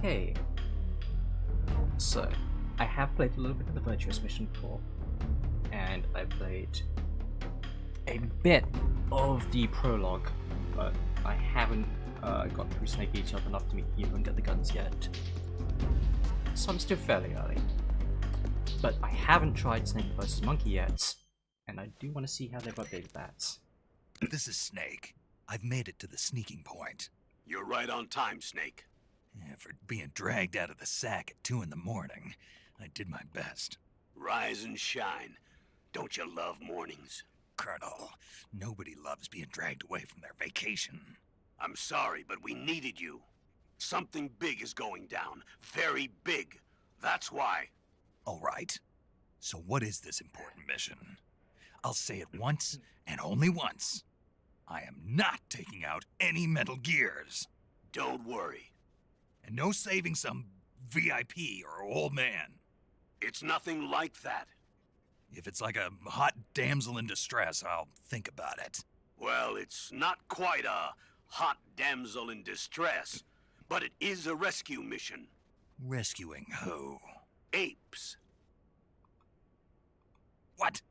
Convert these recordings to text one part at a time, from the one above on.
Okay, so I have played a little bit of the Virtuous mission before, and I played a bit of the prologue, but I haven't got through Snake Eater enough to meet you and get the guns yet. So I'm still fairly early. But I haven't tried Snake vs. Monkey yet, and I do want to see how they've updated that. This is Snake. I've made it to the sneaking point. You're right on time, Snake. Yeah, for being dragged out of the sack at 2 in the morning, I did my best. Rise and shine. Don't you love mornings? Colonel, nobody loves being dragged away from their vacation. I'm sorry, but we needed you. Something big is going down. Very big. That's why. All right. So what is this important mission? I'll say it once, and only once. I am not taking out any Metal Gears. Don't worry. And no saving some VIP or old man. It's nothing like that. If it's like a hot damsel in distress, I'll think about it. Well, it's not quite a hot damsel in distress, but it is a rescue mission. Rescuing who? Apes. What?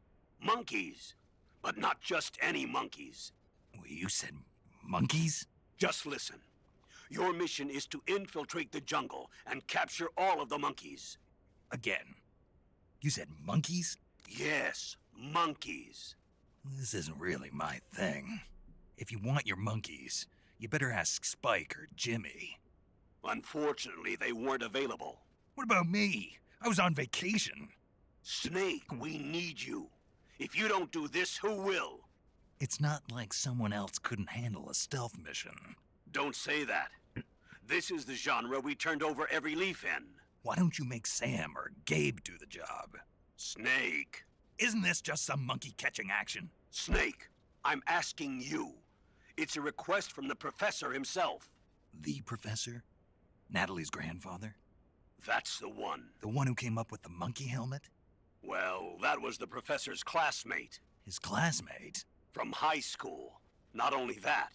Monkeys. But not just any monkeys. Well, you said monkeys? Just listen. Your mission is to infiltrate the jungle and capture all of the monkeys. Again. You said monkeys? Yes, monkeys. This isn't really my thing. If you want your monkeys, you better ask Spike or Jimmy. Unfortunately, they weren't available. What about me? I was on vacation. Snake, we need you. If you don't do this, who will? It's not like someone else couldn't handle a stealth mission. Don't say that. This is the genre we turned over every leaf in. Why don't you make Sam or Gabe do the job? Snake. Isn't this just some monkey catching action? Snake, I'm asking you. It's a request from the professor himself. The professor? Natalie's grandfather? That's the one. The one who came up with the monkey helmet? Well, that was the professor's classmate. His classmate? From high school. Not only that,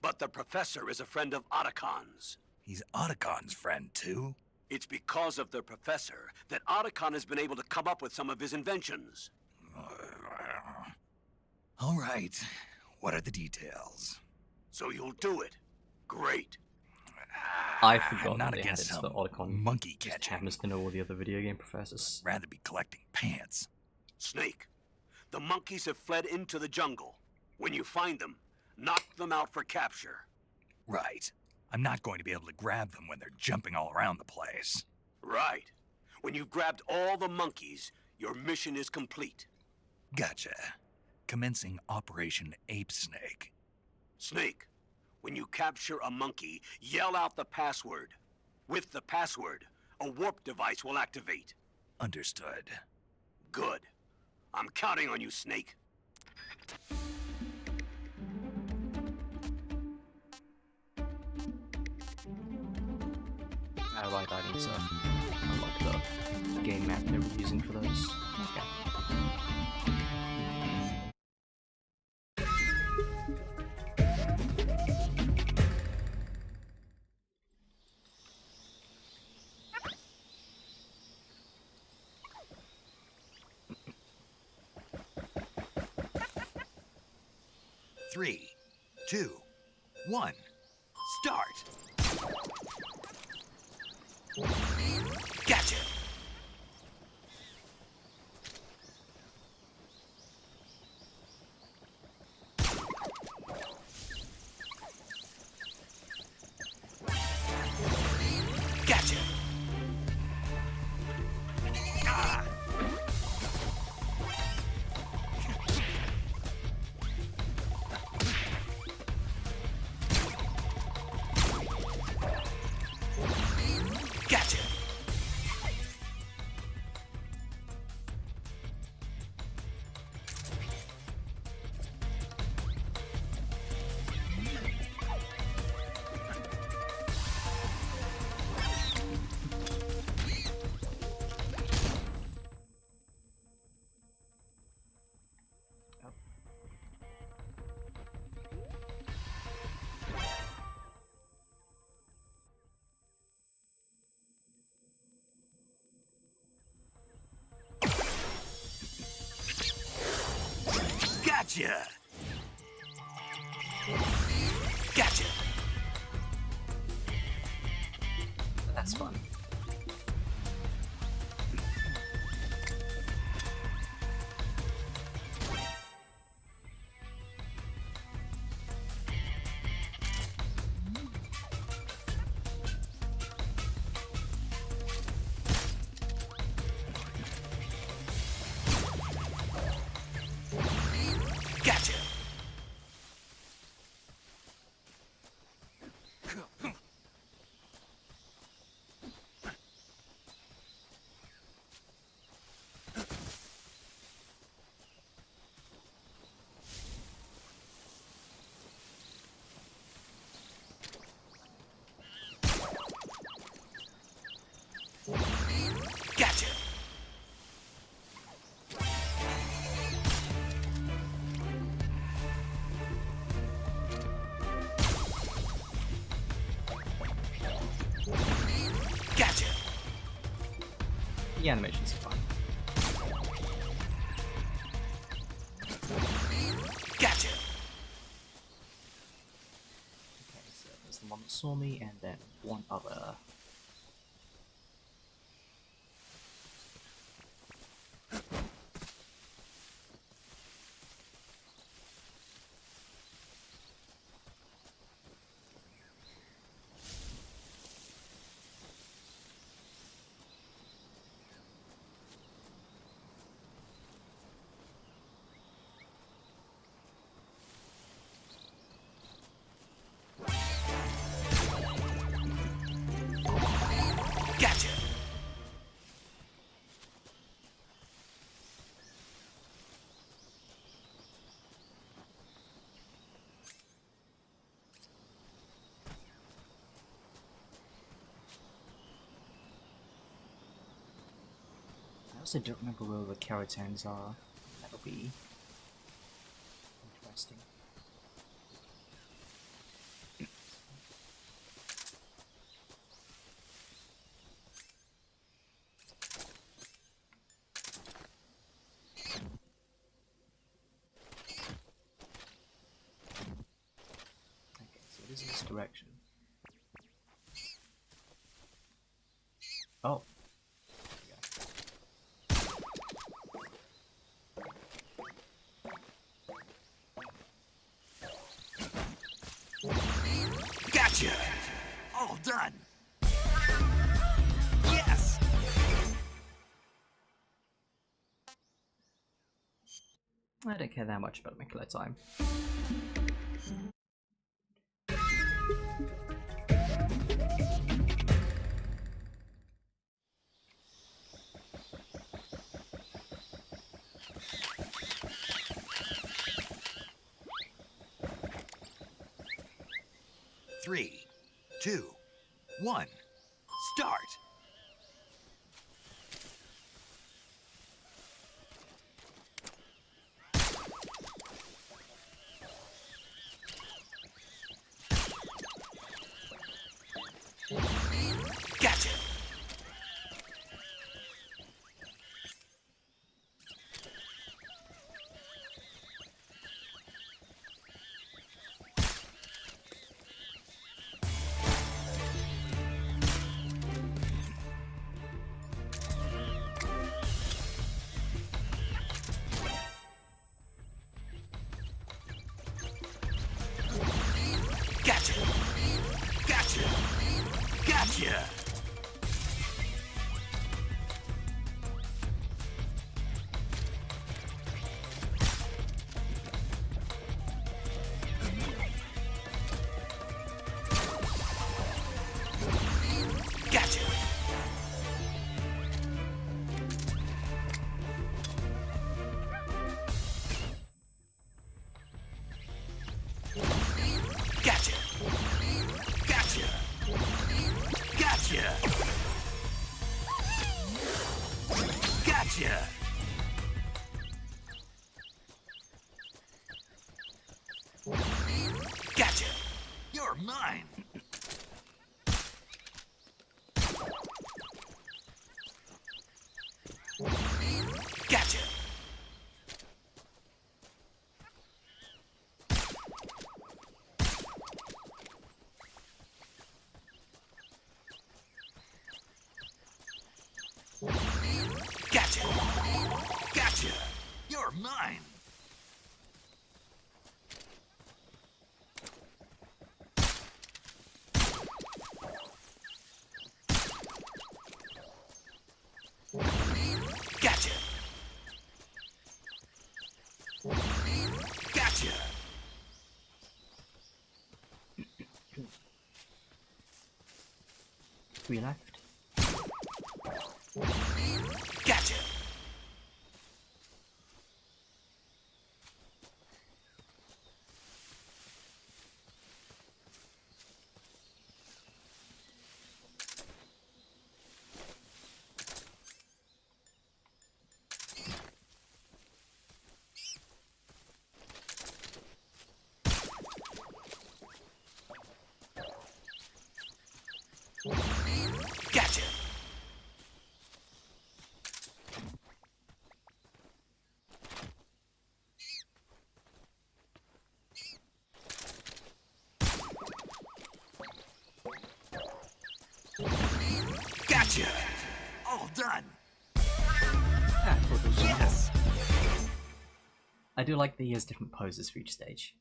but the professor is a friend of Otacon's. He's Otacon's friend, too? It's because of the professor that Otacon has been able to come up with some of his inventions. All right. What are the details? So you'll do it. Great. I forgot I'm not that they had against it, so some Otacon monkey just catching. happens to know all the other video game professors. Rather be collecting pants. Snake, the monkeys have fled into the jungle. When you find them, knock them out for capture. Right. I'm not going to be able to grab them when they're jumping all around the place. Right. When you've grabbed all the monkeys, your mission is complete. Gotcha. Commencing Operation Ape Snake. Snake, when you capture a monkey, yell out the password. With the password, a warp device will activate. Understood. Good. I'm counting on you, Snake. Right, I need to unlock the game map they were using for those. Okay. Three, 2, 1, start! Gotcha! Gotcha! Ah! Gotcha! Gotcha! That's fun. Gotcha! Gotcha! Gotcha! The animations are fun. Gotcha! Okay, so there's the one that saw me, and then one other. Gotcha! I also don't remember where the Caratans are. That'll be interesting. Okay, so it is in this direction. Oh. Gotcha! All done! Yes! I don't care that much about my killer time. Three, two, one, start! Gotcha! Gotcha! Gotcha! Gotcha! Gotcha! Gotcha! Gotcha! Gotcha! Gotcha! Gotcha! You're mine! Gotcha! mine. Gotcha. Gotcha. 3 left. Gotcha. Gotcha. Gotcha. All done. Ah, cool, cool, cool. Yes. I do like that he has different poses for each stage.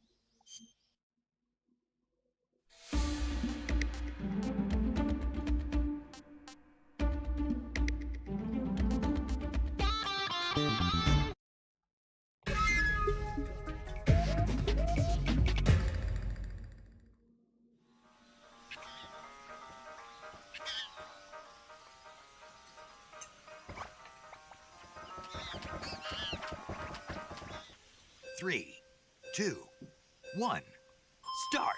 Three, 2, 1, start.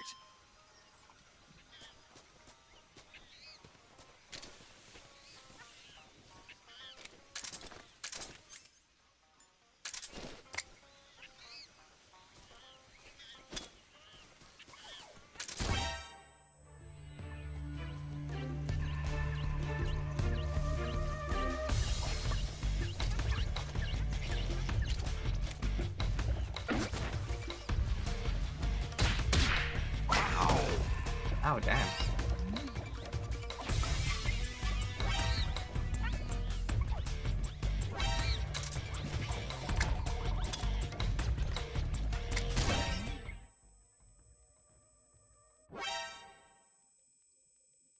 Oh, damn.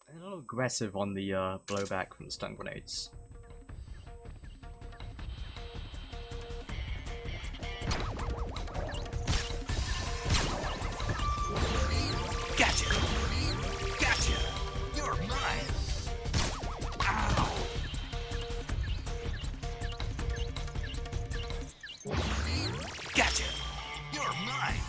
A little aggressive on the blowback from the stun grenades. Gotcha. Gotcha. You're mine. Ow. Gotcha. You're mine.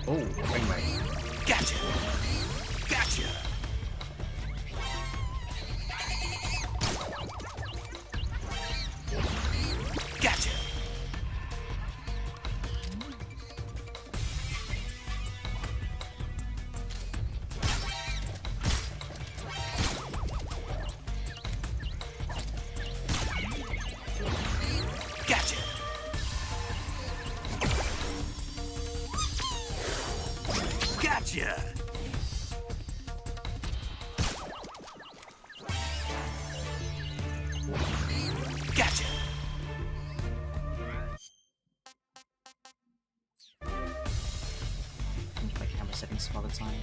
Oh, frame rate. Gotcha. Gotcha. Gotcha. Gotcha. Gotcha. Gotcha. Change my camera settings some other time.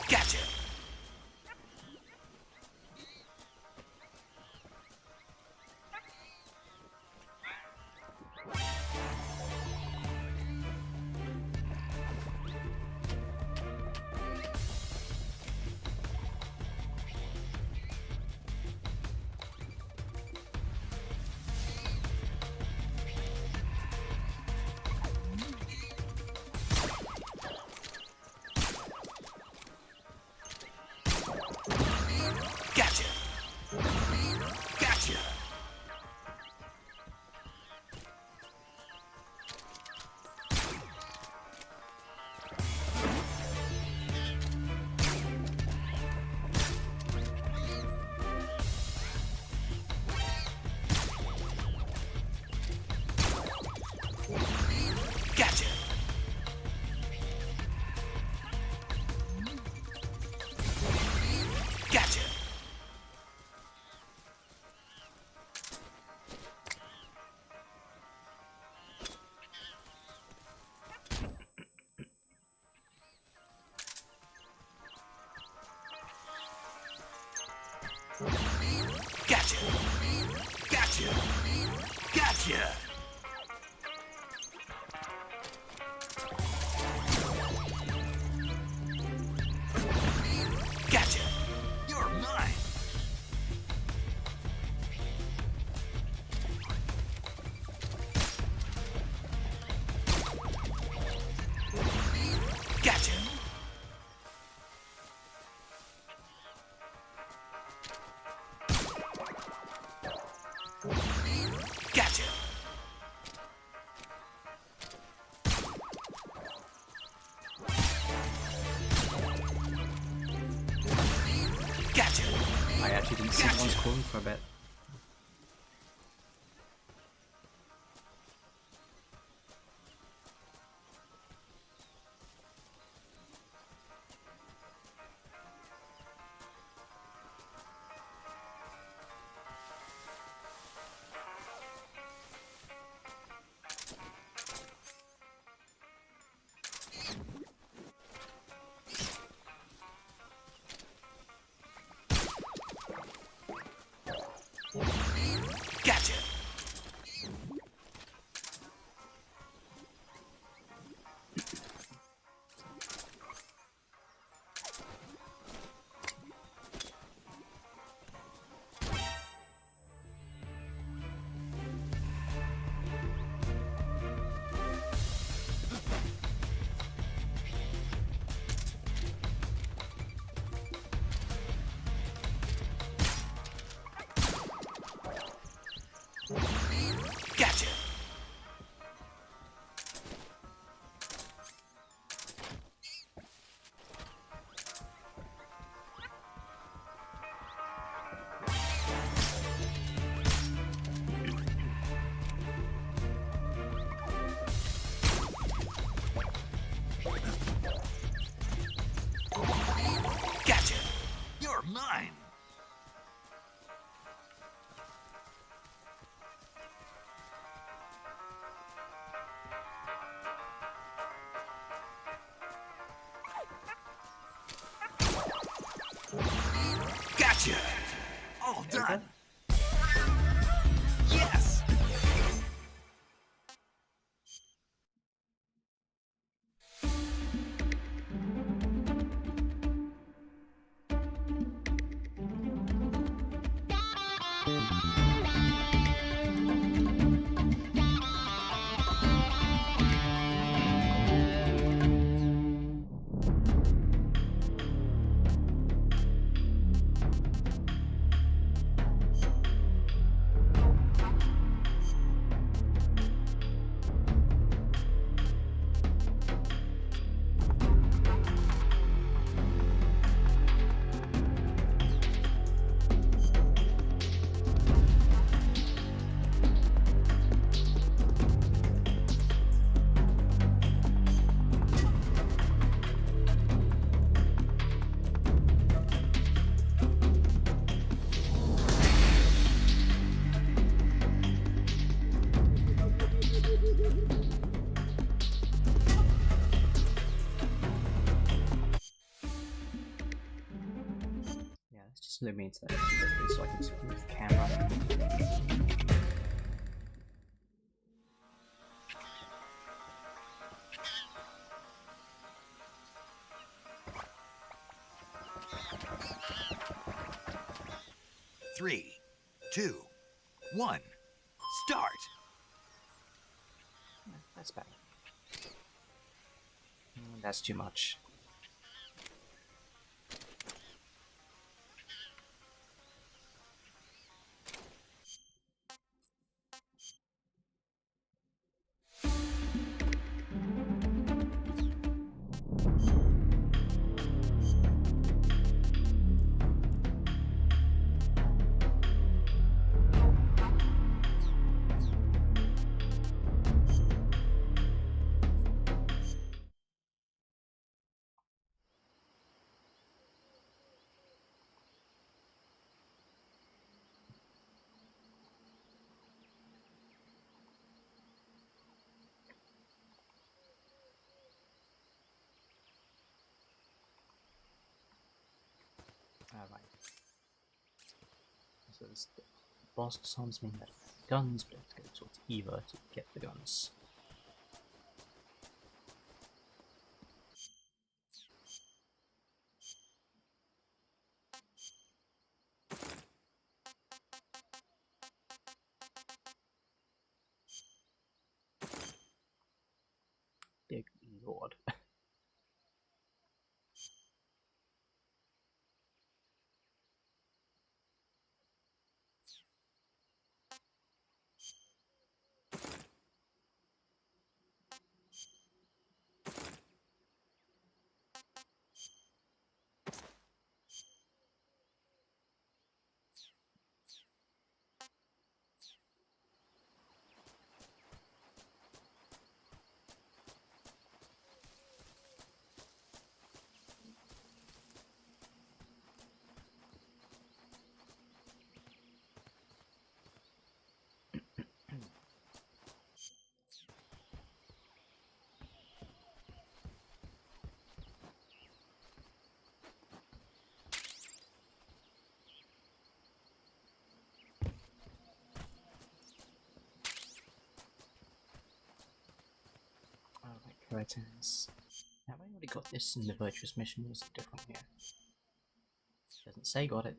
Gotcha. Gotcha! Gotcha! You're mine! Gotcha! Gotcha! Gotcha! I actually didn't see one's calling for a bit. Gotcha! Gotcha! Gotcha! You're mine! Gotcha! All done! Yes! Yeah, let's just eliminate that quickly so I can move the camera. 3, 2, 1, start! That's bad. That's too much. Alright. So boss disarms me that guns, but I have to go talk to Eva to get the guns. Dear Lord. Alright, Curtains. Have I already got this in the Virtuous mission, or is it different here? Doesn't say got it.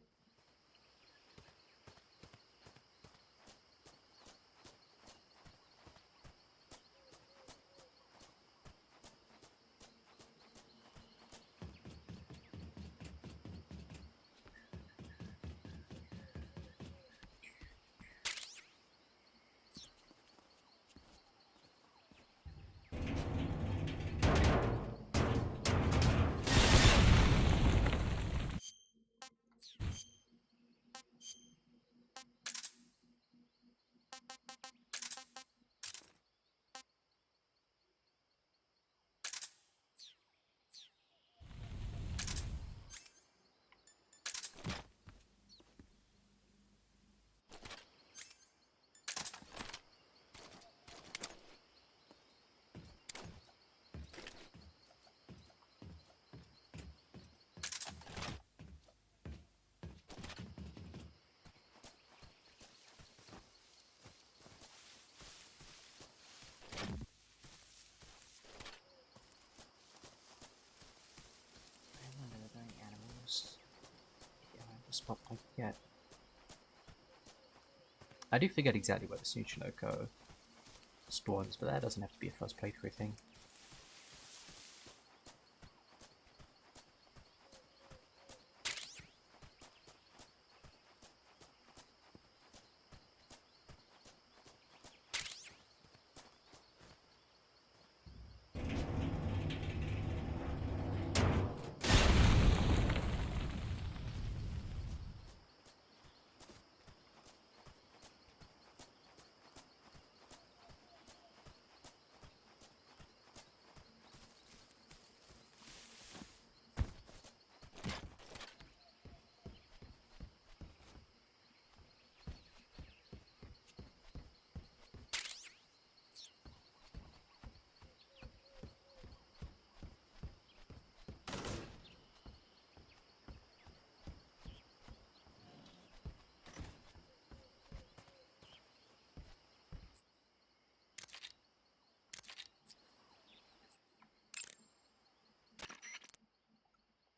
Spot I get. I do forget exactly where the Tsuchinoko spawns, but that doesn't have to be a first playthrough thing.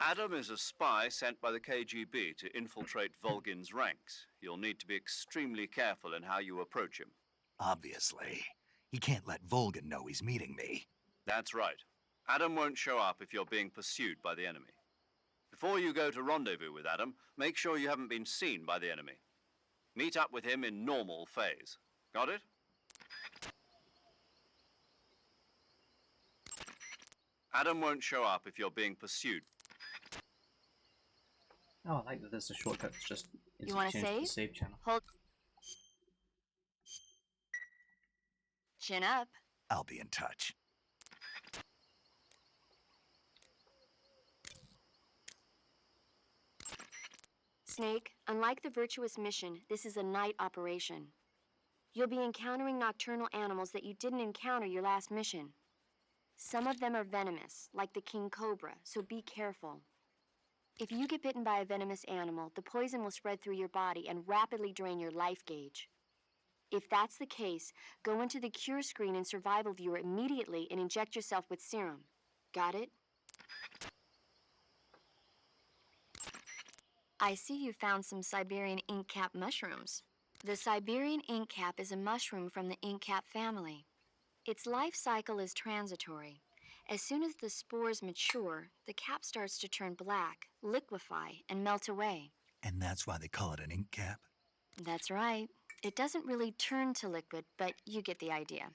Adam is a spy sent by the KGB to infiltrate Volgin's ranks. You'll need to be extremely careful in how you approach him. Obviously. He can't let Volgin know he's meeting me. That's right. Adam won't show up if you're being pursued by the enemy. Before you go to rendezvous with Adam, make sure you haven't been seen by the enemy. Meet up with him in normal phase. Got it? Adam won't show up if you're being pursued. Oh, I like that there's a shortcut that's just You want to change the save? save channel. Hold. Chin up. I'll be in touch. Snake, unlike the Virtuous mission, this is a night operation. You'll be encountering nocturnal animals that you didn't encounter your last mission. Some of them are venomous, like the king cobra, so be careful. If you get bitten by a venomous animal, the poison will spread through your body and rapidly drain your life gauge. If that's the case, go into the cure screen and survival viewer immediately and inject yourself with serum. Got it? I see you found some Siberian inkcap mushrooms. The Siberian inkcap is a mushroom from the inkcap family. Its life cycle is transitory. As soon as the spores mature, the cap starts to turn black, liquefy, and melt away. And that's why they call it an ink cap? That's right. It doesn't really turn to liquid, but you get the idea.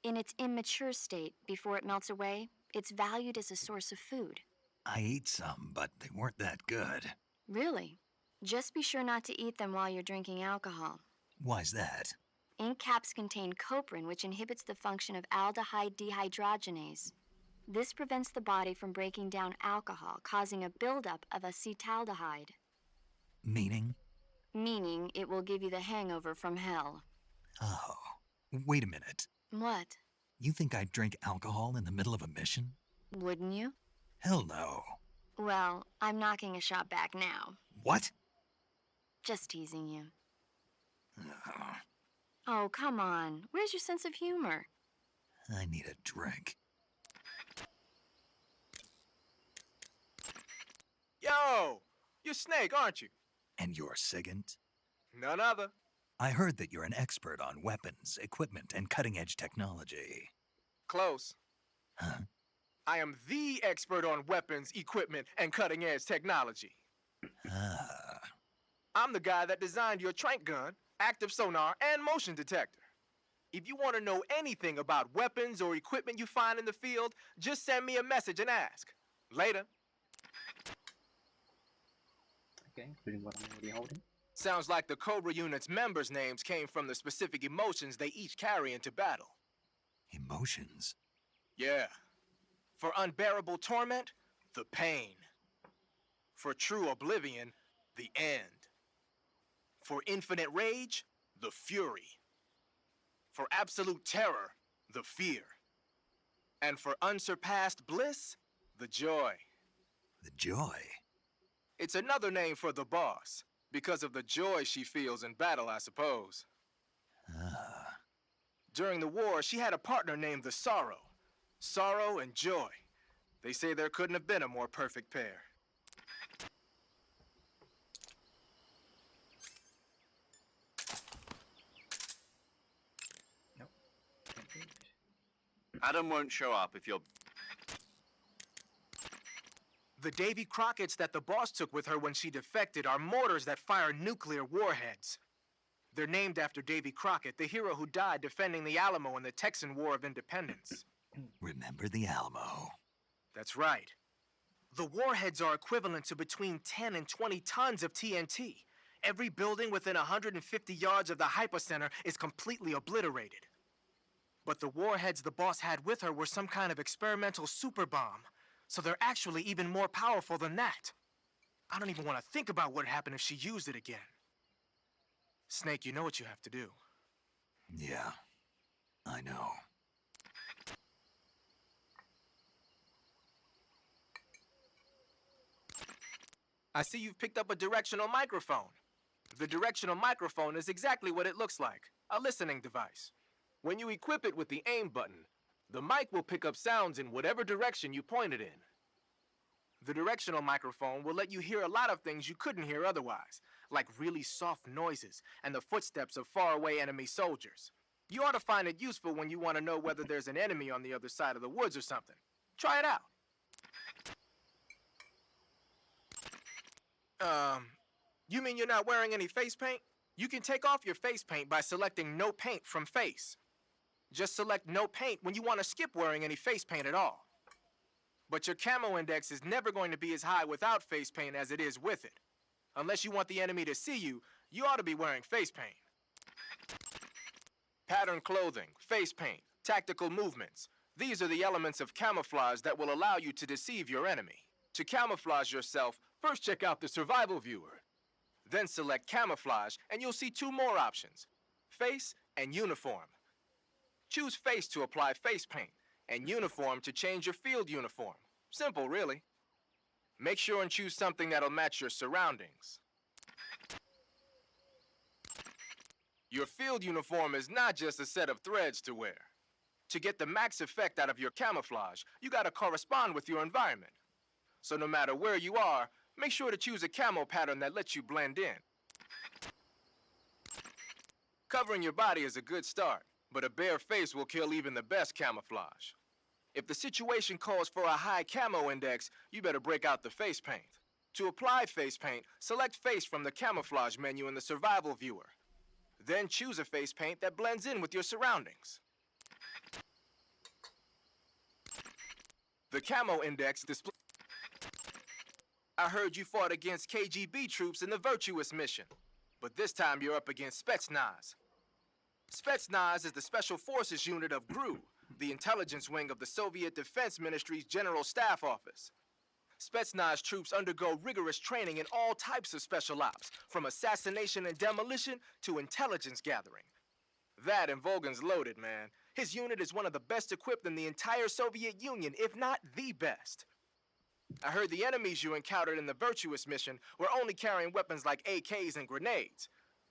In its immature state, before it melts away, it's valued as a source of food. I ate some, but they weren't that good. Really? Just be sure not to eat them while you're drinking alcohol. Why's that? Ink caps contain coprin, which inhibits the function of aldehyde dehydrogenase. This prevents the body from breaking down alcohol, causing a buildup of acetaldehyde. Meaning? Meaning it will give you the hangover from hell. Oh, wait a minute. What? You think I'd drink alcohol in the middle of a mission? Wouldn't you? Hell no. Well, I'm knocking a shot back now. What? Just teasing you. Ugh, Oh, come on. Where's your sense of humor? I need a drink. Yo! You're Snake, aren't you? And you're Sigint? None other. I heard that you're an expert on weapons, equipment, and cutting-edge technology. Close. Huh? I am the expert on weapons, equipment, and cutting-edge technology. Ah. I'm the guy that designed your trank gun, active sonar, and motion detector. If you want to know anything about weapons or equipment you find in the field, just send me a message and ask. Later. Okay, including what I'm already holding. Sounds like the Cobra unit's members' names came from the specific emotions they each carry into battle. Emotions? Yeah. For unbearable torment, the pain. For true oblivion, the end. For infinite rage, the fury. For absolute terror, the fear. And for unsurpassed bliss, the joy. The joy? It's another name for the boss, because of the joy she feels in battle, I suppose. Ah. During the war, she had a partner named the Sorrow. Sorrow and joy. They say there couldn't have been a more perfect pair. Nope. Can't do it. Adam won't show up if you're... The Davy Crockett's that the boss took with her when she defected are mortars that fire nuclear warheads. They're named after Davy Crockett, the hero who died defending the Alamo in the Texan War of Independence. Remember the Alamo. That's right. The warheads are equivalent to between 10 and 20 tons of TNT. Every building within 150 yards of the hypocenter is completely obliterated. But the warheads the boss had with her were some kind of experimental super bomb, so they're actually even more powerful than that. I don't even want to think about what would happen if she used it again. Snake, you know what you have to do. Yeah, I know. I see you've picked up a directional microphone. The directional microphone is exactly what it looks like, a listening device. When you equip it with the aim button, the mic will pick up sounds in whatever direction you point it in. The directional microphone will let you hear a lot of things you couldn't hear otherwise, like really soft noises and the footsteps of faraway enemy soldiers. You ought to find it useful when you want to know whether there's an enemy on the other side of the woods or something. Try it out. You mean you're not wearing any face paint? You can take off your face paint by selecting No Paint from Face. Just select No Paint when you want to skip wearing any face paint at all. But your camo index is never going to be as high without face paint as it is with it. Unless you want the enemy to see you, you ought to be wearing face paint. Pattern clothing, face paint, tactical movements. These are the elements of camouflage that will allow you to deceive your enemy. To camouflage yourself, first check out the survival viewer. Then select camouflage and you'll see two more options, face and uniform. Choose face to apply face paint and uniform to change your field uniform. Simple, really. Make sure and choose something that'll match your surroundings. Your field uniform is not just a set of threads to wear. To get the max effect out of your camouflage, you gotta correspond with your environment. So no matter where you are, make sure to choose a camo pattern that lets you blend in. Covering your body is a good start, but a bare face will kill even the best camouflage. If the situation calls for a high camo index, you better break out the face paint. To apply face paint, select face from the camouflage menu in the survival viewer. Then choose a face paint that blends in with your surroundings. The camo index display. I heard you fought against KGB troops in the Virtuous mission, but this time you're up against Spetsnaz. Spetsnaz is the Special Forces unit of GRU, the intelligence wing of the Soviet Defense Ministry's General Staff Office. Spetsnaz troops undergo rigorous training in all types of special ops, from assassination and demolition to intelligence gathering. That and Volgan's loaded, man. His unit is one of the best equipped in the entire Soviet Union, if not the best. I heard the enemies you encountered in the Virtuous mission were only carrying weapons like AKs and grenades.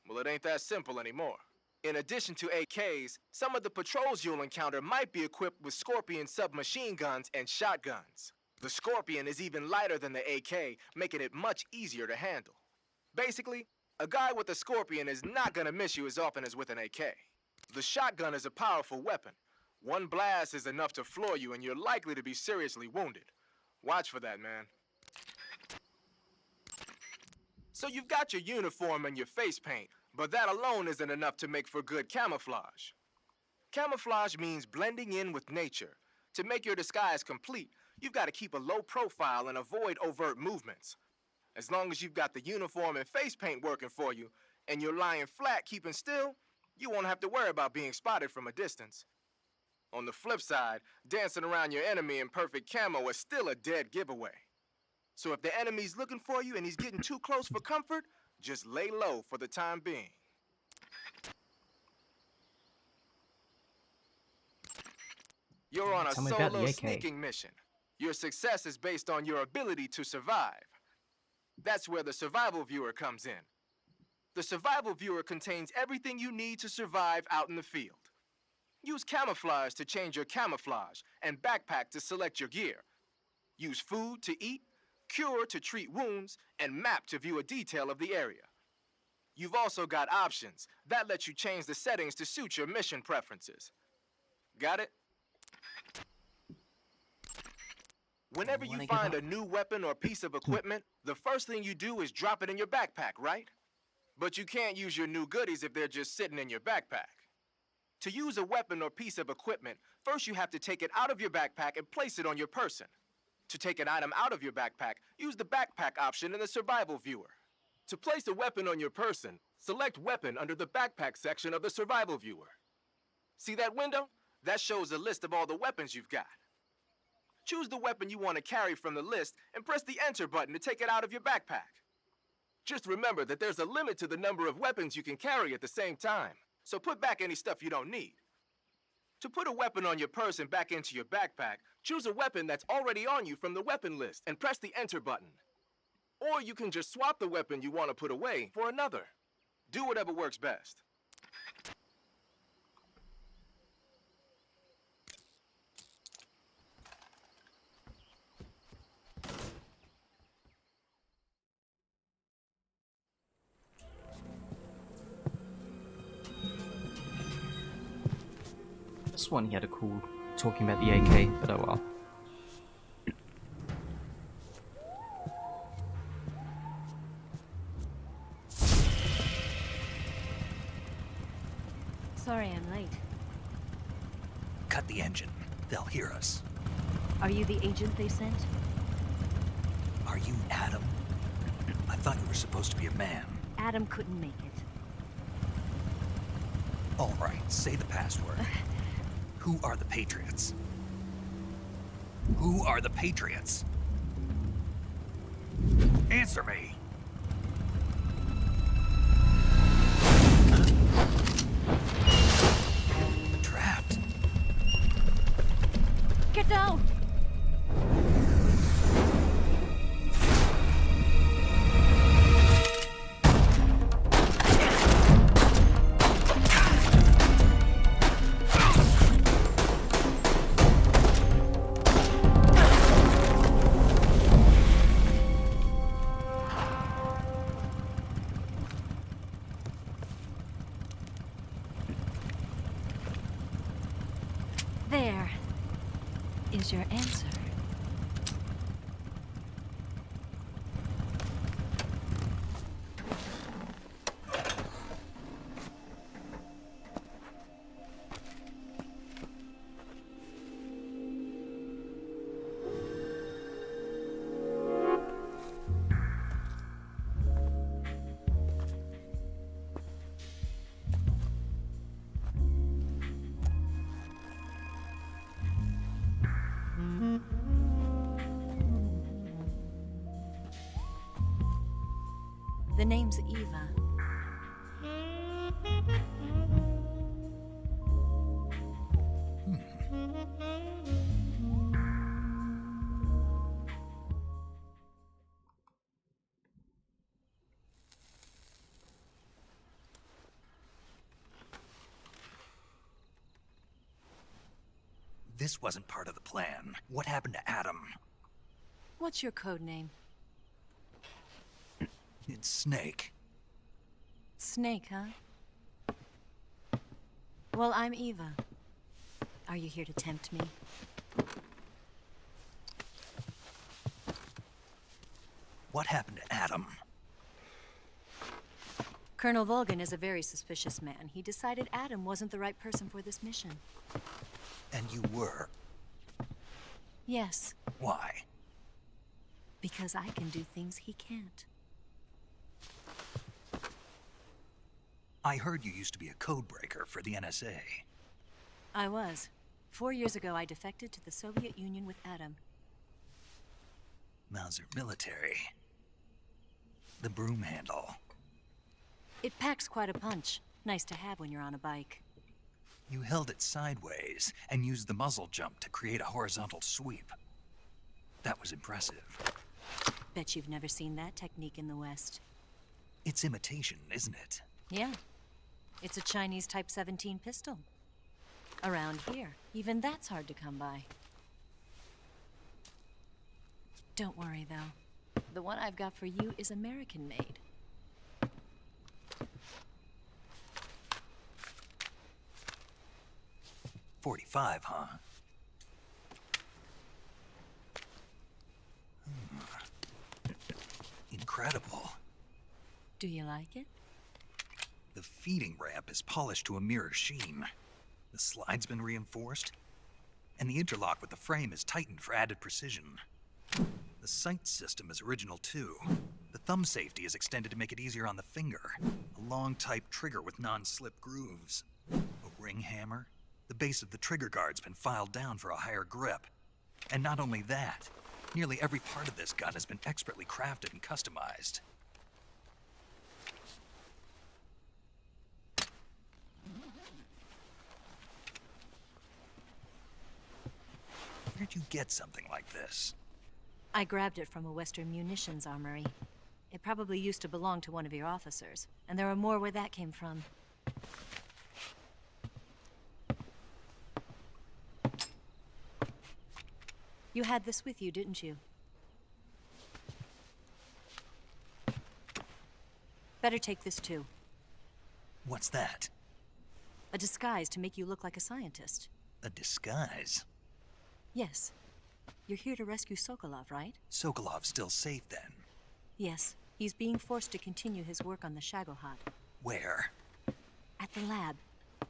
Well, it ain't that simple anymore. In addition to AKs, some of the patrols you'll encounter might be equipped with Scorpion submachine guns and shotguns. The Scorpion is even lighter than the AK, making it much easier to handle. Basically, a guy with a Scorpion is not gonna miss you as often as with an AK. The shotgun is a powerful weapon. One blast is enough to floor you and you're likely to be seriously wounded. Watch for that, man. So you've got your uniform and your face paint, but that alone isn't enough to make for good camouflage. Camouflage means blending in with nature. To make your disguise complete, you've got to keep a low profile and avoid overt movements. As long as you've got the uniform and face paint working for you, and you're lying flat keeping still, you won't have to worry about being spotted from a distance. On the flip side, dancing around your enemy in perfect camo is still a dead giveaway. So if the enemy's looking for you and he's getting too close for comfort, just lay low for the time being. You're on a Tell me about the solo AK. sneaking mission. Your success is based on your ability to survive. That's where the survival viewer comes in. The survival viewer contains everything you need to survive out in the field. Use camouflage to change your camouflage, and backpack to select your gear. Use food to eat, cure to treat wounds, and map to view a detail of the area. You've also got options. That lets you change the settings to suit your mission preferences. Got it? Whenever you find a new weapon or piece of equipment, the first thing you do is drop it in your backpack, right? But you can't use your new goodies if they're just sitting in your backpack. To use a weapon or piece of equipment, first you have to take it out of your backpack and place it on your person. To take an item out of your backpack, use the backpack option in the survival viewer. To place a weapon on your person, select Weapon under the backpack section of the survival viewer. See that window? That shows a list of all the weapons you've got. Choose the weapon you want to carry from the list and press the Enter button to take it out of your backpack. Just remember that there's a limit to the number of weapons you can carry at the same time, so put back any stuff you don't need. To put a weapon on your person back into your backpack, choose a weapon that's already on you from the weapon list and press the Enter button. Or you can just swap the weapon you want to put away for another. Do whatever works best. This one he had a cool talking about the AK, but oh well. Sorry I'm late. Cut the engine. They'll hear us. Are you the agent they sent? Are you Adam? I thought you were supposed to be a man. Adam couldn't make it. All right, say the password. Who are the Patriots? Who are the Patriots? Answer me! Trapped. Get down! is your answer? The name's Eva. This wasn't part of the plan. What happened to Adam? What's your code name? It's Snake. Snake, huh? Well, I'm Eva. Are you here to tempt me? What happened to Adam? Colonel Volgan is a very suspicious man. He decided Adam wasn't the right person for this mission. And you were. Yes, Why? because I can do things he can't. I heard you used to be a codebreaker for the NSA. I was. 4 years ago, I defected to the Soviet Union with Adam. Mauser military. The broom handle. It packs quite a punch. Nice to have when you're on a bike. You held it sideways and used the muzzle jump to create a horizontal sweep. That was impressive. Bet you've never seen that technique in the West. It's imitation, isn't it? Yeah. It's a Chinese Type 17 pistol. Around here, even that's hard to come by. Don't worry, though. The one I've got for you is American-made. .45, huh? Incredible. Do you like it? The feeding ramp is polished to a mirror sheen. The slide's been reinforced, and the interlock with the frame is tightened for added precision. The sight system is original too. The thumb safety is extended to make it easier on the finger. A long type trigger with non-slip grooves. A ring hammer. The base of the trigger guard's been filed down for a higher grip. And not only that, nearly every part of this gun has been expertly crafted and customized. Where'd you get something like this? I grabbed it from a Western munitions armory. It probably used to belong to one of your officers, and there are more where that came from. You had this with you, didn't you? Better take this too. What's that? A disguise to make you look like a scientist. A disguise? Yes. You're here to rescue Sokolov, right? Sokolov's still safe then? Yes. He's being forced to continue his work on the Shagohod. Where? At the lab.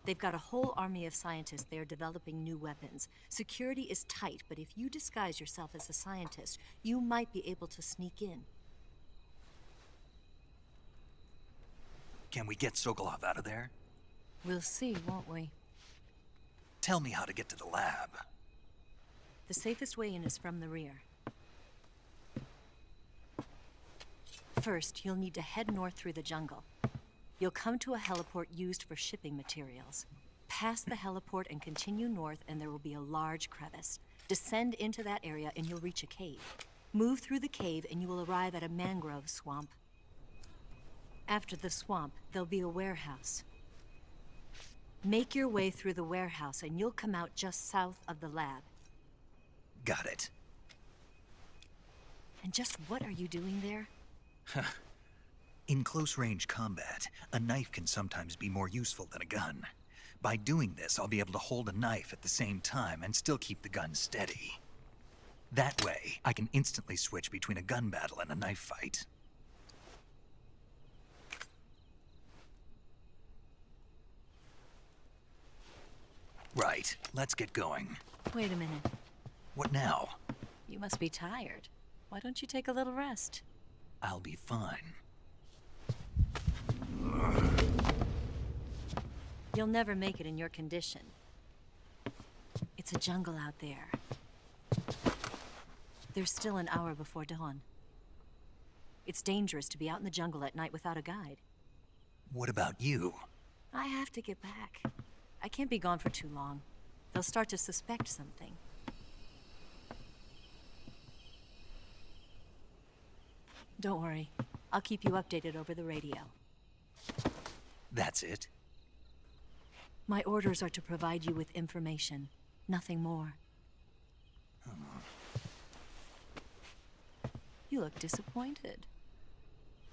They've got a whole army of scientists there developing new weapons. Security is tight, but if you disguise yourself as a scientist, you might be able to sneak in. Can we get Sokolov out of there? We'll see, won't we? Tell me how to get to the lab. The safest way in is from the rear. First, you'll need to head north through the jungle. You'll come to a heliport used for shipping materials. Pass the heliport and continue north, and there will be a large crevice. Descend into that area and you'll reach a cave. Move through the cave and you will arrive at a mangrove swamp. After the swamp, there'll be a warehouse. Make your way through the warehouse and you'll come out just south of the lab. Got it. And just what are you doing there? In close-range combat, a knife can sometimes be more useful than a gun. By doing this, I'll be able to hold a knife at the same time and still keep the gun steady. That way, I can instantly switch between a gun battle and a knife fight. Right, let's get going. Wait a minute. What now? You must be tired. Why don't you take a little rest? I'll be fine. You'll never make it in your condition. It's a jungle out there. There's still an hour before dawn. It's dangerous to be out in the jungle at night without a guide. What about you? I have to get back. I can't be gone for too long. They'll start to suspect something. Don't worry. I'll keep you updated over the radio. That's it? My orders are to provide you with information, nothing more. You look disappointed.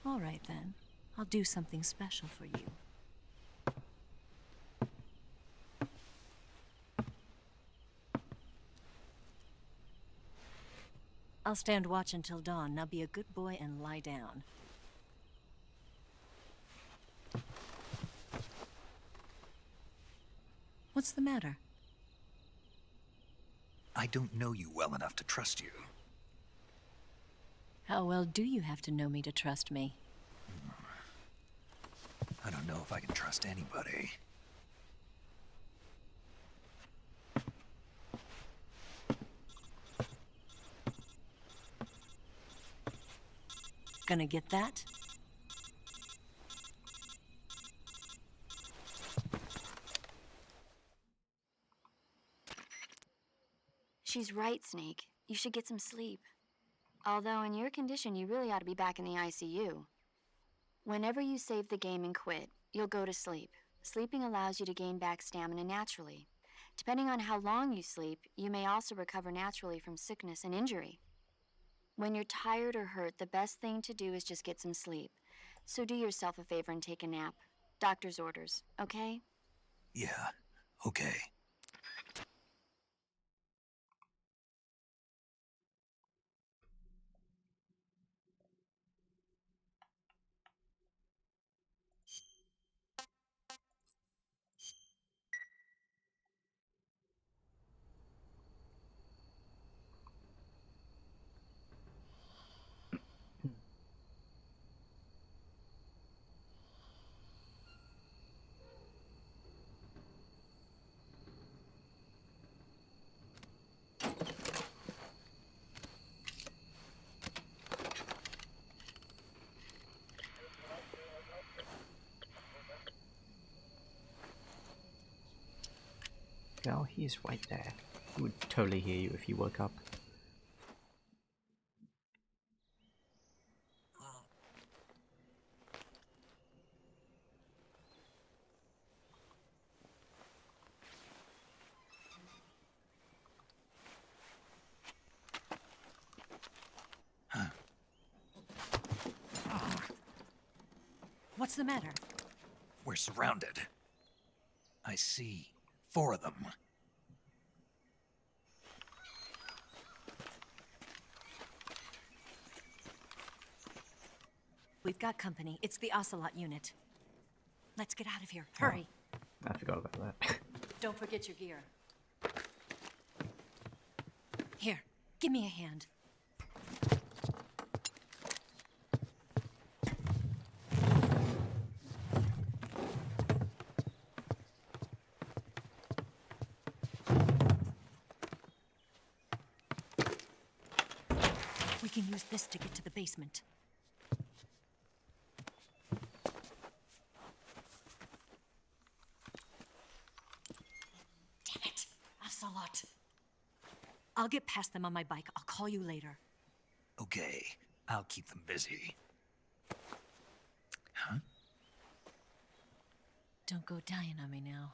All right then. I'll do something special for you. I'll stand watch until dawn. Now be a good boy and lie down. What's the matter? I don't know you well enough to trust you. How well do you have to know me to trust me? I don't know if I can trust anybody. Gonna get that? She's right, Snake. You should get some sleep. Although in your condition, you really ought to be back in the ICU. Whenever you save the game and quit, you'll go to sleep. Sleeping allows you to gain back stamina naturally. Depending on how long you sleep, you may also recover naturally from sickness and injury. When you're tired or hurt, the best thing to do is just get some sleep. So do yourself a favor and take a nap. Doctor's orders, okay? Yeah, okay. Well, he's right there. He would totally hear you if you woke up. What's the matter? We're surrounded. I see 4 of them. We've got company. It's the Ocelot unit. Let's get out of here. Hurry. I forgot about that. Don't forget your gear. Here, give me a hand. We can use this to get to the basement. Damn it, Ocelot. I'll get past them on my bike. I'll call you later. Okay, I'll keep them busy. Huh? Don't go dying on me now.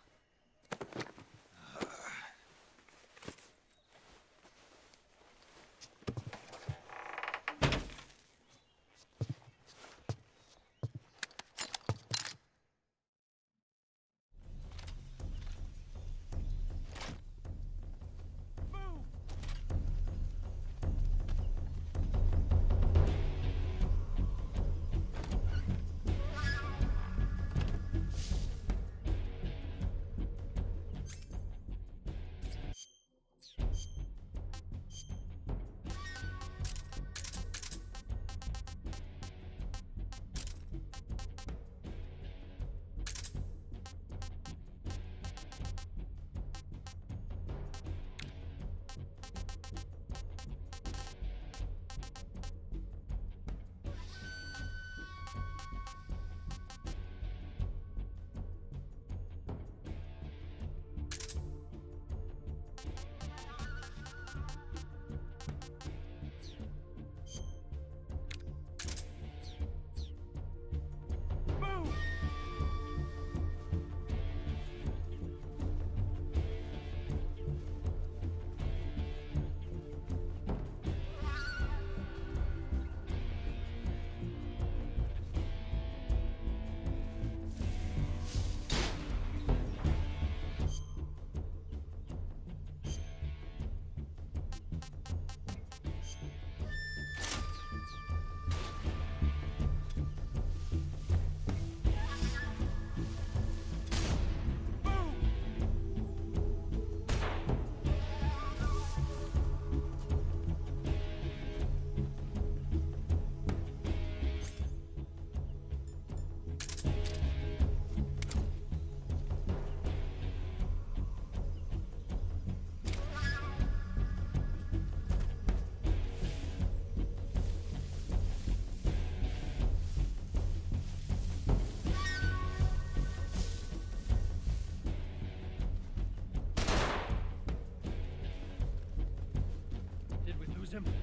him.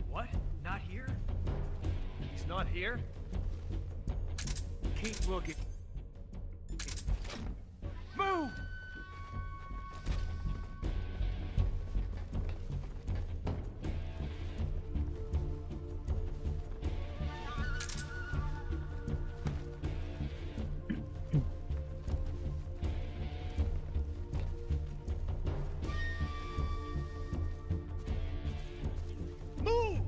What? Not here? He's not here? Keep looking. Move! Move!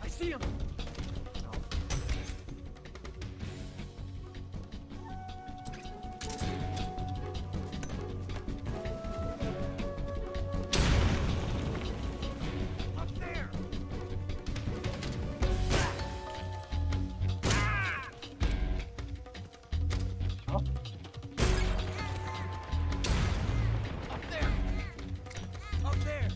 I see him! Up there! Oh, Up there! Up there!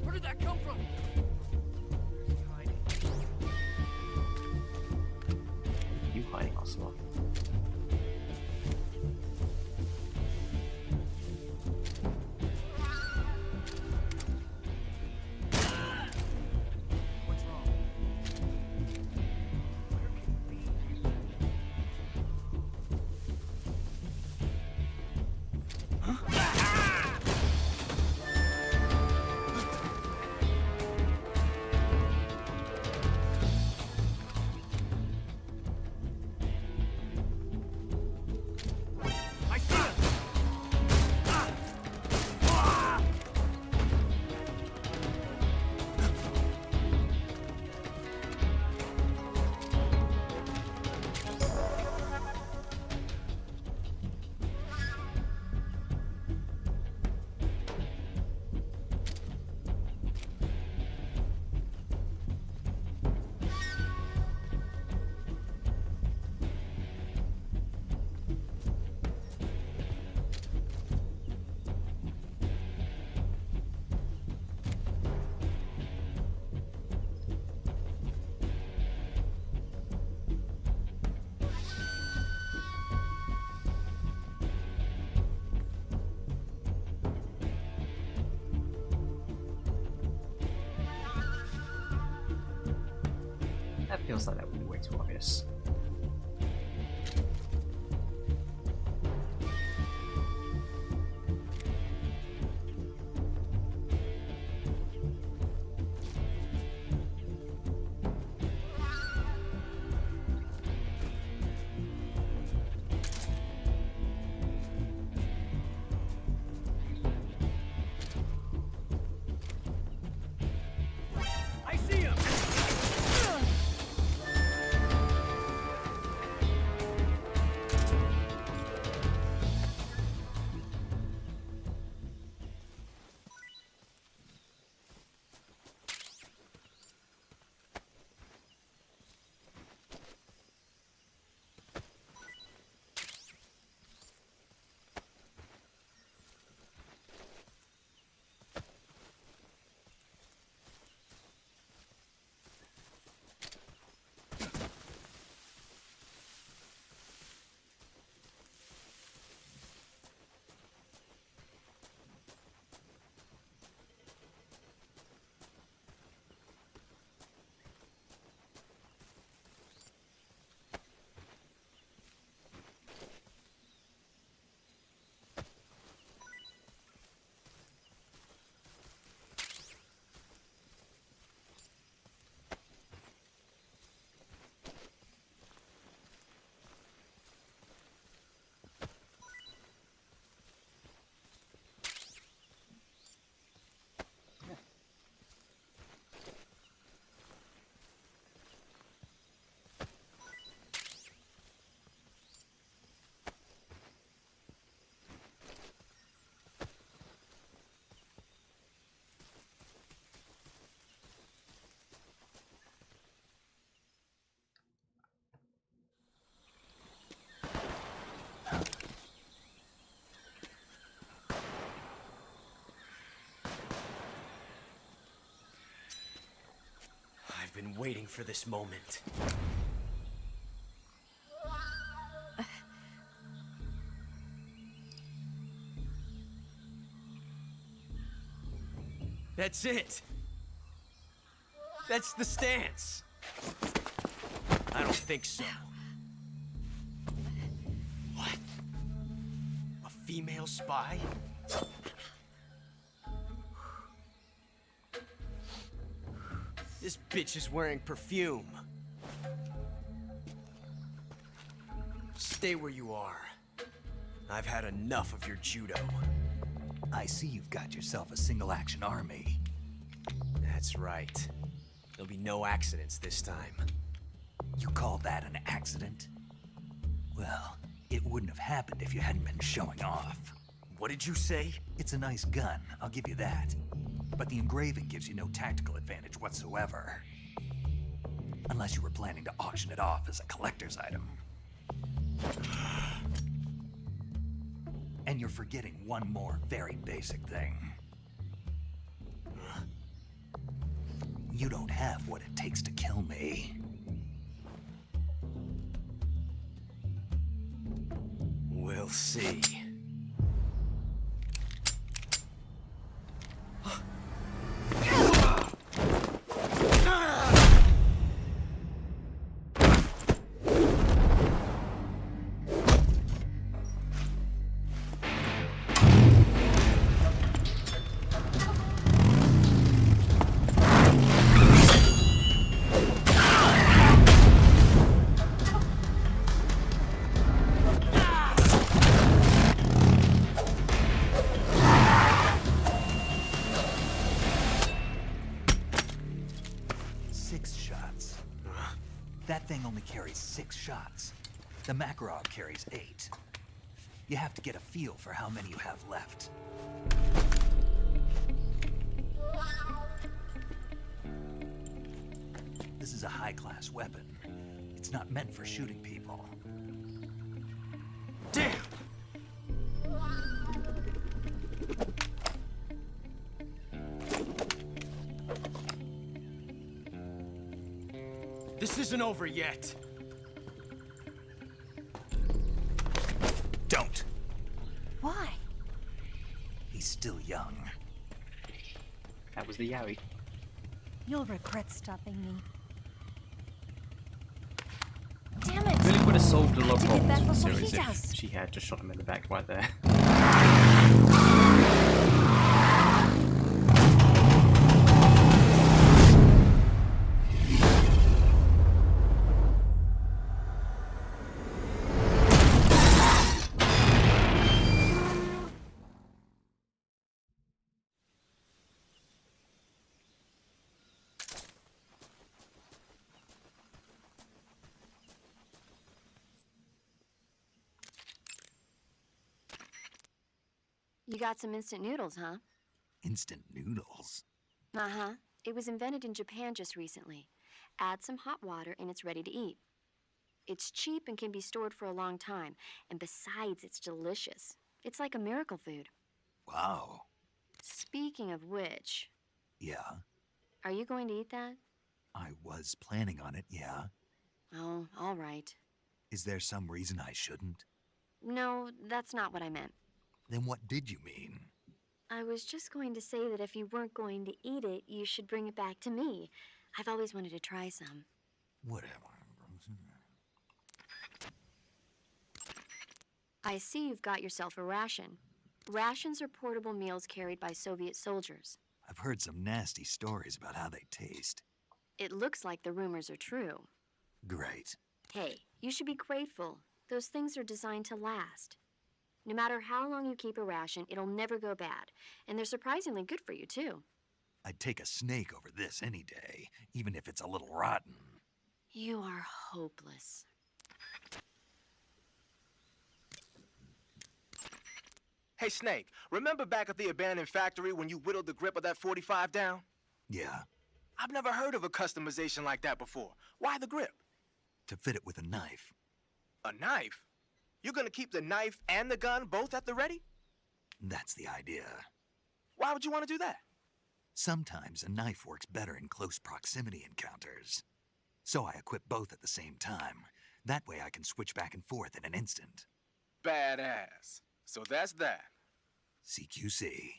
Where did that come from? Where's he hiding? you hiding, Ocelot? What's wrong? Where can he be? I see him! Ah! Ah! That feels like that would be way too obvious. I see him! been waiting for this moment. That's it. That's the stance. I don't think so. What? A female spy? This bitch is wearing perfume. Stay where you are. I've had enough of your judo. I see you've got yourself a single-action army. That's right. There'll be no accidents this time. You call that an accident? Well, it wouldn't have happened if you hadn't been showing off. What did you say? It's a nice gun, I'll give you that. But the engraving gives you no tactical advantage whatsoever. Unless you were planning to auction it off as a collector's item. And you're forgetting one more very basic thing. You don't have what it takes to kill me. We'll see. That thing only carries 6 shots. The Makarov carries 8. You have to get a feel for how many you have left. This is a high-class weapon. It's not meant for shooting people. Damn! This isn't over yet. Don't. Why? He's still young. That was the Yowie. You'll regret stopping me. Damn it! Really would have solved a lot of To get problems back for the before series he if does. she had just shot him in the back right there. You got some instant noodles, huh? Instant noodles? Uh-huh. It was invented in Japan just recently. Add some hot water and it's ready to eat. It's cheap and can be stored for a long time. And besides, it's delicious. It's like a miracle food. Wow. Speaking of which, Yeah, are you going to eat that? I was planning on it, yeah. Oh, all right. Is there some reason I shouldn't? No, that's not what I meant. Then what did you mean? I was just going to say that if you weren't going to eat it, you should bring it back to me. I've always wanted to try some. Whatever. I see you've got yourself a ration. Rations are portable meals carried by Soviet soldiers. I've heard some nasty stories about how they taste. It looks like the rumors are true. Great. Hey, you should be grateful. Those things are designed to last. No matter how long you keep a ration, it'll never go bad. And they're surprisingly good for you, too. I'd take a snake over this any day, even if it's a little rotten. You are hopeless. Hey, Snake, remember back at the abandoned factory when you whittled the grip of that 45 down? Yeah, I've never heard of a customization like that before. Why the grip? to fit it with a knife. A knife? You're gonna keep the knife and the gun both at the ready? That's the idea. Why would you want to do that? Sometimes a knife works better in close proximity encounters. So I equip both at the same time. That way I can switch back and forth in an instant. Badass. So that's that. CQC.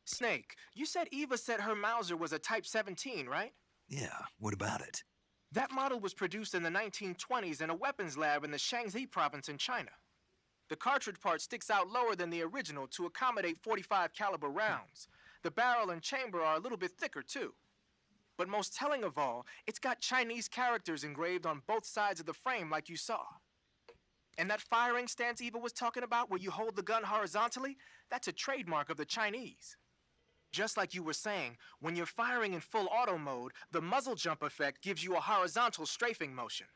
Snake, you said Eva said her Mauser was a Type 17, right? Yeah, what about it? That model was produced in the 1920s in a weapons lab in the Shaanxi province in China. The cartridge part sticks out lower than the original to accommodate 45 caliber rounds. The barrel and chamber are a little bit thicker too. But most telling of all, it's got Chinese characters engraved on both sides of the frame like you saw. And that firing stance Eva was talking about where you hold the gun horizontally, that's a trademark of the Chinese. Just like you were saying, when you're firing in full auto mode, the muzzle jump effect gives you a horizontal strafing motion.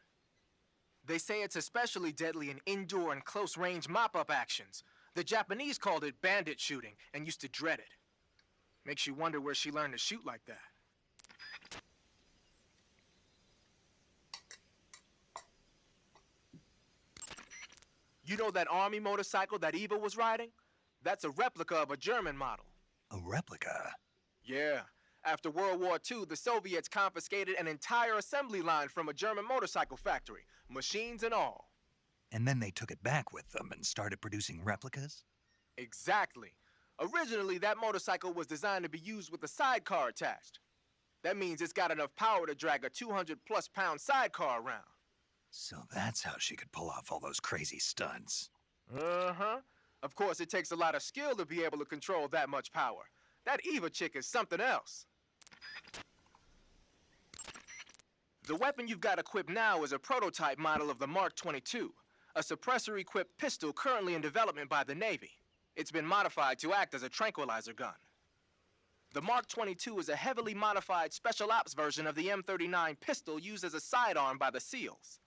They say it's especially deadly in indoor and close-range mop-up actions. The Japanese called it bandit shooting and used to dread it. Makes you wonder where she learned to shoot like that. You know that army motorcycle that Eva was riding? That's a replica of a German model. A replica? Yeah. After World War II, the Soviets confiscated an entire assembly line from a German motorcycle factory, machines and all. And then they took it back with them and started producing replicas? Exactly. Originally, that motorcycle was designed to be used with a sidecar attached. That means it's got enough power to drag a 200-plus pound sidecar around. So that's how she could pull off all those crazy stunts. Uh-huh. Of course, it takes a lot of skill to be able to control that much power. That Eva chick is something else. The weapon you've got equipped now is a prototype model of the Mark 22, a suppressor-equipped pistol currently in development by the Navy. It's been modified to act as a tranquilizer gun. The Mark 22 is a heavily modified special ops version of the M39 pistol used as a sidearm by the SEALs.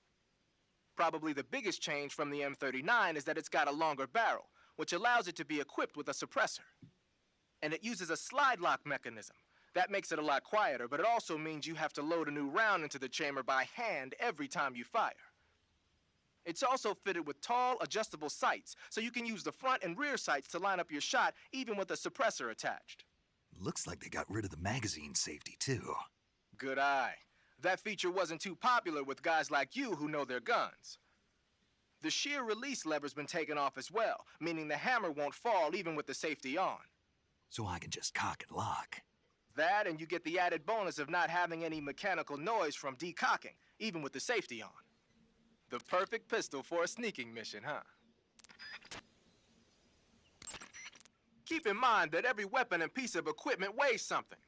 Probably the biggest change from the M39 is that it's got a longer barrel, which allows it to be equipped with a suppressor. And it uses a slide lock mechanism. That makes it a lot quieter, but it also means you have to load a new round into the chamber by hand every time you fire. It's also fitted with tall, adjustable sights, so you can use the front and rear sights to line up your shot, even with a suppressor attached. Looks like they got rid of the magazine safety, too. Good eye. That feature wasn't too popular with guys like you who know their guns. The shear release lever's been taken off as well, meaning the hammer won't fall even with the safety on. So I can just cock and lock. That, and you get the added bonus of not having any mechanical noise from decocking, even with the safety on. The perfect pistol for a sneaking mission, huh? Keep in mind that every weapon and piece of equipment weighs something.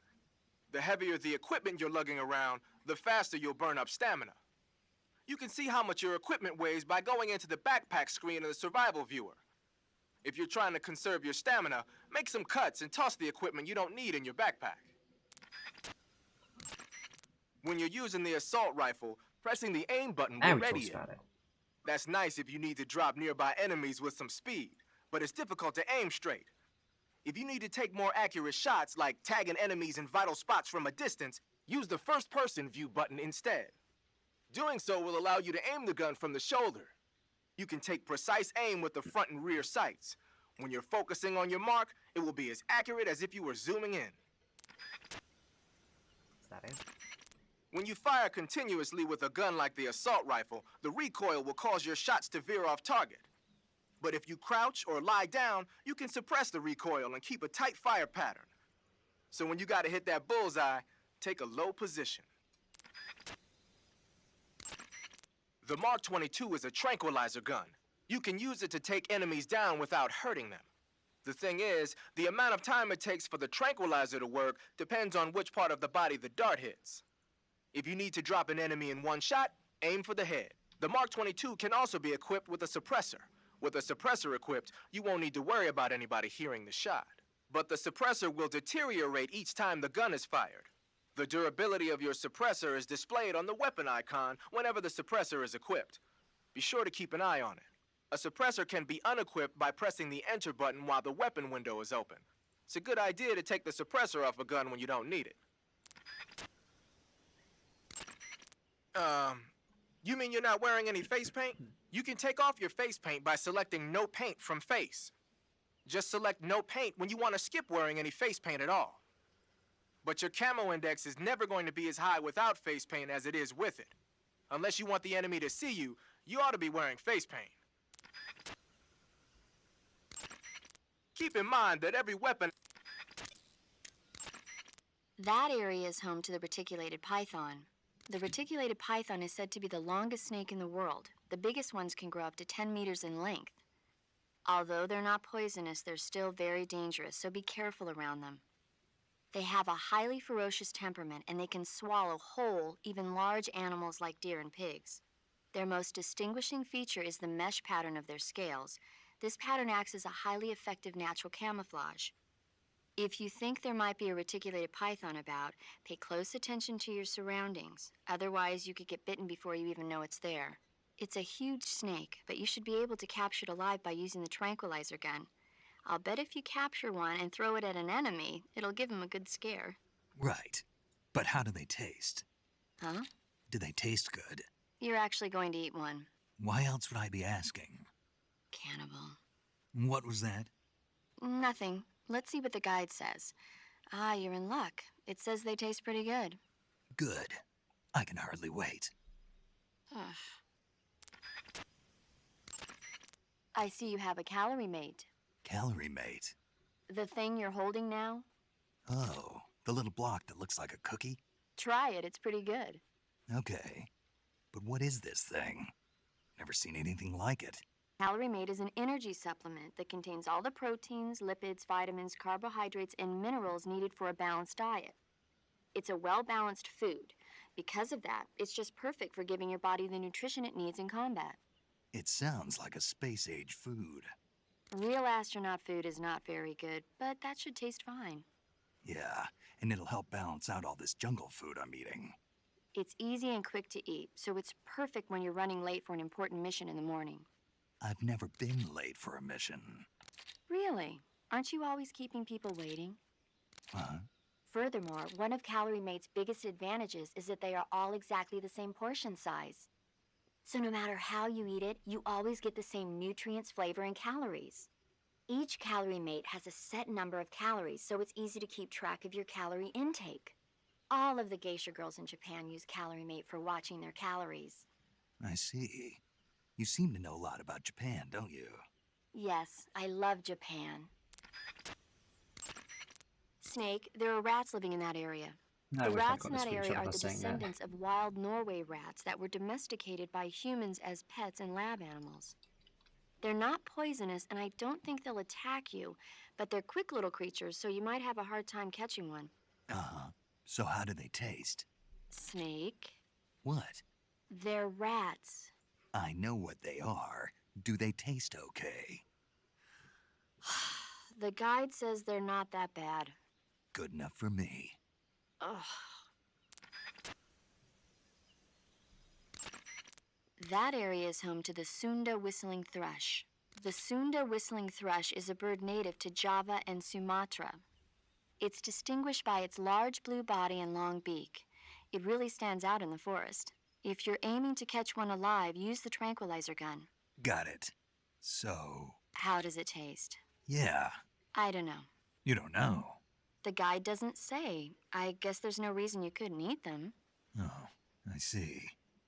The heavier the equipment you're lugging around, the faster you'll burn up stamina. You can see how much your equipment weighs by going into the backpack screen in the survival viewer. If you're trying to conserve your stamina, make some cuts and toss the equipment you don't need in your backpack. When you're using the assault rifle, pressing the aim button will ready it. That's nice if you need to drop nearby enemies with some speed, but it's difficult to aim straight. If you need to take more accurate shots, like tagging enemies in vital spots from a distance, use the first-person view button instead. Doing so will allow you to aim the gun from the shoulder. You can take precise aim with the front and rear sights. When you're focusing on your mark, it will be as accurate as if you were zooming in. Is that it? When you fire continuously with a gun like the assault rifle, the recoil will cause your shots to veer off target. But if you crouch or lie down, you can suppress the recoil and keep a tight fire pattern. So when you gotta hit that bullseye, take a low position. The Mark 22 is a tranquilizer gun. You can use it to take enemies down without hurting them. The thing is, the amount of time it takes for the tranquilizer to work depends on which part of the body the dart hits. If you need to drop an enemy in one shot, aim for the head. The Mark 22 can also be equipped with a suppressor. With a suppressor equipped, you won't need to worry about anybody hearing the shot. But the suppressor will deteriorate each time the gun is fired. The durability of your suppressor is displayed on the weapon icon whenever the suppressor is equipped. Be sure to keep an eye on it. A suppressor can be unequipped by pressing the enter button while the weapon window is open. It's a good idea to take the suppressor off a gun when you don't need it. You mean you're not wearing any face paint? You can take off your face paint by selecting No Paint from Face. Just select no paint when you want to skip wearing any face paint at all. But your camo index is never going to be as high without face paint as it is with it. Unless you want the enemy to see you, you ought to be wearing face paint. Keep in mind that every weapon... That area is home to the reticulated python. The reticulated python is said to be the longest snake in the world. The biggest ones can grow up to 10 meters in length. Although they're not poisonous, they're still very dangerous, so be careful around them. They have a highly ferocious temperament, and they can swallow whole, even large animals like deer and pigs. Their most distinguishing feature is the mesh pattern of their scales. This pattern acts as a highly effective natural camouflage. If you think there might be a reticulated python about, pay close attention to your surroundings. Otherwise, you could get bitten before you even know it's there. It's a huge snake, but you should be able to capture it alive by using the tranquilizer gun. I'll bet if you capture one and throw it at an enemy, it'll give him a good scare. Right. But how do they taste? Huh? Do they taste good? You're actually going to eat one. Why else would I be asking? Cannibal. What was that? Nothing. Let's see what the guide says. Ah, you're in luck. It says they taste pretty good. Good. I can hardly wait. Ugh. I see you have a calorie mate. Calorie mate? The thing you're holding now? Oh, the little block that looks like a cookie? Try it, it's pretty good. Okay. But what is this thing? Never seen anything like it. Calorie Mate is an energy supplement that contains all the proteins, lipids, vitamins, carbohydrates, and minerals needed for a balanced diet. It's a well-balanced food. Because of that, it's just perfect for giving your body the nutrition it needs in combat. It sounds like a space-age food. Real astronaut food is not very good, but that should taste fine. Yeah, and it'll help balance out all this jungle food I'm eating. It's easy and quick to eat, so it's perfect when you're running late for an important mission in the morning. I've never been late for a mission. Really? Aren't you always keeping people waiting? Huh? Furthermore, one of Calorie Mate's biggest advantages is that they are all exactly the same portion size. So no matter how you eat it, you always get the same nutrients, flavor, and calories. Each Calorie Mate has a set number of calories, so it's easy to keep track of your calorie intake. All of the geisha girls in Japan use Calorie Mate for watching their calories. I see. You seem to know a lot about Japan, don't you? Yes, I love Japan. Snake, there are rats living in that area. No, The we've not rats got in a that screenshot area of are us the saying that. descendants of wild Norway rats that were domesticated by humans as pets and lab animals. They're not poisonous, and I don't think they'll attack you, but they're quick little creatures, so you might have a hard time catching one. Uh-huh. So how do they taste? Snake, What? they're rats. I know what they are. Do they taste okay? The guide says they're not that bad. Good enough for me. Ugh. That area is home to the Sunda whistling thrush. The Sunda whistling thrush is a bird native to Java and Sumatra. It's distinguished by its large blue body and long beak. It really stands out in the forest. If you're aiming to catch one alive, use the tranquilizer gun. Got it. So, How does it taste? yeah. I don't know. You don't know. The guide doesn't say. I guess there's no reason you couldn't eat them. Oh, I see.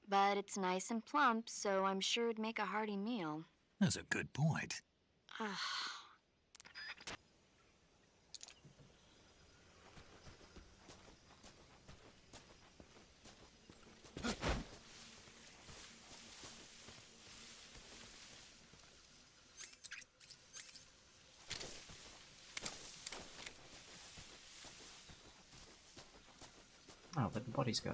But it's nice and plump, so I'm sure it'd make a hearty meal. That's a good point. Ugh. Oh, where'd the bodies go?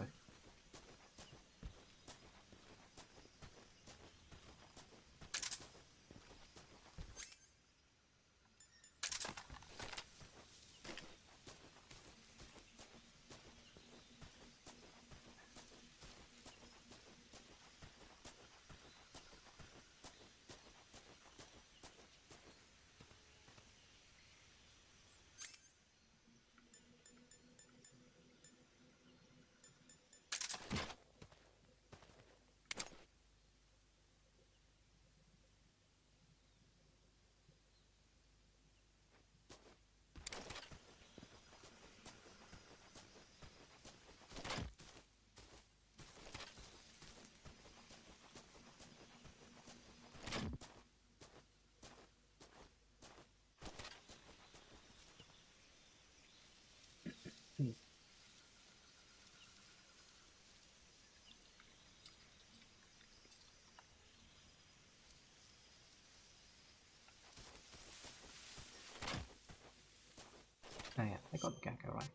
got the gecko right.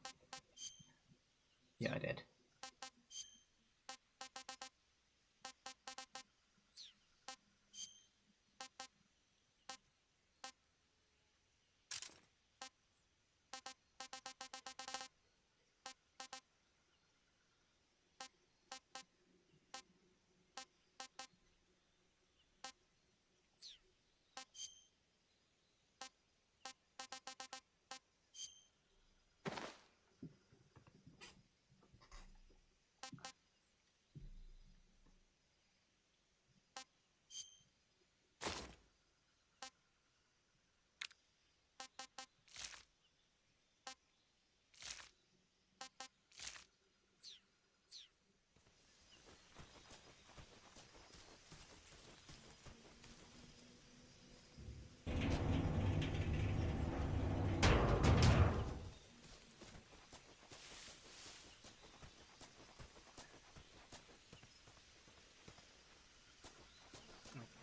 Yeah, I did.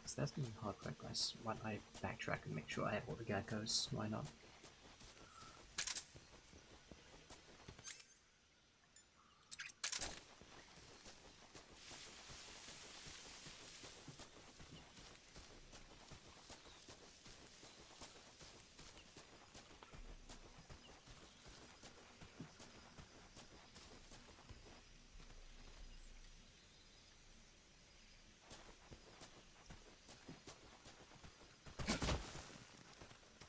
So that's gonna be hard progress. Why don't I backtrack and make sure I have all the geckos? Why not?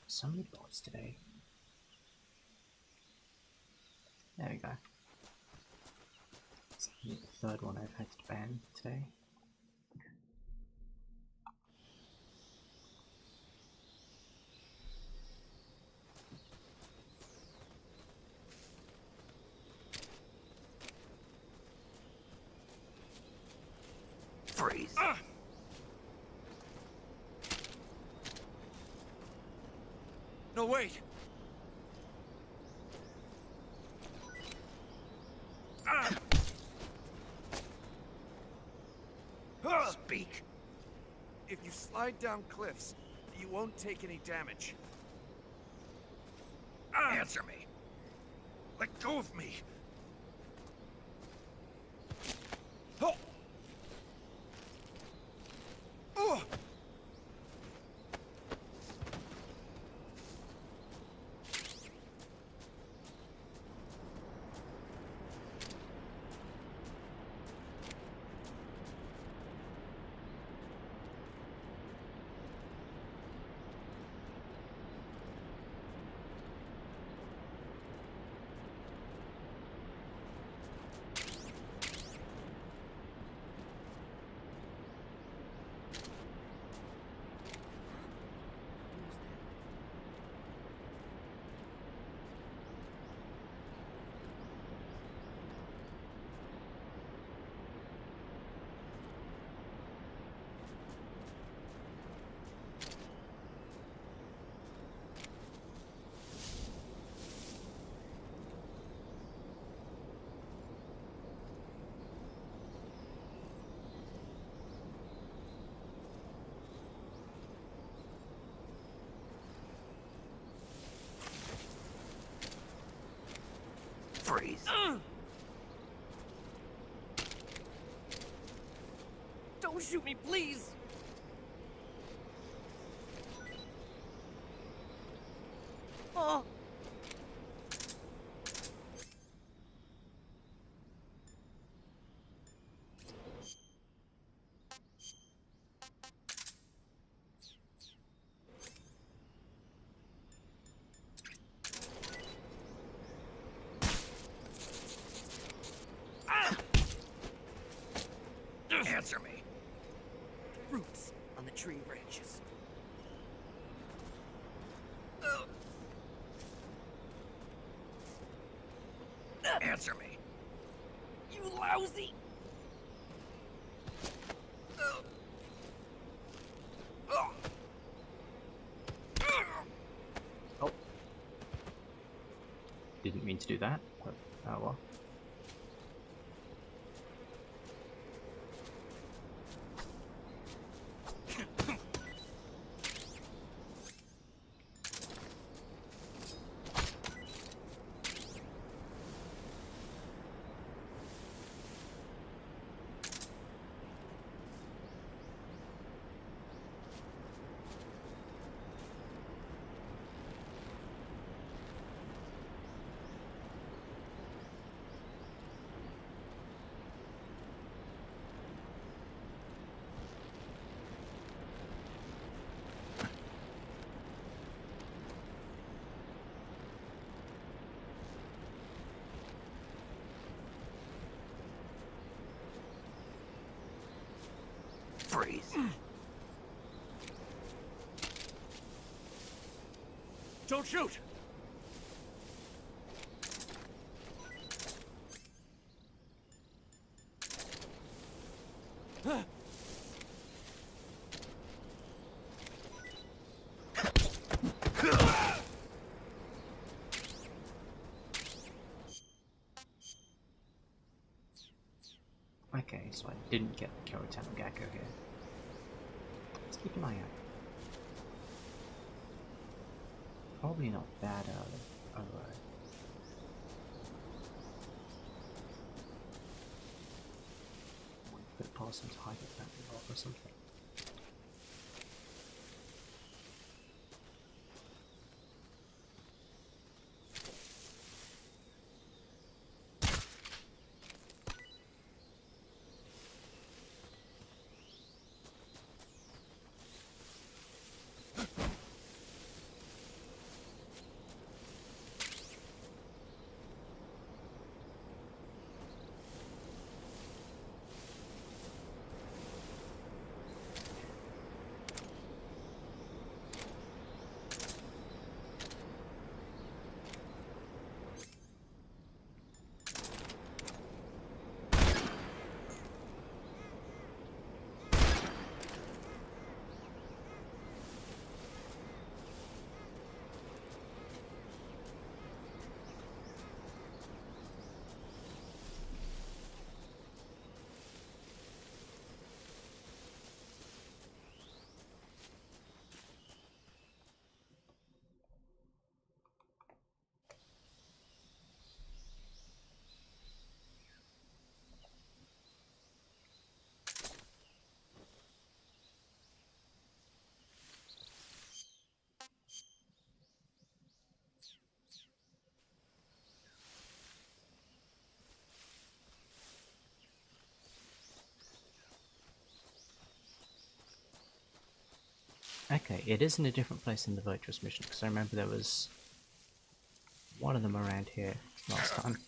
So many bots today. There we go. It's the third one I've had to ban today. Freeze! No, wait! Speak! If you slide down cliffs, you won't take any damage. Answer me! Let go of me! Oh! Oh! Freeze! Don't shoot me, please! Oh! Answer me! Roots on the tree branches. Answer me! You lousy! Oh. Didn't mean to do that, but oh well. Please. Don't shoot! Okay, so I didn't get the Kirotano Gecko here. Let's keep an eye out. Probably not that early. Alright. Put past some hide at that rock or something. Okay, it is in a different place in the Virtuous mission, because I remember there was one of them around here last time.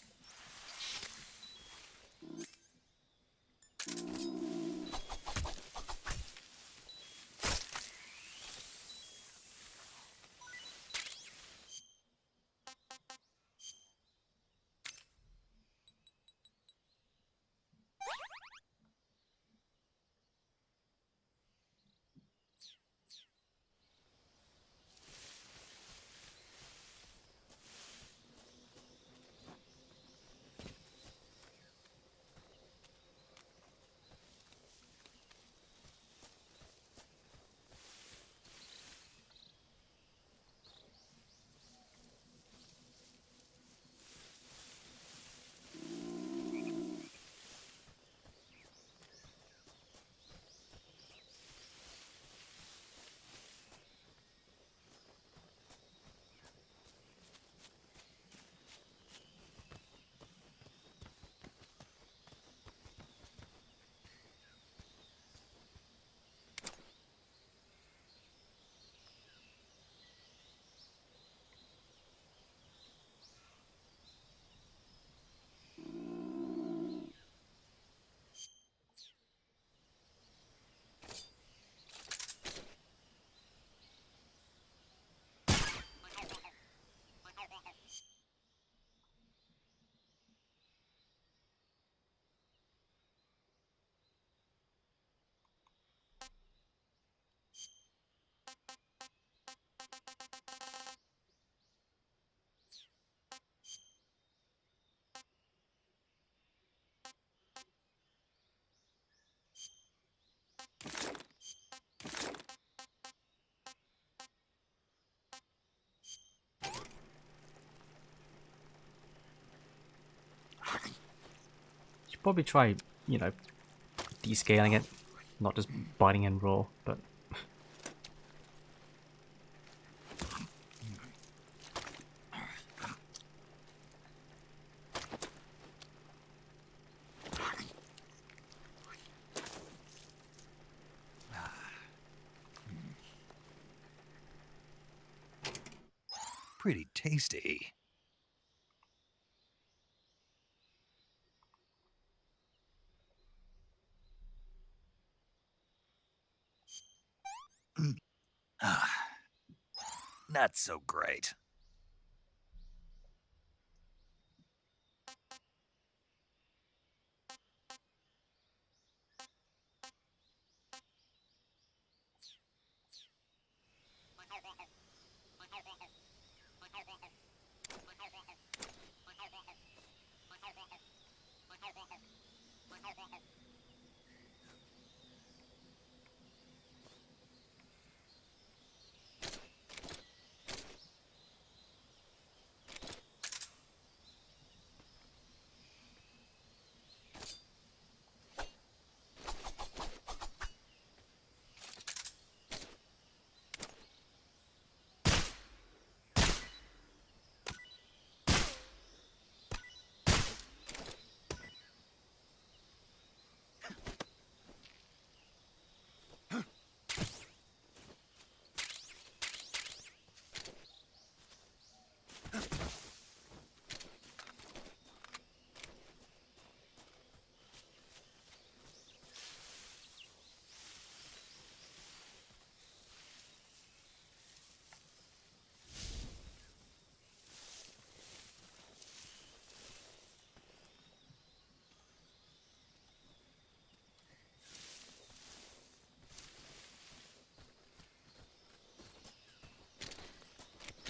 Should probably try, you know, descaling it, not just biting in raw, but Pretty tasty. Not so great.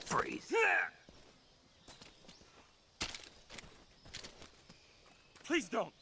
Freeze. Please don't.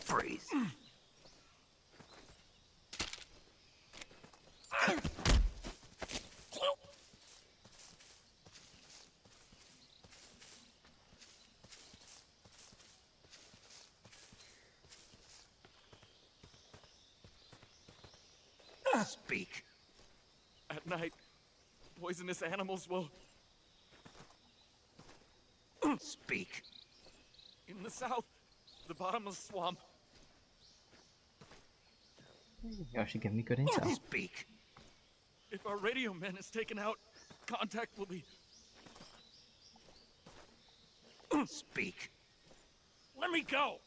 Freeze. Speak. At night, poisonous animals will... Speak. In the south, the bottomless swamp. You actually give me good intel. Speak. If our radio man is taken out, contact will be... Speak. Let me go!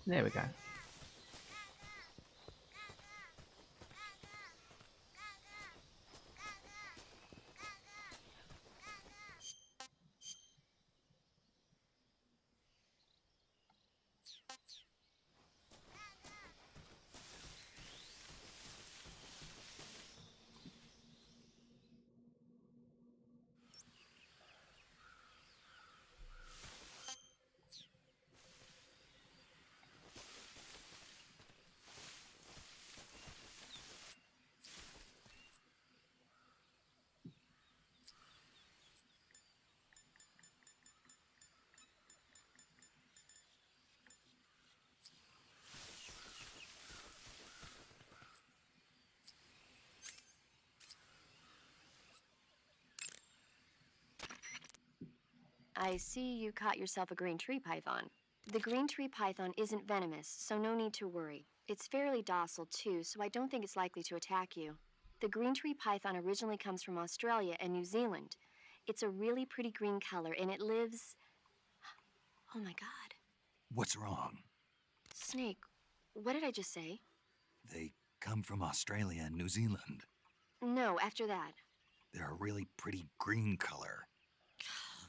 There we go. I see you caught yourself a green tree python. The green tree python isn't venomous, so no need to worry. It's fairly docile too, so I don't think it's likely to attack you. The green tree python originally comes from Australia and New Zealand. It's a really pretty green color, and it lives... Oh my god. What's wrong? Snake, what did I just say? They come from Australia and New Zealand. No, after that. They're a really pretty green color.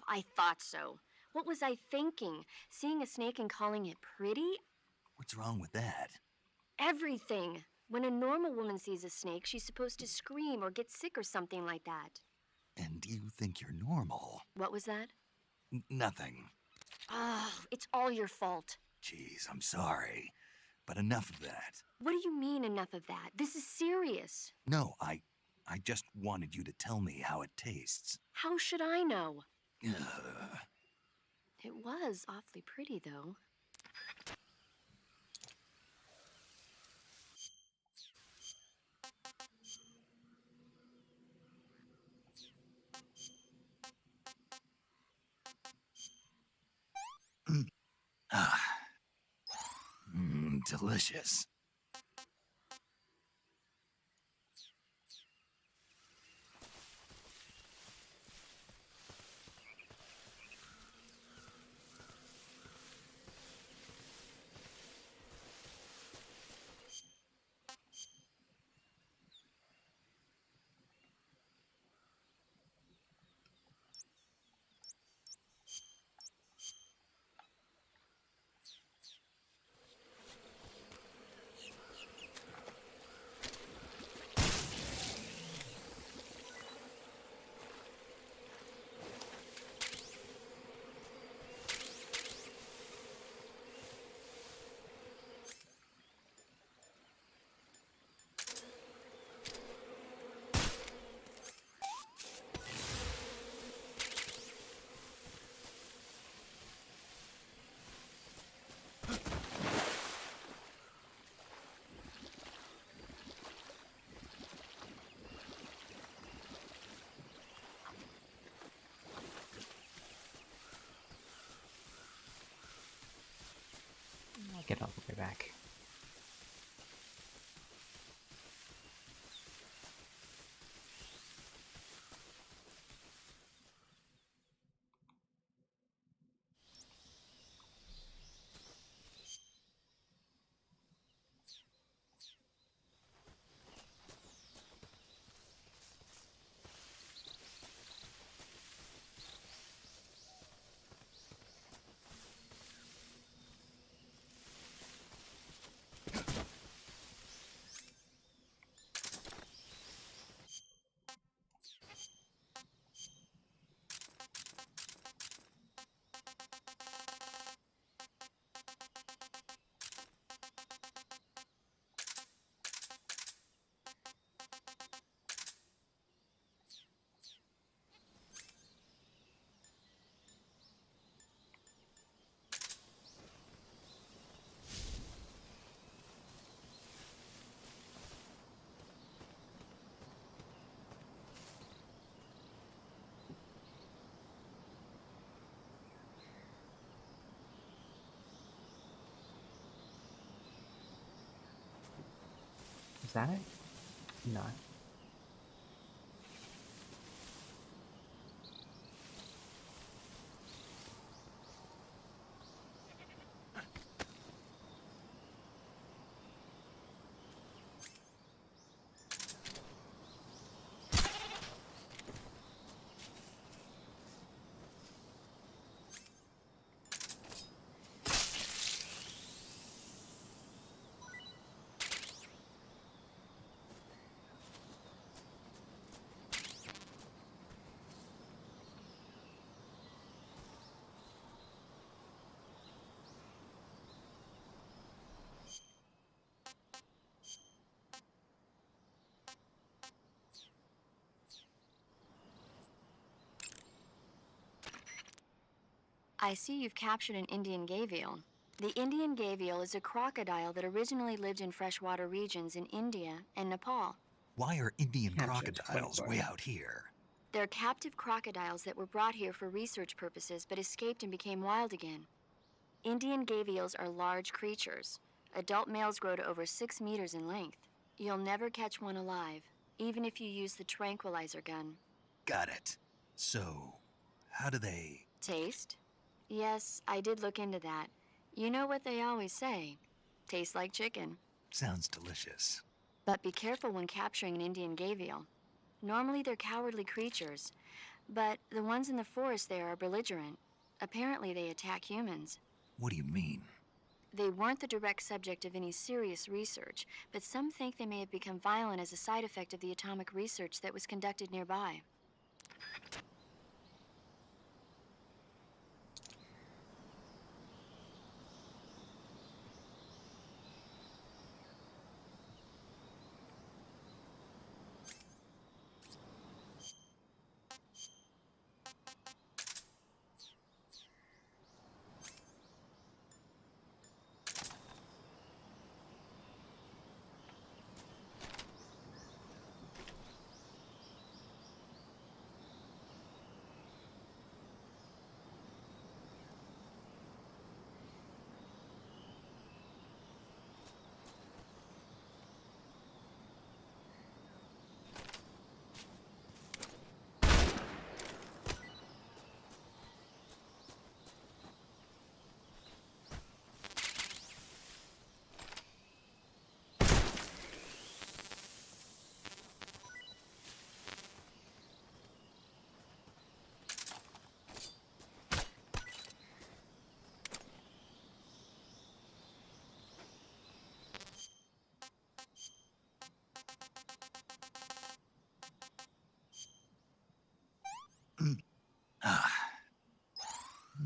I thought so. What was I thinking? Seeing a snake and calling it pretty? What's wrong with that? Everything. When a normal woman sees a snake, she's supposed to scream or get sick or something like that. And you think you're normal? What was that? Nothing. Oh, it's all your fault. Jeez, I'm sorry. But enough of that. What do you mean, enough of that? This is serious. No, I just wanted you to tell me how it tastes. How should I know? Ugh. It was awfully pretty, though. Delicious. I'll get all the way back. Is that it? No. I see you've captured an Indian gavial. The Indian gavial is a crocodile that originally lived in freshwater regions in India and Nepal. Why are Indian Captured. crocodiles Wait, way out here? They're captive crocodiles that were brought here for research purposes but escaped and became wild again. Indian gavials are large creatures. Adult males grow to over 6 meters in length. You'll never catch one alive, even if you use the tranquilizer gun. Got it. So, how do they... Taste? Yes, I did look into that. You know what they always say. Tastes like chicken. Sounds delicious. But be careful when capturing an Indian gavial. Normally they're cowardly creatures, but the ones in the forest there are belligerent. Apparently they attack humans. What do you mean? They weren't the direct subject of any serious research, but some think they may have become violent as a side effect of the atomic research that was conducted nearby.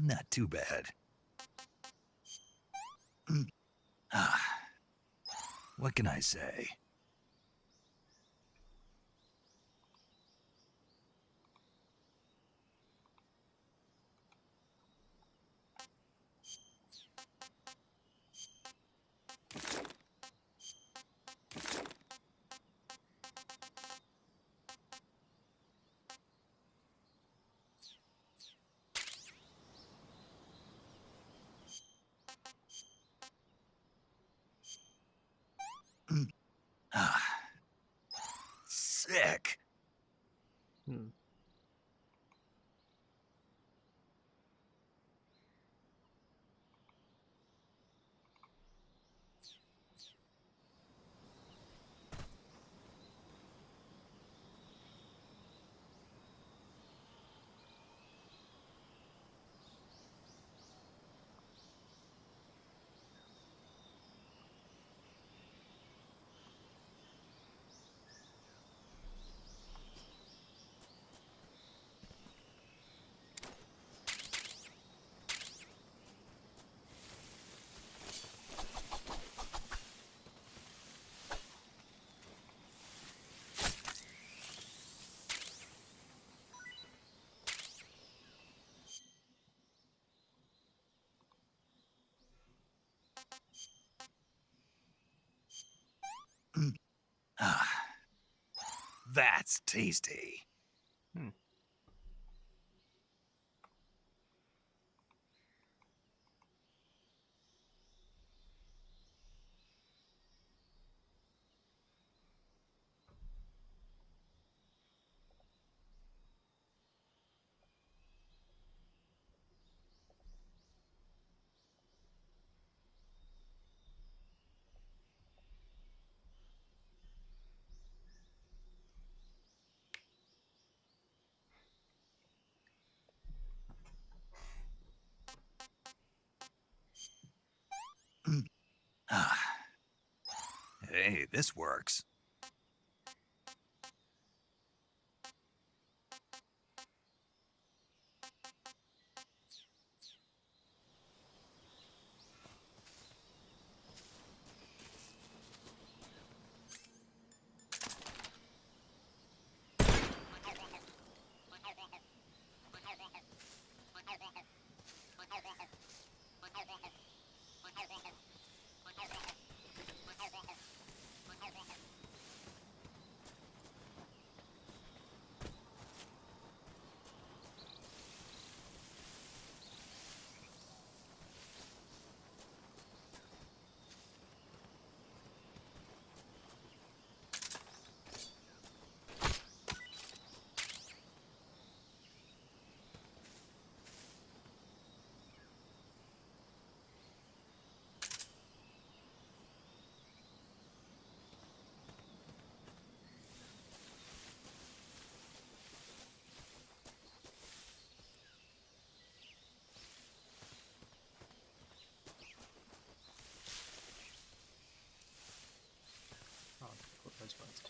Not too bad. What can I say? Sick. Hmm. That's tasty. Hmm. Hey, this works.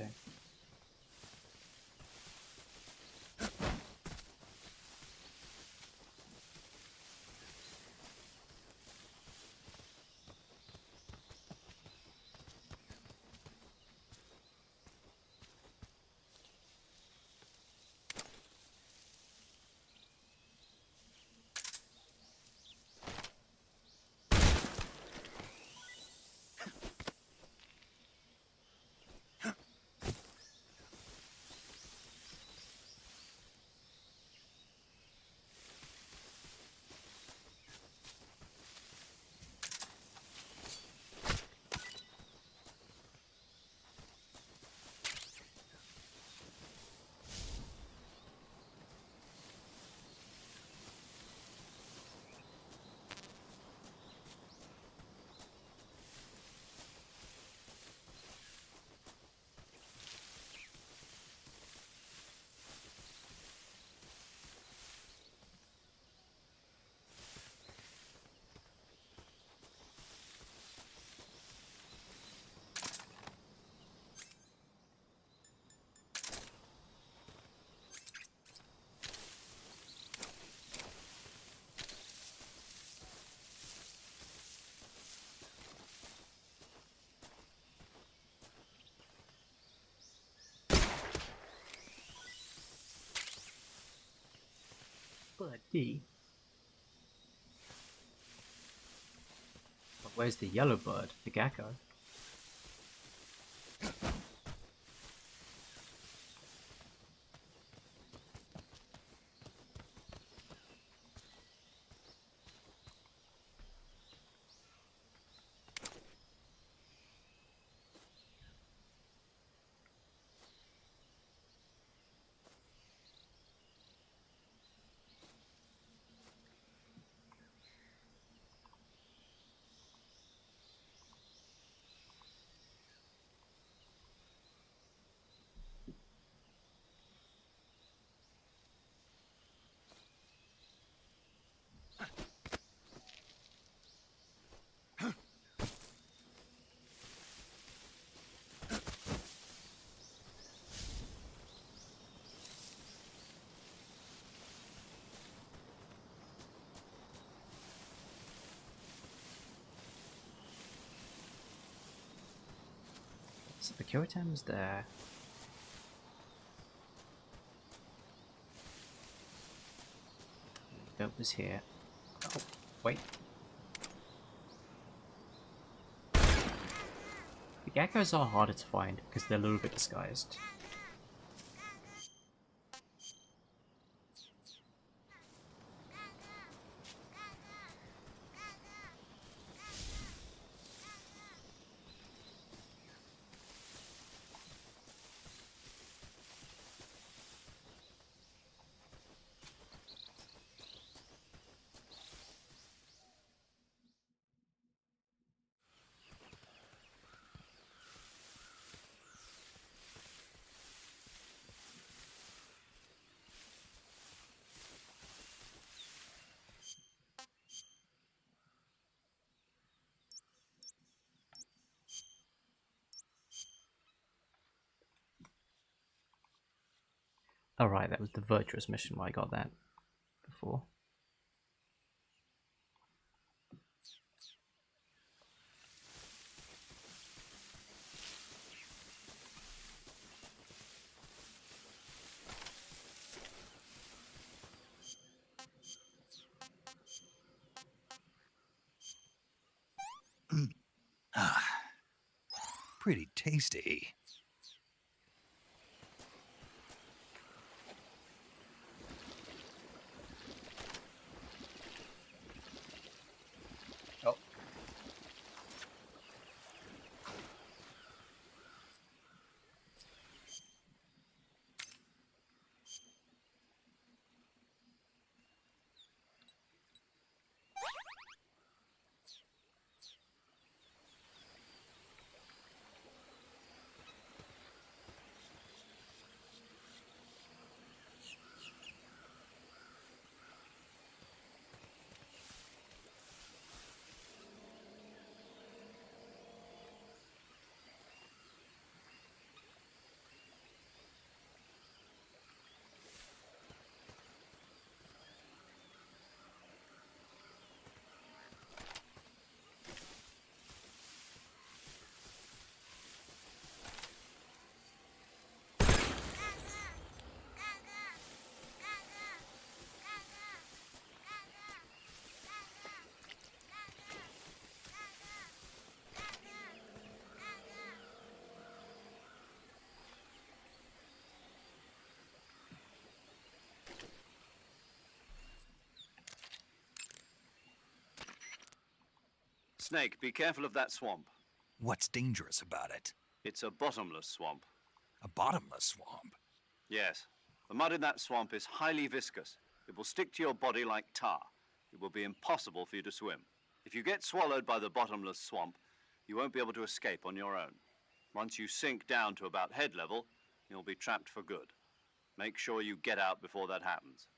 to. Buddy. But where's the yellow bird? The gecko? So the Kyotam's there. That was here. Oh, wait. The geckos are harder to find because they're a little bit disguised. Oh right, that was the virtuous mission where I got that before. Pretty tasty. Oh. Snake, be careful of that swamp. What's dangerous about it? It's a bottomless swamp. A bottomless swamp? Yes. The mud in that swamp is highly viscous. It will stick to your body like tar. It will be impossible for you to swim. If you get swallowed by the bottomless swamp, you won't be able to escape on your own. Once you sink down to about head level, you'll be trapped for good. Make sure you get out before that happens.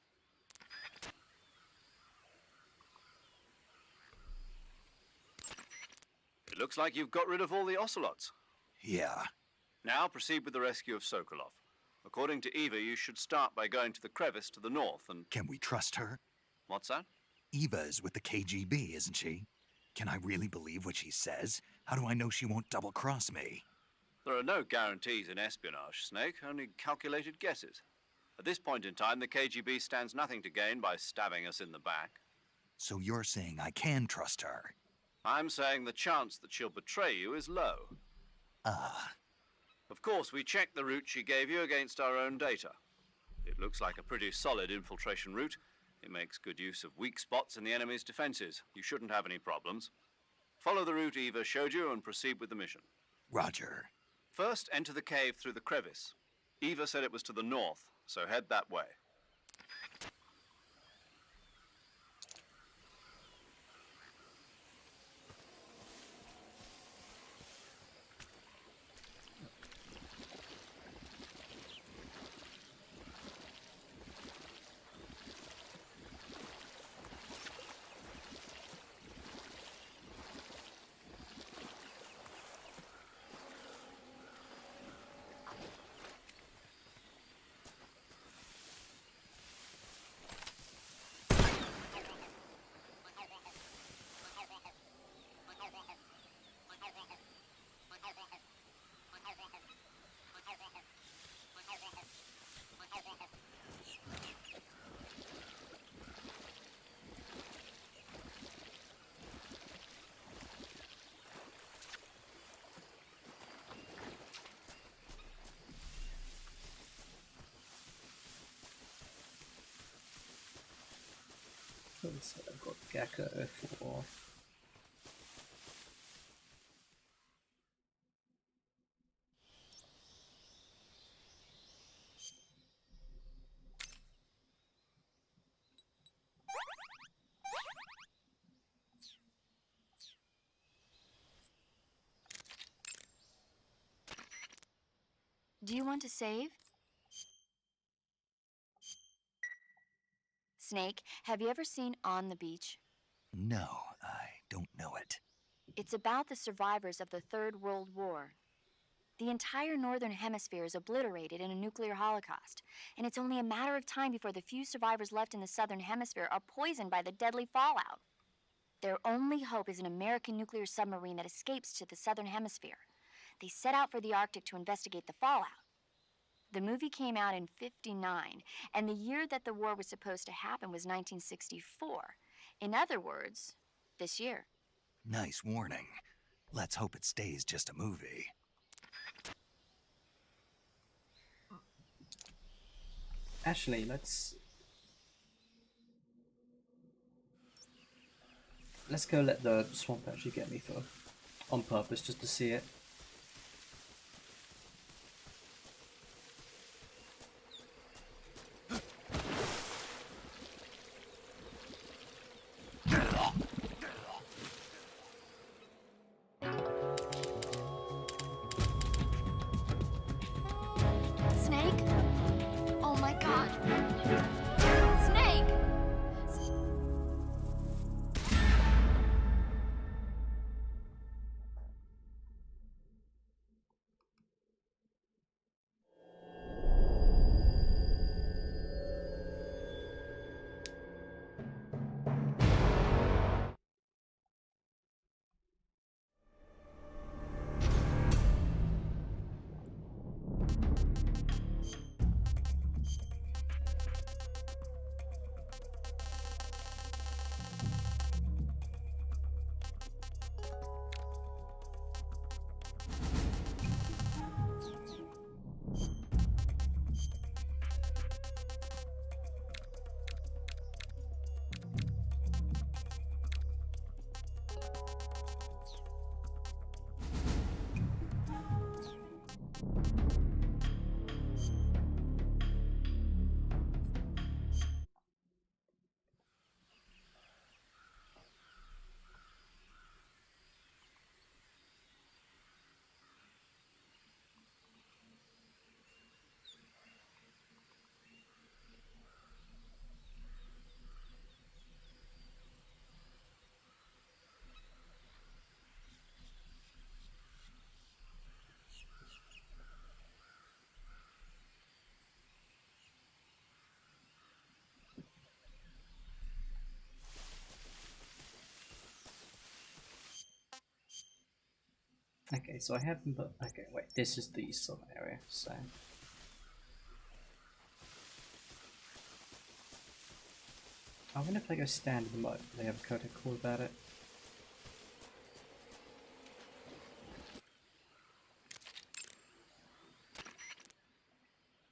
It looks like you've got rid of all the ocelots. Yeah. Now proceed with the rescue of Sokolov. According to Eva, you should start by going to the crevice to the north and... Can we trust her? What's that? Eva is with the KGB, isn't she? Can I really believe what she says? How do I know she won't double-cross me? There are no guarantees in espionage, Snake, only calculated guesses. At this point in time, the KGB stands nothing to gain by stabbing us in the back. So you're saying I can trust her? I'm saying the chance that she'll betray you is low. Of course, we checked the route she gave you against our own data. It looks like a pretty solid infiltration route. It makes good use of weak spots in the enemy's defenses. You shouldn't have any problems. Follow the route Eva showed you and proceed with the mission. Roger. First, enter the cave through the crevice. Eva said it was to the north, so head that way. So I've got Gecko for... Do you want to save? Snake, have you ever seen On the Beach? No, I don't know it. It's about the survivors of the Third World War. The entire northern hemisphere is obliterated in a nuclear holocaust, and it's only a matter of time before the few survivors left in the southern hemisphere are poisoned by the deadly fallout. Their only hope is an American nuclear submarine that escapes to the southern hemisphere. They set out for the Arctic to investigate the fallout. The movie came out in '59, and the year that the war was supposed to happen was 1964. In other words, this year. Nice warning. Let's hope it stays just a movie. Actually, let's go let the swamp actually get me for on purpose just to see it. Snake? Oh my God. Snake! Okay, so I haven't. But okay, wait. This is the southern area. So. I wonder if I go stand in the mud. Do they have a code cool about it?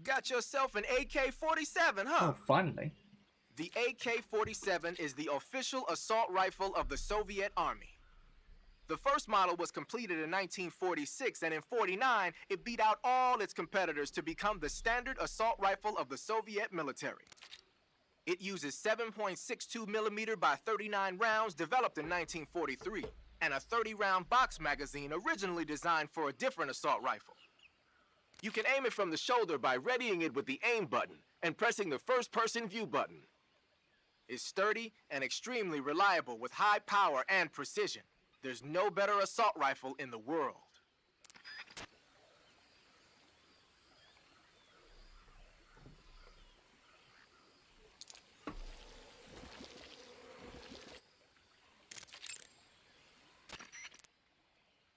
Got yourself an AK-47, huh? Oh, finally. The AK-47 is the official assault rifle of the Soviet Army. The first model was completed in 1946, and in 49, it beat out all its competitors to become the standard assault rifle of the Soviet military. It uses 7.62 millimeter by 39 rounds developed in 1943, and a 30-round box magazine originally designed for a different assault rifle. You can aim it from the shoulder by readying it with the aim button and pressing the first-person view button. It's sturdy and extremely reliable with high power and precision. There's no better assault rifle in the world.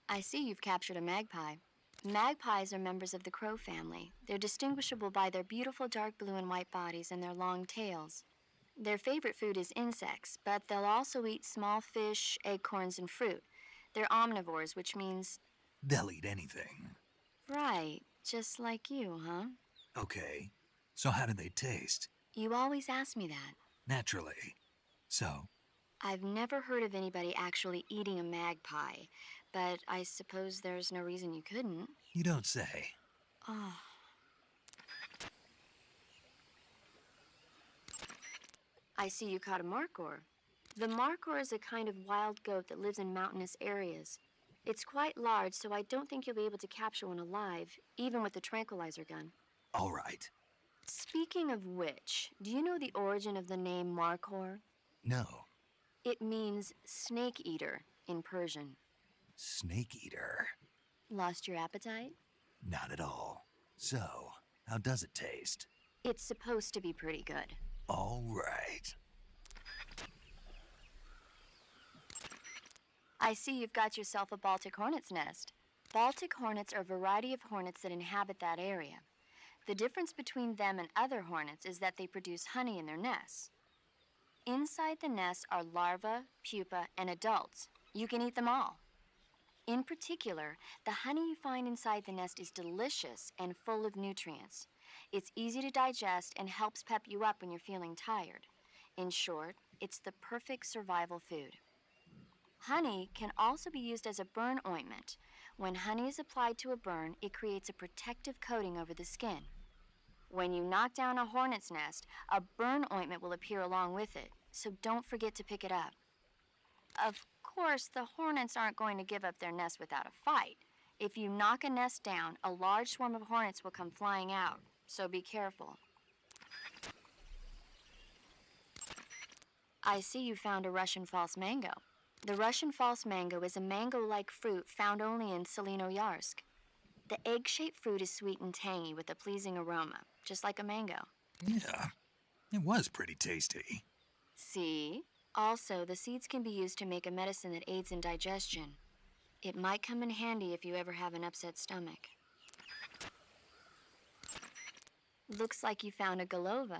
I see you've captured a magpie. Magpies are members of the crow family. They're distinguishable by their beautiful dark blue and white bodies and their long tails. Their favorite food is insects, but they'll also eat small fish, acorns, and fruit. They're omnivores, which means... They'll eat anything. Right, just like you, huh? Okay, so how do they taste? You always ask me that. Naturally. So? I've never heard of anybody actually eating a magpie, but I suppose there's no reason you couldn't. You don't say. Oh. I see you caught a markhor. The markhor is a kind of wild goat that lives in mountainous areas. It's quite large, so I don't think you'll be able to capture one alive, even with the tranquilizer gun. All right. Speaking of which, do you know the origin of the name markhor? No. It means snake eater in Persian. Snake eater? Lost your appetite? Not at all. So, how does it taste? It's supposed to be pretty good. All right. I see you've got yourself a Baltic hornet's nest. Baltic hornets are a variety of hornets that inhabit that area. The difference between them and other hornets is that they produce honey in their nests. Inside the nest are larvae, pupa, and adults. You can eat them all. In particular, the honey you find inside the nest is delicious and full of nutrients. It's easy to digest and helps pep you up when you're feeling tired. In short, it's the perfect survival food. Honey can also be used as a burn ointment. When honey is applied to a burn, it creates a protective coating over the skin. When you knock down a hornet's nest, a burn ointment will appear along with it, so don't forget to pick it up. Of course, the hornets aren't going to give up their nest without a fight. If you knock a nest down, a large swarm of hornets will come flying out, so be careful. I see you found a Russian false mango. The Russian false mango is a mango-like fruit found only in Selinoyarsk. The egg-shaped fruit is sweet and tangy with a pleasing aroma, just like a mango. Yeah, it was pretty tasty. See? Also, the seeds can be used to make a medicine that aids in digestion. It might come in handy if you ever have an upset stomach. Looks like you found a golova.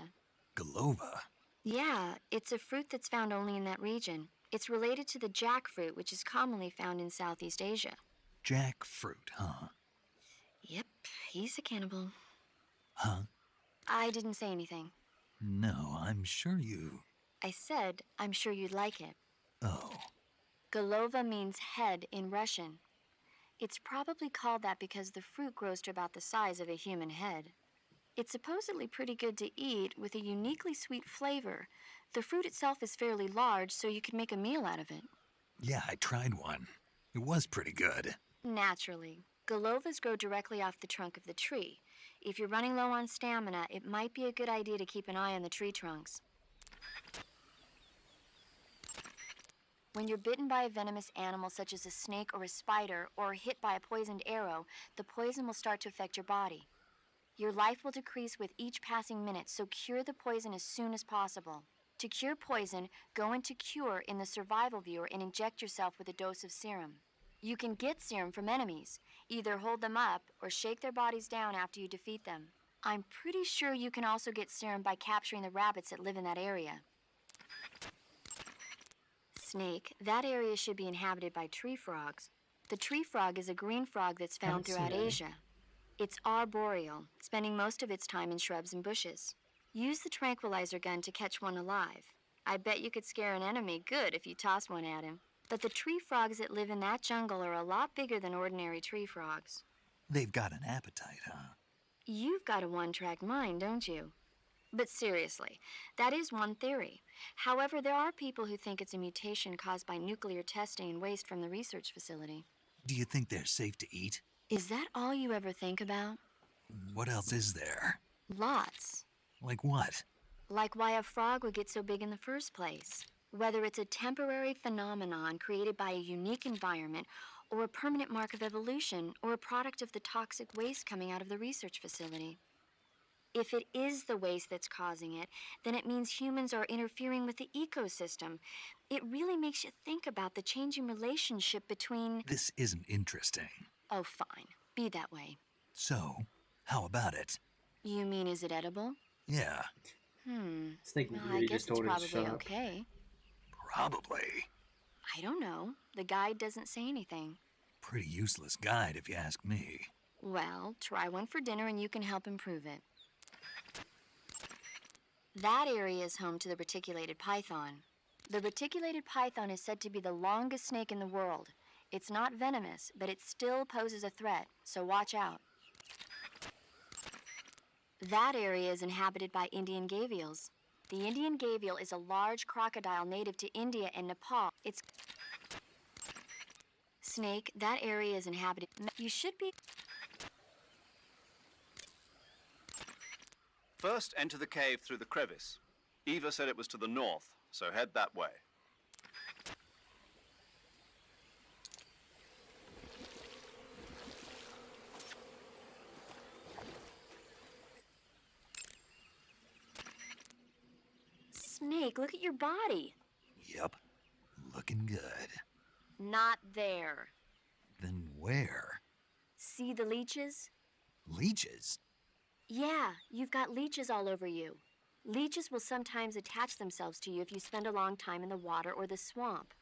Golova? Yeah, it's a fruit that's found only in that region. It's related to the jackfruit, which is commonly found in Southeast Asia. Jackfruit, huh? Yep, he's a cannibal. Huh? I didn't say anything. No, I'm sure you... I said, I'm sure you'd like it. Oh. Golova means head in Russian. It's probably called that because the fruit grows to about the size of a human head. It's supposedly pretty good to eat with a uniquely sweet flavor. The fruit itself is fairly large, so you could make a meal out of it. Yeah, I tried one. It was pretty good. Naturally. Golovas grow directly off the trunk of the tree. If you're running low on stamina, it might be a good idea to keep an eye on the tree trunks. When you're bitten by a venomous animal such as a snake or a spider, or hit by a poisoned arrow, the poison will start to affect your body. Your life will decrease with each passing minute, so cure the poison as soon as possible. To cure poison, go into Cure in the survival viewer and inject yourself with a dose of serum. You can get serum from enemies. Either hold them up or shake their bodies down after you defeat them. I'm pretty sure you can also get serum by capturing the rabbits that live in that area. Snake, that area should be inhabited by tree frogs. The tree frog is a green frog that's found throughout Asia. It's arboreal, spending most of its time in shrubs and bushes. Use the tranquilizer gun to catch one alive. I bet you could scare an enemy good if you tossed one at him. But the tree frogs that live in that jungle are a lot bigger than ordinary tree frogs. They've got an appetite, huh? You've got a one-track mind, don't you? But seriously, that is one theory. However, there are people who think it's a mutation caused by nuclear testing and waste from the research facility. Do you think they're safe to eat? Is that all you ever think about? What else is there? Lots. Like what? Like why a frog would get so big in the first place. Whether it's a temporary phenomenon created by a unique environment, or a permanent mark of evolution, or a product of the toxic waste coming out of the research facility. If it is the waste that's causing it, then it means humans are interfering with the ecosystem. It really makes you think about the changing relationship between... This isn't interesting. Oh, fine. Be that way. So, how about it? You mean, is it edible? Yeah. Snake Well, really I guess just told it's her to shut probably up. okay. Probably. I don't know. The guide doesn't say anything. Pretty useless guide, if you ask me. Well, try one for dinner and you can help improve it. That area is home to the reticulated python. The reticulated python is said to be the longest snake in the world. It's not venomous, but it still poses a threat, so watch out. That area is inhabited by Indian gavials. The Indian gavial is a large crocodile native to India and Nepal. It's... Snake, that area is inhabited... You should be... First, enter the cave through the crevice. Eva said it was to the north, so head that way. Snake, look at your body. Yep. Looking good. Not there. Then where? See the leeches? Leeches? Yeah, you've got leeches all over you. Leeches will sometimes attach themselves to you if you spend a long time in the water or the swamp.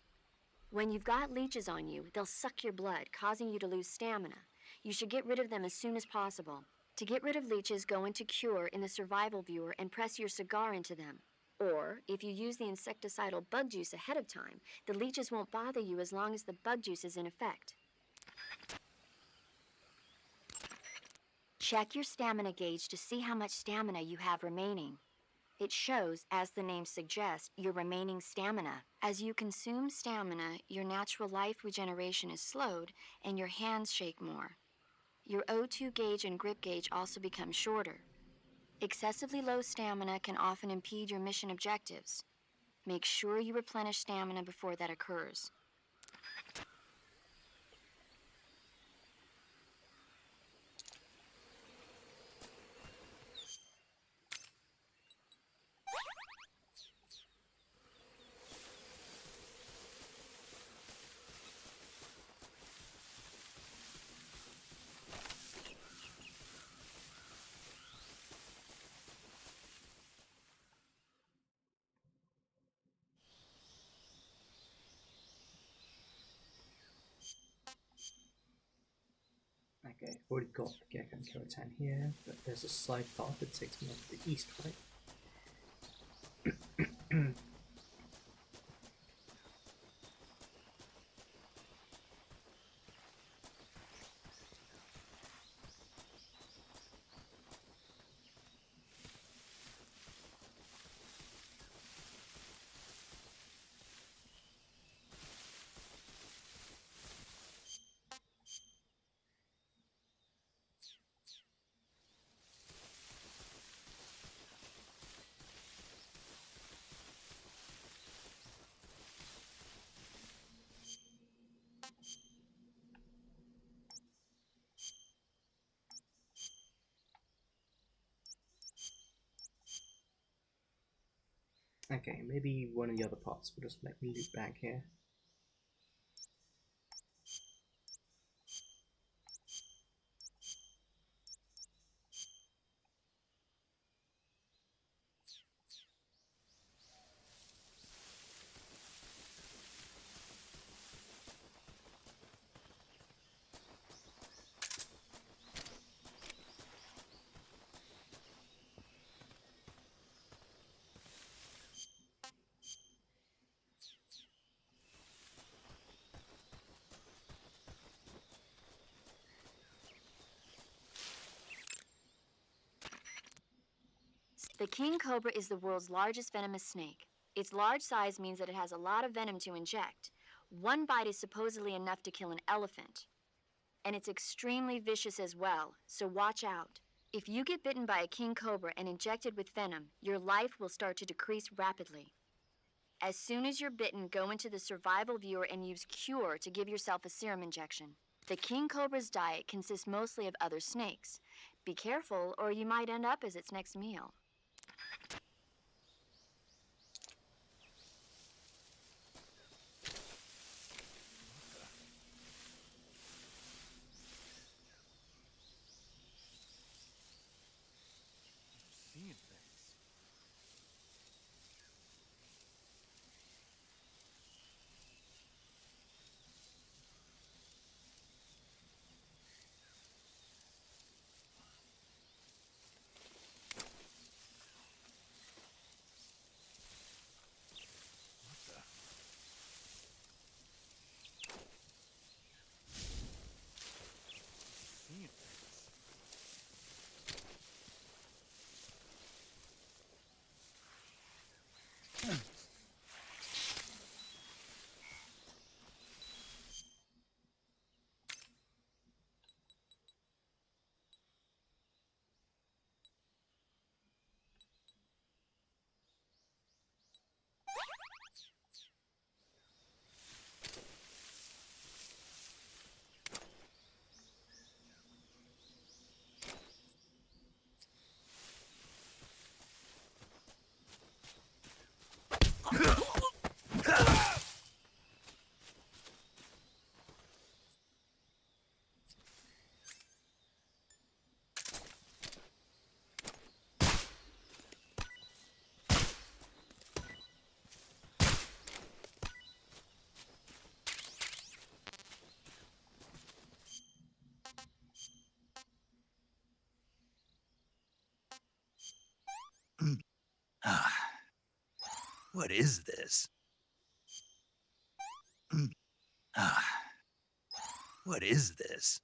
When you've got leeches on you, they'll suck your blood, causing you to lose stamina. You should get rid of them as soon as possible. To get rid of leeches, go into Cure in the survival viewer and press your cigar into them. Or, if you use the insecticidal bug juice ahead of time, the leeches won't bother you as long as the bug juice is in effect. Check your stamina gauge to see how much stamina you have remaining. It shows, as the name suggests, your remaining stamina. As you consume stamina, your natural life regeneration is slowed and your hands shake more. Your O2 gauge and grip gauge also become shorter. Excessively low stamina can often impede your mission objectives. Make sure you replenish stamina before that occurs. Okay, already got the Gecko and Keratin here, but there's a side path that takes me off to the east, right? Okay, maybe one of the other parts will just make me loop back here. The king cobra is the world's largest venomous snake. Its large size means that it has a lot of venom to inject. One bite is supposedly enough to kill an elephant. And it's extremely vicious as well, so watch out. If you get bitten by a king cobra and injected with venom, your life will start to decrease rapidly. As soon as you're bitten, go into the survival viewer and use Cure to give yourself a serum injection. The king cobra's diet consists mostly of other snakes. Be careful, or you might end up as its next meal. Seeing things. Seeing things. Ah, what is this? Ah, what is this?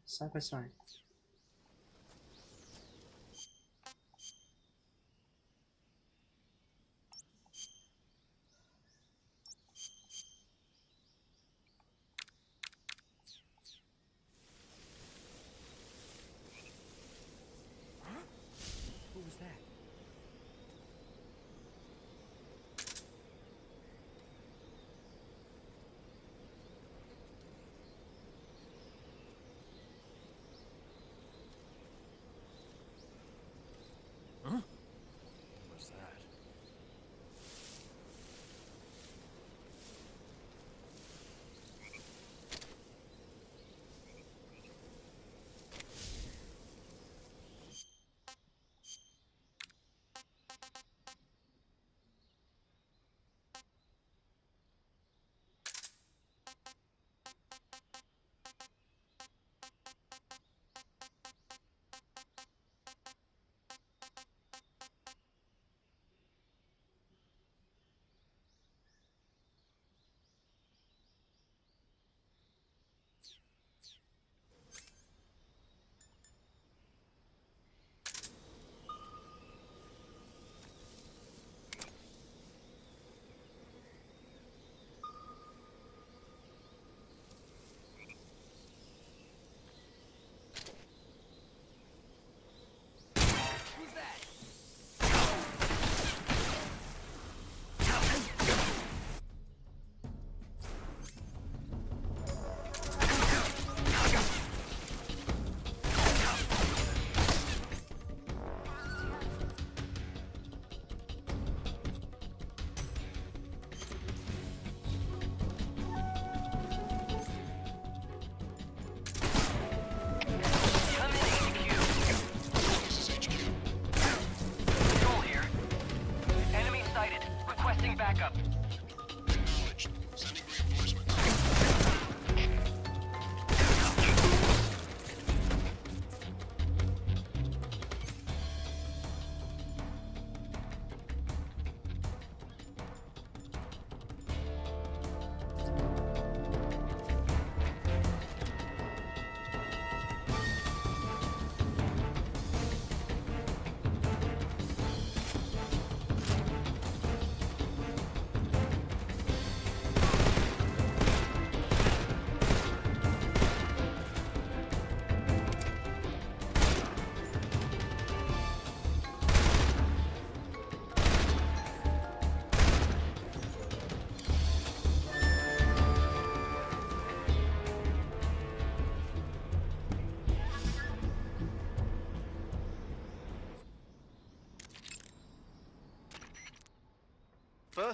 Side by side. Who was that? What was that?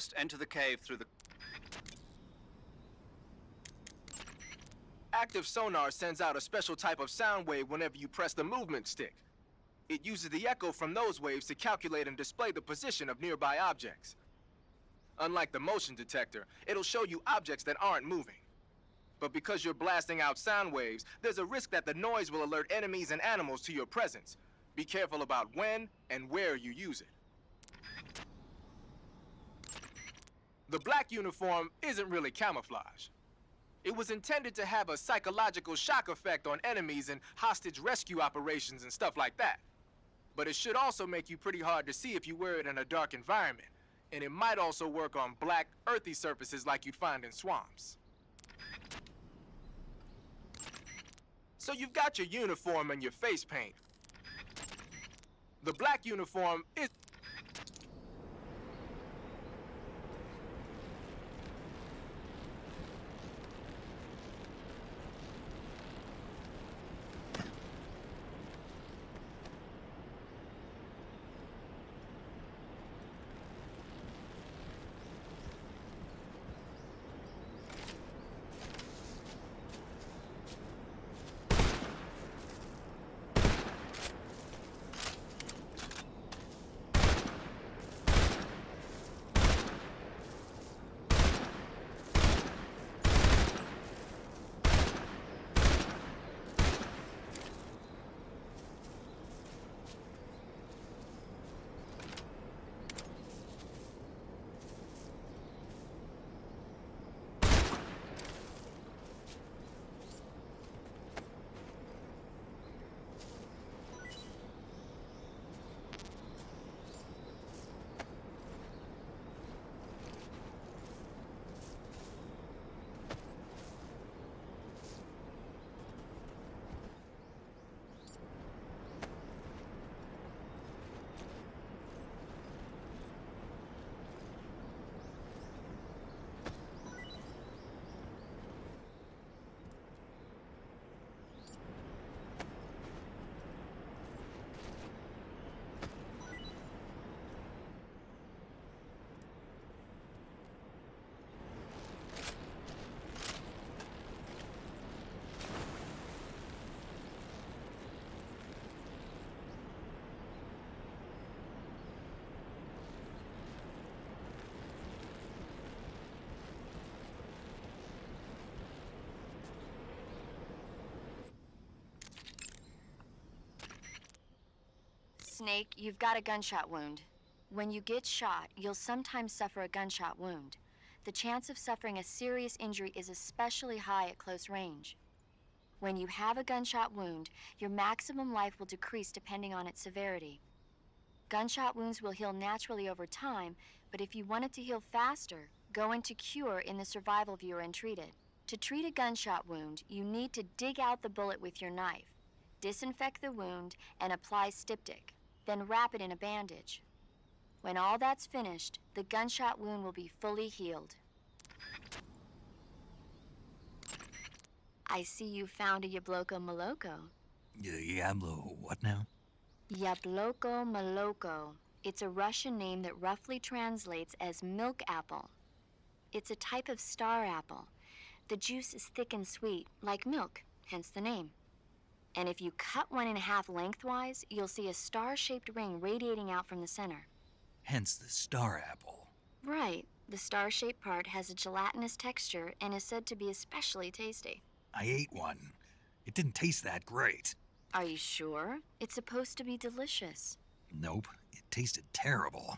First, enter the cave through the... Active sonar sends out a special type of sound wave whenever you press the movement stick. It uses the echo from those waves to calculate and display the position of nearby objects. Unlike the motion detector, it'll show you objects that aren't moving. But because you're blasting out sound waves, there's a risk that the noise will alert enemies and animals to your presence. Be careful about when and where you use it. The black uniform isn't really camouflage. It was intended to have a psychological shock effect on enemies in hostage rescue operations and stuff like that. But it should also make you pretty hard to see if you wear it in a dark environment. And it might also work on black, earthy surfaces like you'd find in swamps. So you've got your uniform and your face paint. The black uniform is... Snake, you've got a gunshot wound. When you get shot, you'll sometimes suffer a gunshot wound. The chance of suffering a serious injury is especially high at close range. When you have a gunshot wound, your maximum life will decrease depending on its severity. Gunshot wounds will heal naturally over time, but if you want it to heal faster, go into Cure in the survival viewer and treat it. To treat a gunshot wound, you need to dig out the bullet with your knife, disinfect the wound, and apply styptic. Then wrap it in a bandage. When all that's finished, the gunshot wound will be fully healed. I see you found a Yabloko Maloko. Yablo, what now? Yabloko Maloko. It's a Russian name that roughly translates as milk apple. It's a type of star apple. The juice is thick and sweet, like milk, hence the name. And if you cut one in half lengthwise, you'll see a star-shaped ring radiating out from the center. Hence the star apple. Right. The star-shaped part has a gelatinous texture and is said to be especially tasty. I ate one. It didn't taste that great. Are you sure? It's supposed to be delicious. Nope, it tasted terrible.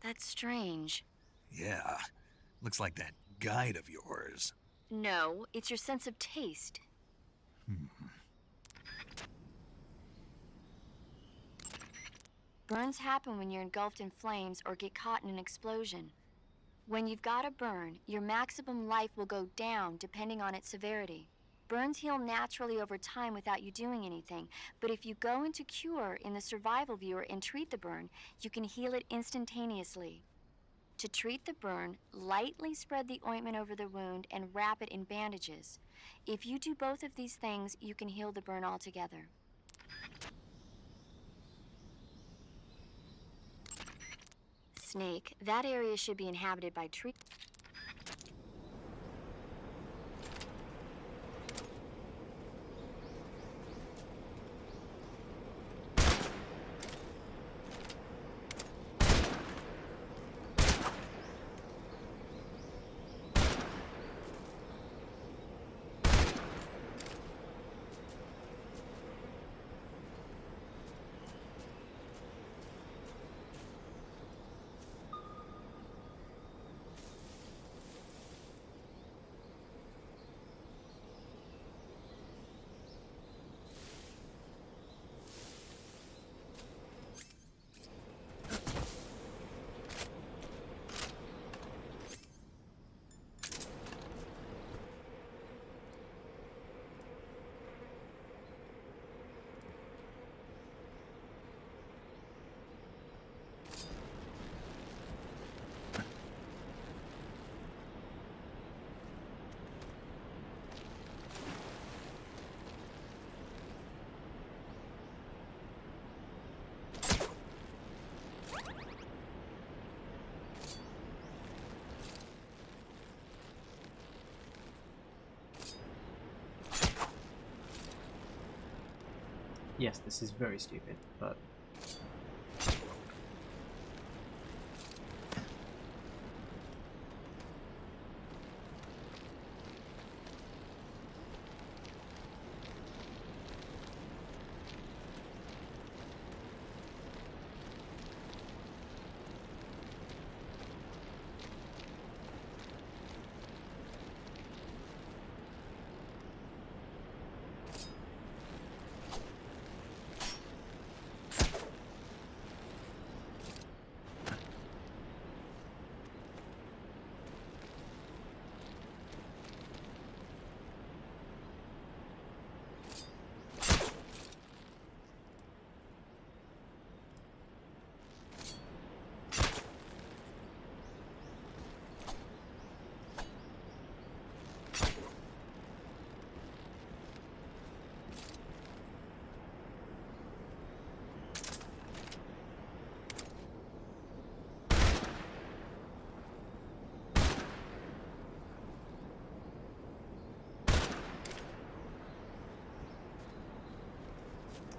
That's strange. Yeah, looks like that guide of yours. No, it's your sense of taste. Burns happen when you're engulfed in flames or get caught in an explosion. When you've got a burn, your maximum life will go down depending on its severity. Burns heal naturally over time without you doing anything, but if you go into Cure in the survival viewer and treat the burn, you can heal it instantaneously. To treat the burn, lightly spread the ointment over the wound and wrap it in bandages. If you do both of these things, you can heal the burn altogether. Snake, that area should be inhabited by tree. Yes, this is very stupid, but...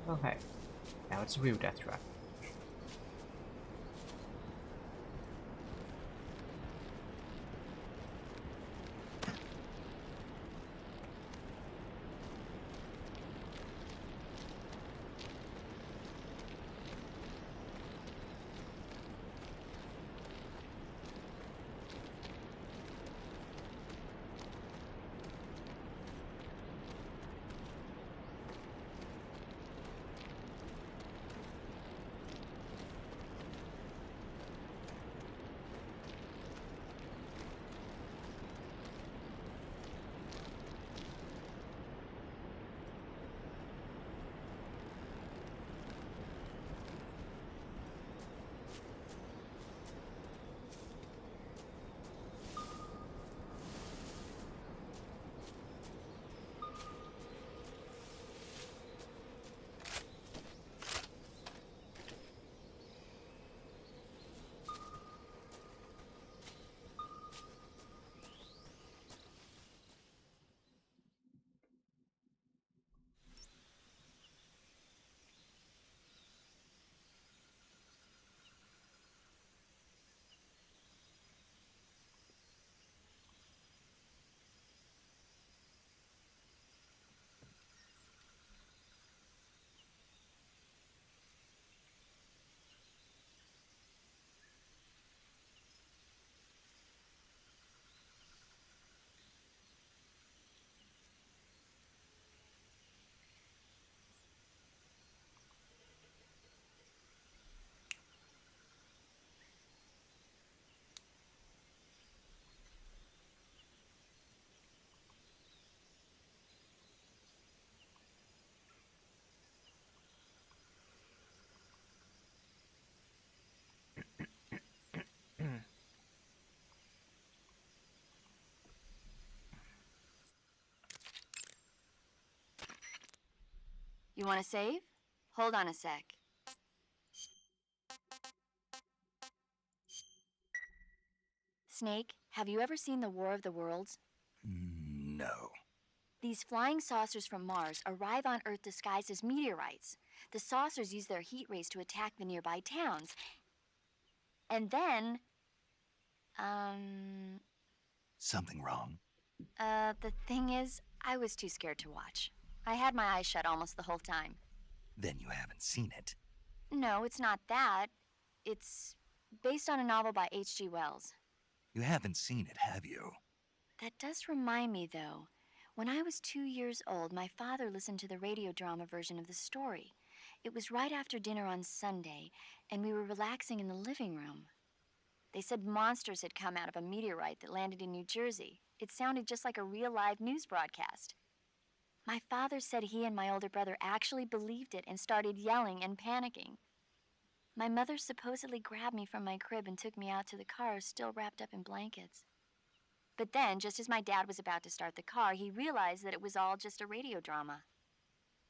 Okay, now it's a real death trap. You want to save? Hold on a sec. Snake, have you ever seen the War of the Worlds? No. These flying saucers from Mars arrive on Earth disguised as meteorites. The saucers use their heat rays to attack the nearby towns. And then, Something wrong? the thing is, I was too scared to watch. I had my eyes shut almost the whole time. Then you haven't seen it. No, it's not that. It's based on a novel by H.G. Wells. You haven't seen it, have you? That does remind me, though. When I was 2 years old, my father listened to the radio drama version of the story. It was right after dinner on Sunday, and we were relaxing in the living room. They said monsters had come out of a meteorite that landed in New Jersey. It sounded just like a real live news broadcast. My father said he and my older brother actually believed it and started yelling and panicking. My mother supposedly grabbed me from my crib and took me out to the car, still wrapped up in blankets. But then, just as my dad was about to start the car, he realized that it was all just a radio drama.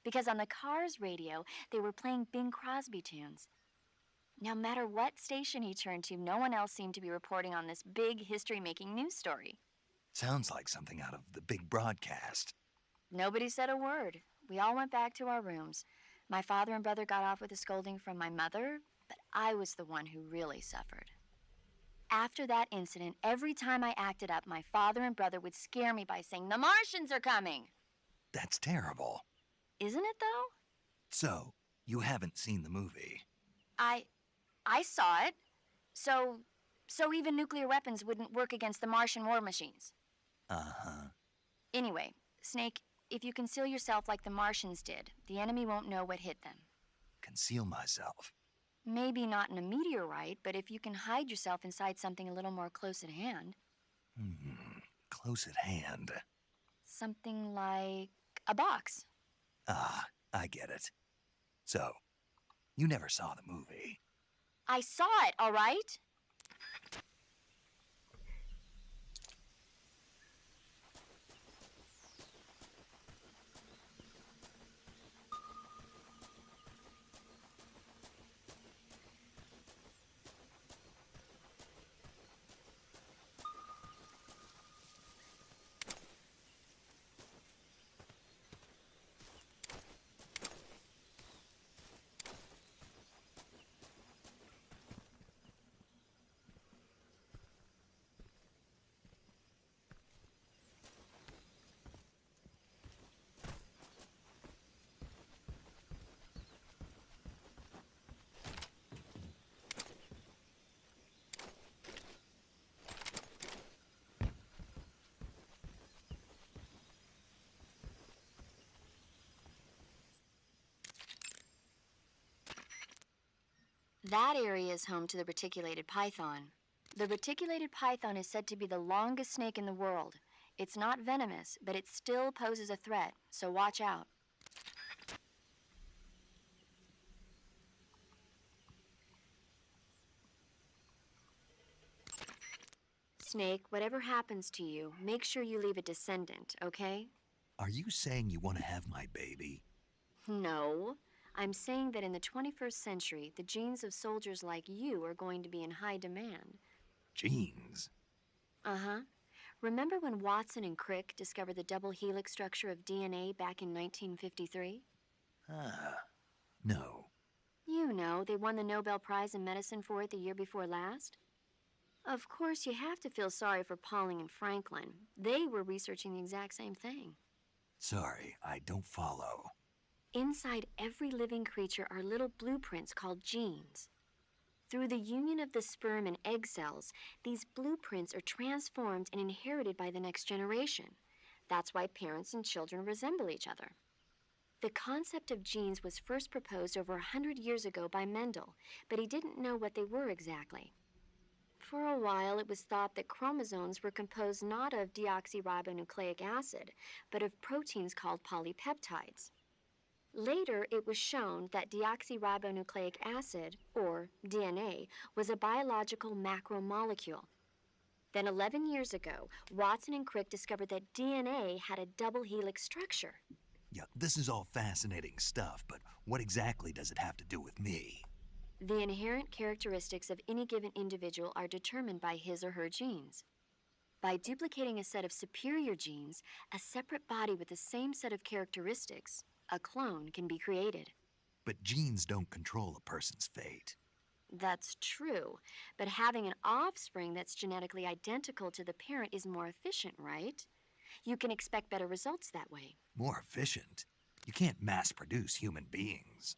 Because on the car's radio, they were playing Bing Crosby tunes. No matter what station he turned to, no one else seemed to be reporting on this big history-making news story. Sounds like something out of the big broadcast. Nobody said a word. We all went back to our rooms. My father and brother got off with a scolding from my mother, but I was the one who really suffered. After that incident, every time I acted up, my father and brother would scare me by saying, "The Martians are coming!" That's terrible. Isn't it, though? So, you haven't seen the movie? I saw it. So even nuclear weapons wouldn't work against the Martian war machines. Uh-huh. Anyway, Snake, if you conceal yourself like the Martians did, the enemy won't know what hit them. Conceal myself. Maybe not in a meteorite, but if you can hide yourself inside something a little more close at hand. Close at hand. Something like a box. Ah, I get it. So, you never saw the movie? I saw it, all right? That area is home to the reticulated python. The reticulated python is said to be the longest snake in the world. It's not venomous, but it still poses a threat, so watch out. Snake, whatever happens to you, make sure you leave a descendant, okay? Are you saying you want to have my baby? No. I'm saying that in the 21st century, the genes of soldiers like you are going to be in high demand. Genes? Uh-huh. Remember when Watson and Crick discovered the double helix structure of DNA back in 1953? No. You know, they won the Nobel Prize in Medicine for it the year before last. Of course, you have to feel sorry for Pauling and Franklin. They were researching the exact same thing. Sorry, I don't follow. Inside every living creature are little blueprints called genes. Through the union of the sperm and egg cells, these blueprints are transformed and inherited by the next generation. That's why parents and children resemble each other. The concept of genes was first proposed over 100 years ago by Mendel, but he didn't know what they were exactly. For a while, it was thought that chromosomes were composed not of deoxyribonucleic acid, but of proteins called polypeptides. Later, it was shown that deoxyribonucleic acid, or DNA, was a biological macromolecule. Then 11 years ago, Watson and Crick discovered that DNA had a double helix structure. Yeah, this is all fascinating stuff, but what exactly does it have to do with me? The inherent characteristics of any given individual are determined by his or her genes. By duplicating a set of superior genes, a separate body with the same set of characteristics, a clone, can be created. But genes don't control a person's fate. That's true, but having an offspring that's genetically identical to the parent is more efficient, right? You can expect better results that way. More efficient? You can't mass produce human beings.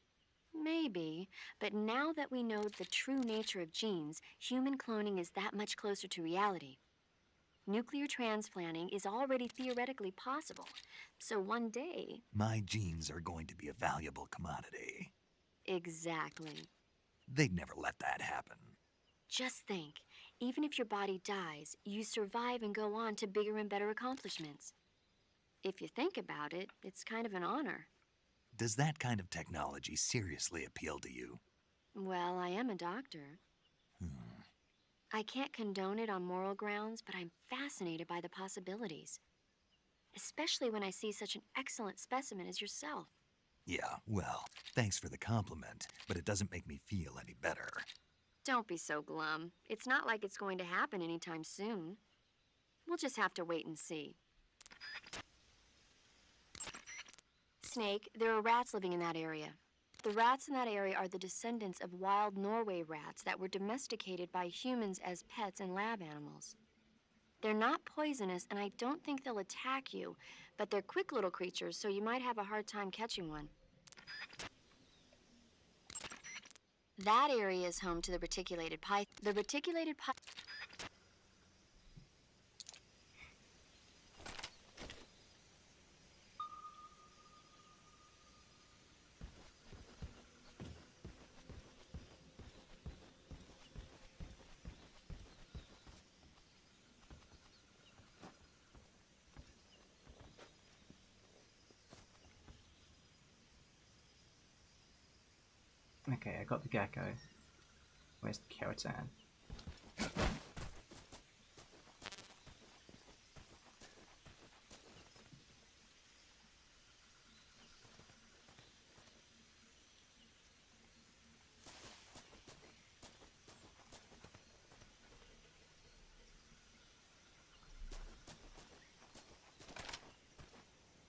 Maybe, but now that we know the true nature of genes, human cloning is that much closer to reality. Nuclear transplanting is already theoretically possible, so one day... My genes are going to be a valuable commodity. Exactly. They'd never let that happen. Just think, even if your body dies, you survive and go on to bigger and better accomplishments. If you think about it, it's kind of an honor. Does that kind of technology seriously appeal to you? Well, I am a doctor. I can't condone it on moral grounds, but I'm fascinated by the possibilities. Especially when I see such an excellent specimen as yourself. Yeah, well, thanks for the compliment, but it doesn't make me feel any better. Don't be so glum. It's not like it's going to happen anytime soon. We'll just have to wait and see. Snake, there are rats living in that area. The rats in that area are the descendants of wild Norway rats that were domesticated by humans as pets and lab animals. They're not poisonous, and I don't think they'll attack you, but they're quick little creatures, so you might have a hard time catching one. That area is home to the reticulated python. The reticulated python... Okay, I got the gecko. Where's the keratin?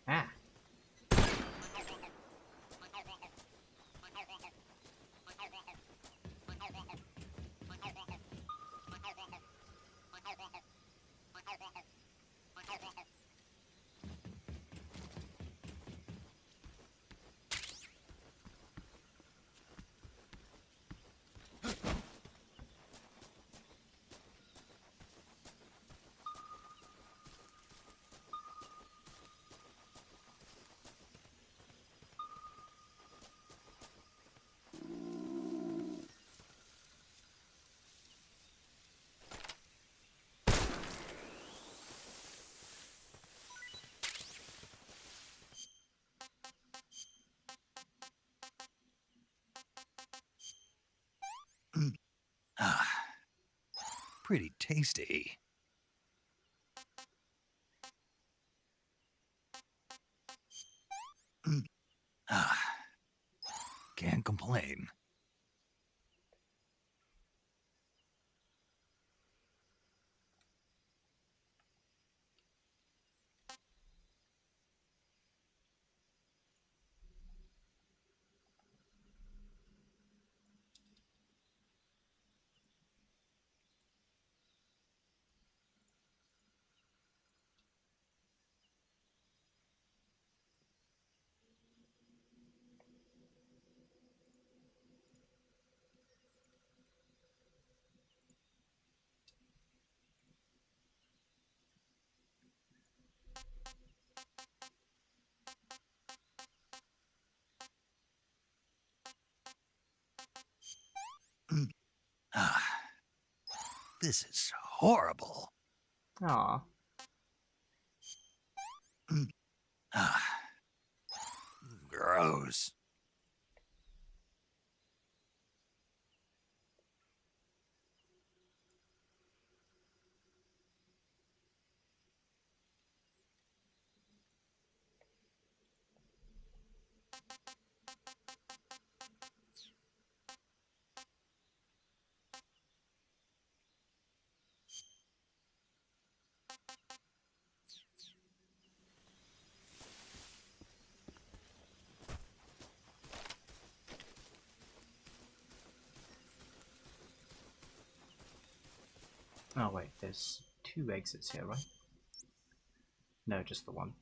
Ah! Pretty tasty. Can't complain. This is horrible. Aw. Gross. Oh wait, there's 2 exits here, right? No, just the one.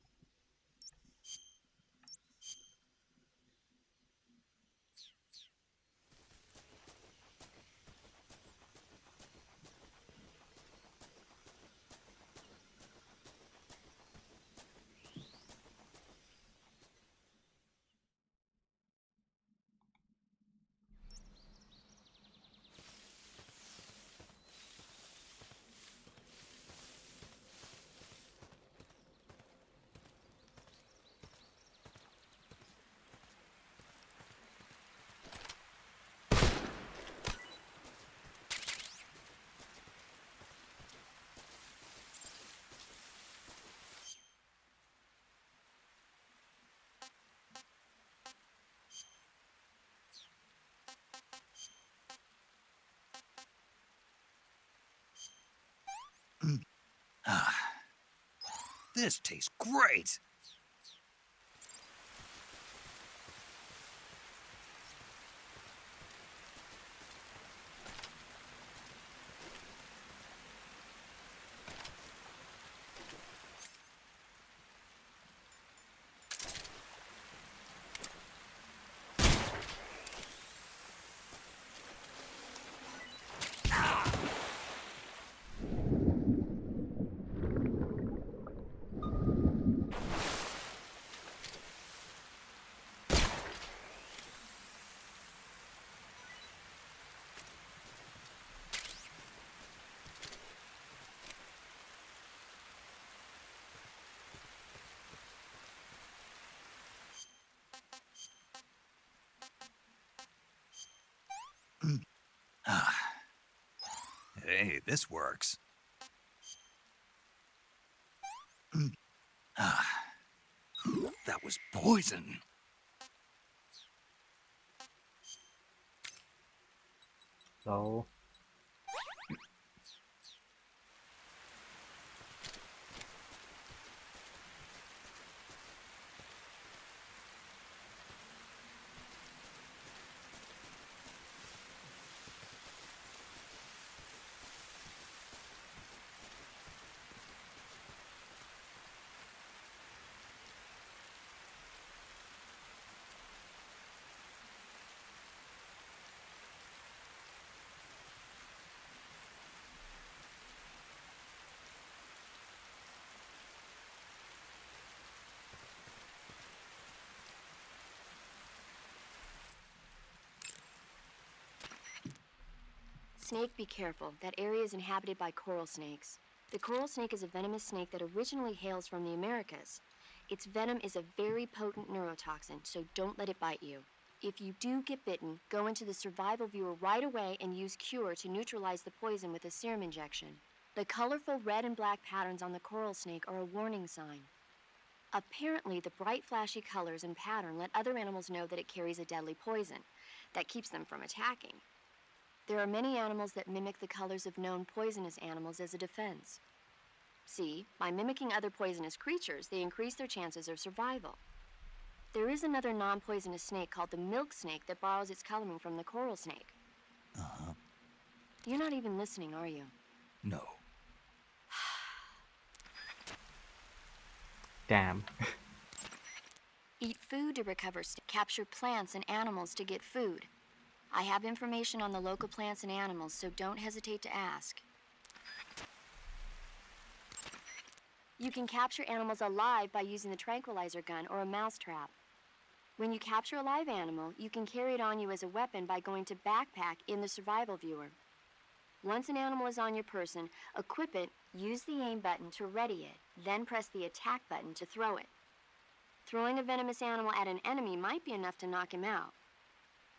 This tastes great! Hey, this works. That was poison. So Snake, be careful. That area is inhabited by coral snakes. The coral snake is a venomous snake that originally hails from the Americas. Its venom is a very potent neurotoxin, so don't let it bite you. If you do get bitten, go into the survival viewer right away and use Cure to neutralize the poison with a serum injection. The colorful red and black patterns on the coral snake are a warning sign. Apparently, the bright flashy colors and pattern let other animals know that it carries a deadly poison that keeps them from attacking. There are many animals that mimic the colors of known poisonous animals as a defense. See, by mimicking other poisonous creatures, they increase their chances of survival. There is another non-poisonous snake called the milk snake that borrows its coloring from the coral snake. Uh-huh. You're not even listening, are you? No. damn. Eat food to recover, capture plants and animals to get food. I have information on the local plants and animals, so don't hesitate to ask. You can capture animals alive by using the tranquilizer gun or a mouse trap. When you capture a live animal, you can carry it on you as a weapon by going to backpack in the survival viewer. Once an animal is on your person, equip it, use the aim button to ready it, then press the attack button to throw it. Throwing a venomous animal at an enemy might be enough to knock him out.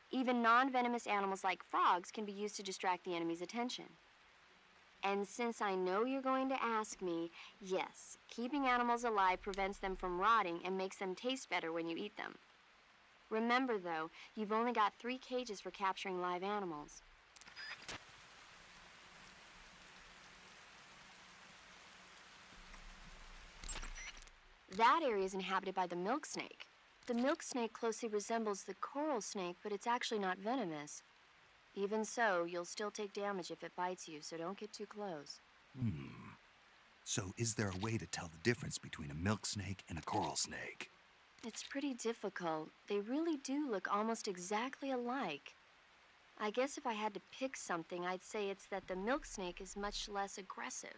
Even non-venomous animals like frogs can be used to distract the enemy's attention. And since I know you're going to ask me, yes, keeping animals alive prevents them from rotting and makes them taste better when you eat them. Remember, though, you've only got 3 cages for capturing live animals. That area is inhabited by the milk snake. The milk snake closely resembles the coral snake, but it's actually not venomous. Even so, you'll still take damage if it bites you, so don't get too close. So is there a way to tell the difference between a milk snake and a coral snake? It's pretty difficult. They really do look almost exactly alike. I guess if I had to pick something, I'd say it's that the milk snake is much less aggressive.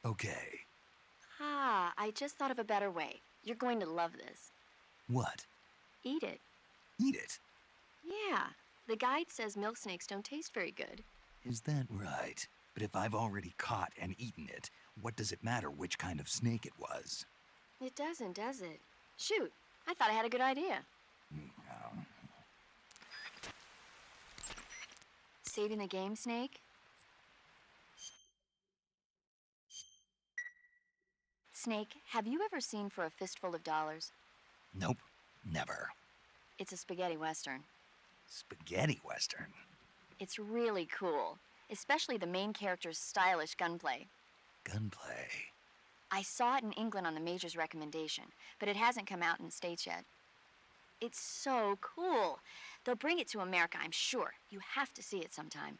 Okay. Ah, I just thought of a better way. You're going to love this. What? Eat it. Eat it? Yeah. The guide says milk snakes don't taste very good. Is that right? But if I've already caught and eaten it, what does it matter which kind of snake it was? It doesn't, does it? Shoot, I thought I had a good idea. Saving the game, Snake? Snake, have you ever seen For a Fistful of Dollars? Nope, never. It's a spaghetti western. Spaghetti western? It's really cool, especially the main character's stylish gunplay. Gunplay? I saw it in England on the Major's recommendation, but it hasn't come out in the States yet. It's so cool. They'll bring it to America, I'm sure. You have to see it sometime.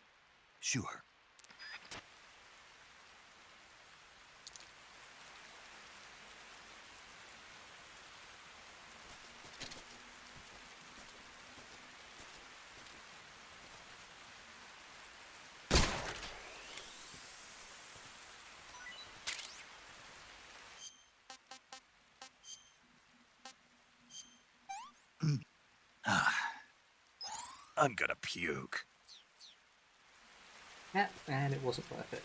Sure. I'm gonna puke. Yeah, and it wasn't worth it.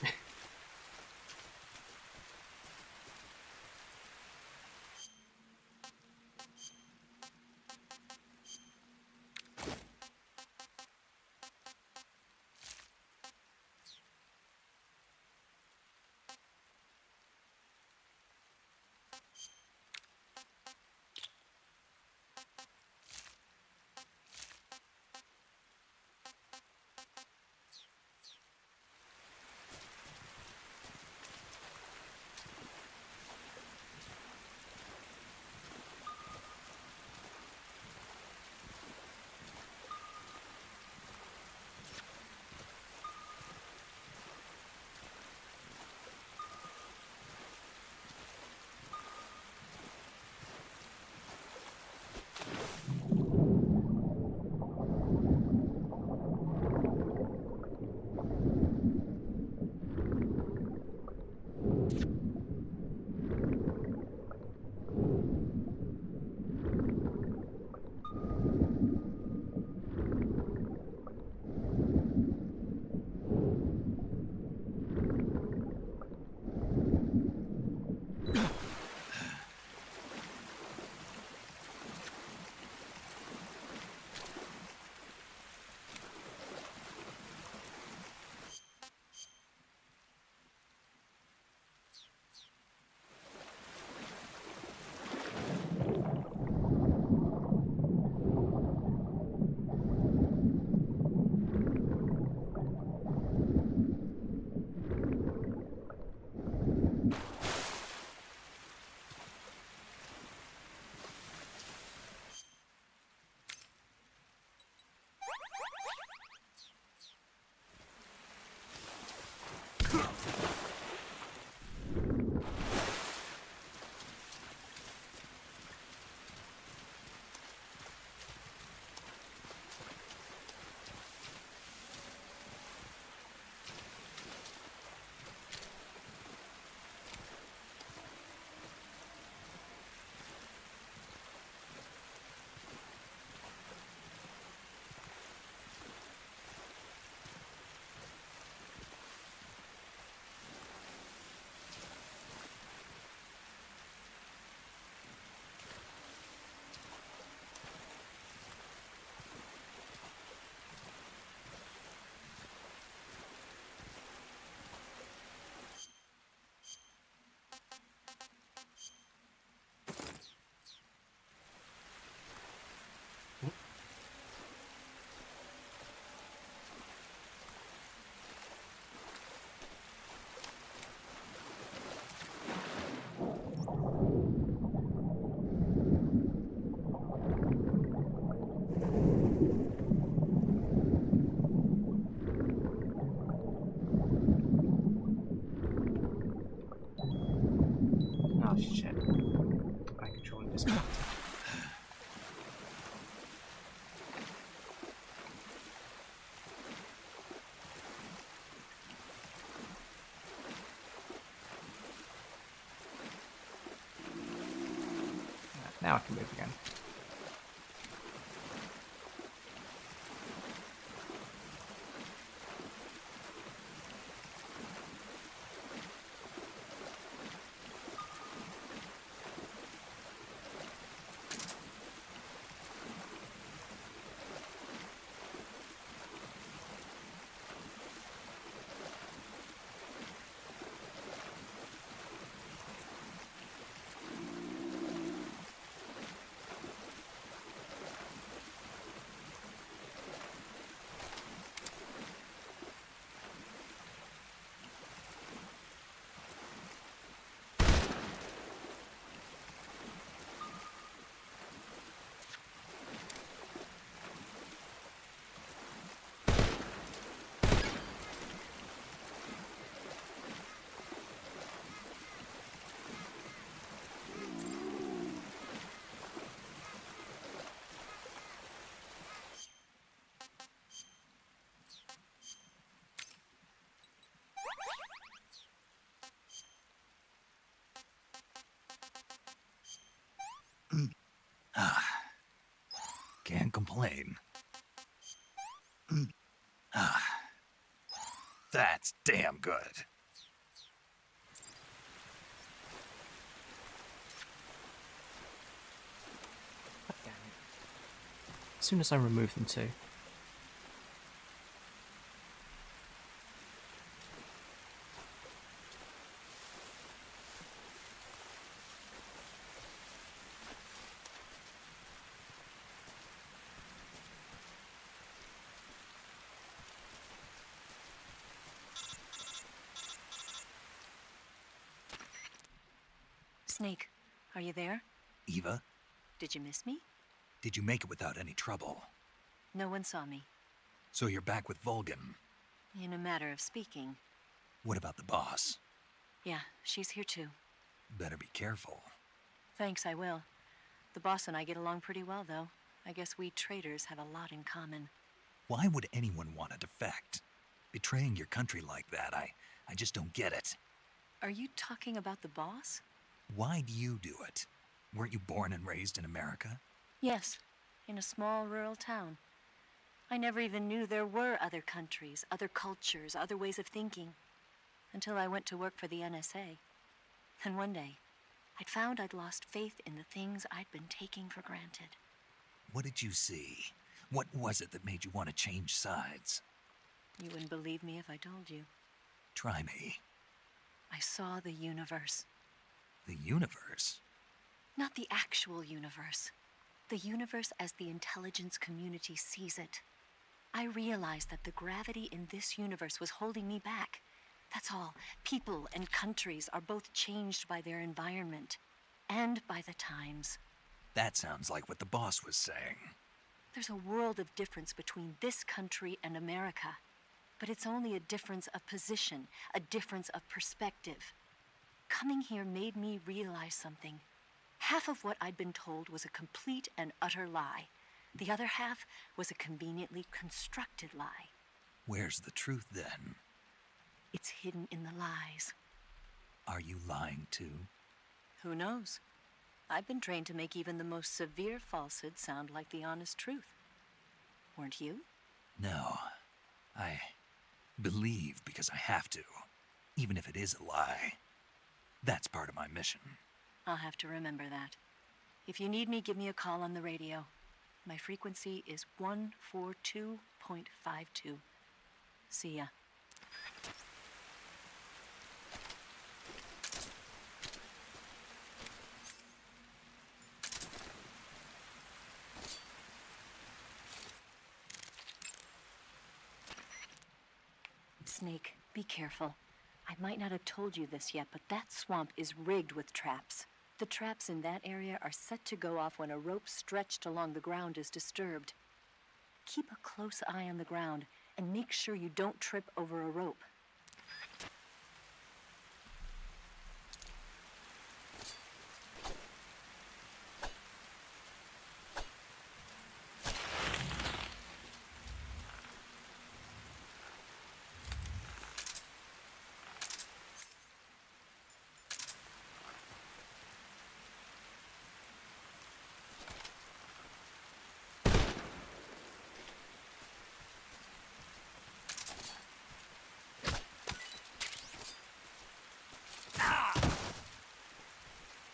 disconnected. Now I can move again. Can't complain. That's damn good. God damn it. As soon as I remove them too. Snake, are you there? Eva, Did you miss me? did you make it without any trouble? No one saw me. So you're back with Vulcan. In a matter of speaking. What about the boss? Yeah, she's here too. Better be careful. Thanks, I will. The boss and I get along pretty well, though. I guess we traders have a lot in common. Why would anyone want to defect? Betraying your country like that, I just don't get it. Are you talking about the boss? Why do you do it? Weren't you born and raised in America? Yes, in a small rural town. I never even knew there were other countries, other cultures, other ways of thinking. Until I went to work for the NSA. And one day, I'd found I'd lost faith in the things I'd been taking for granted. What did you see? What was it that made you want to change sides? You wouldn't believe me if I told you. Try me. I saw the universe. The universe? Not the actual universe. The universe as the intelligence community sees it. I realized that the gravity in this universe was holding me back. That's all. People and countries are both changed by their environment and by the times. That sounds like what the boss was saying. There's a world of difference between this country and America. But it's only a difference of position, a difference of perspective. Coming here made me realize something. Half of what I'd been told was a complete and utter lie. The other half was a conveniently constructed lie. Where's the truth then? It's hidden in the lies. Are you lying too? Who knows? I've been trained to make even the most severe falsehood sound like the honest truth. Weren't you? No. I believe because I have to, even if it is a lie. That's part of my mission. I'll have to remember that. If you need me, give me a call on the radio. My frequency is 142.52. See ya. Snake, be careful. I might not have told you this yet, but that swamp is rigged with traps. The traps in that area are set to go off when a rope stretched along the ground is disturbed. Keep a close eye on the ground and make sure you don't trip over a rope.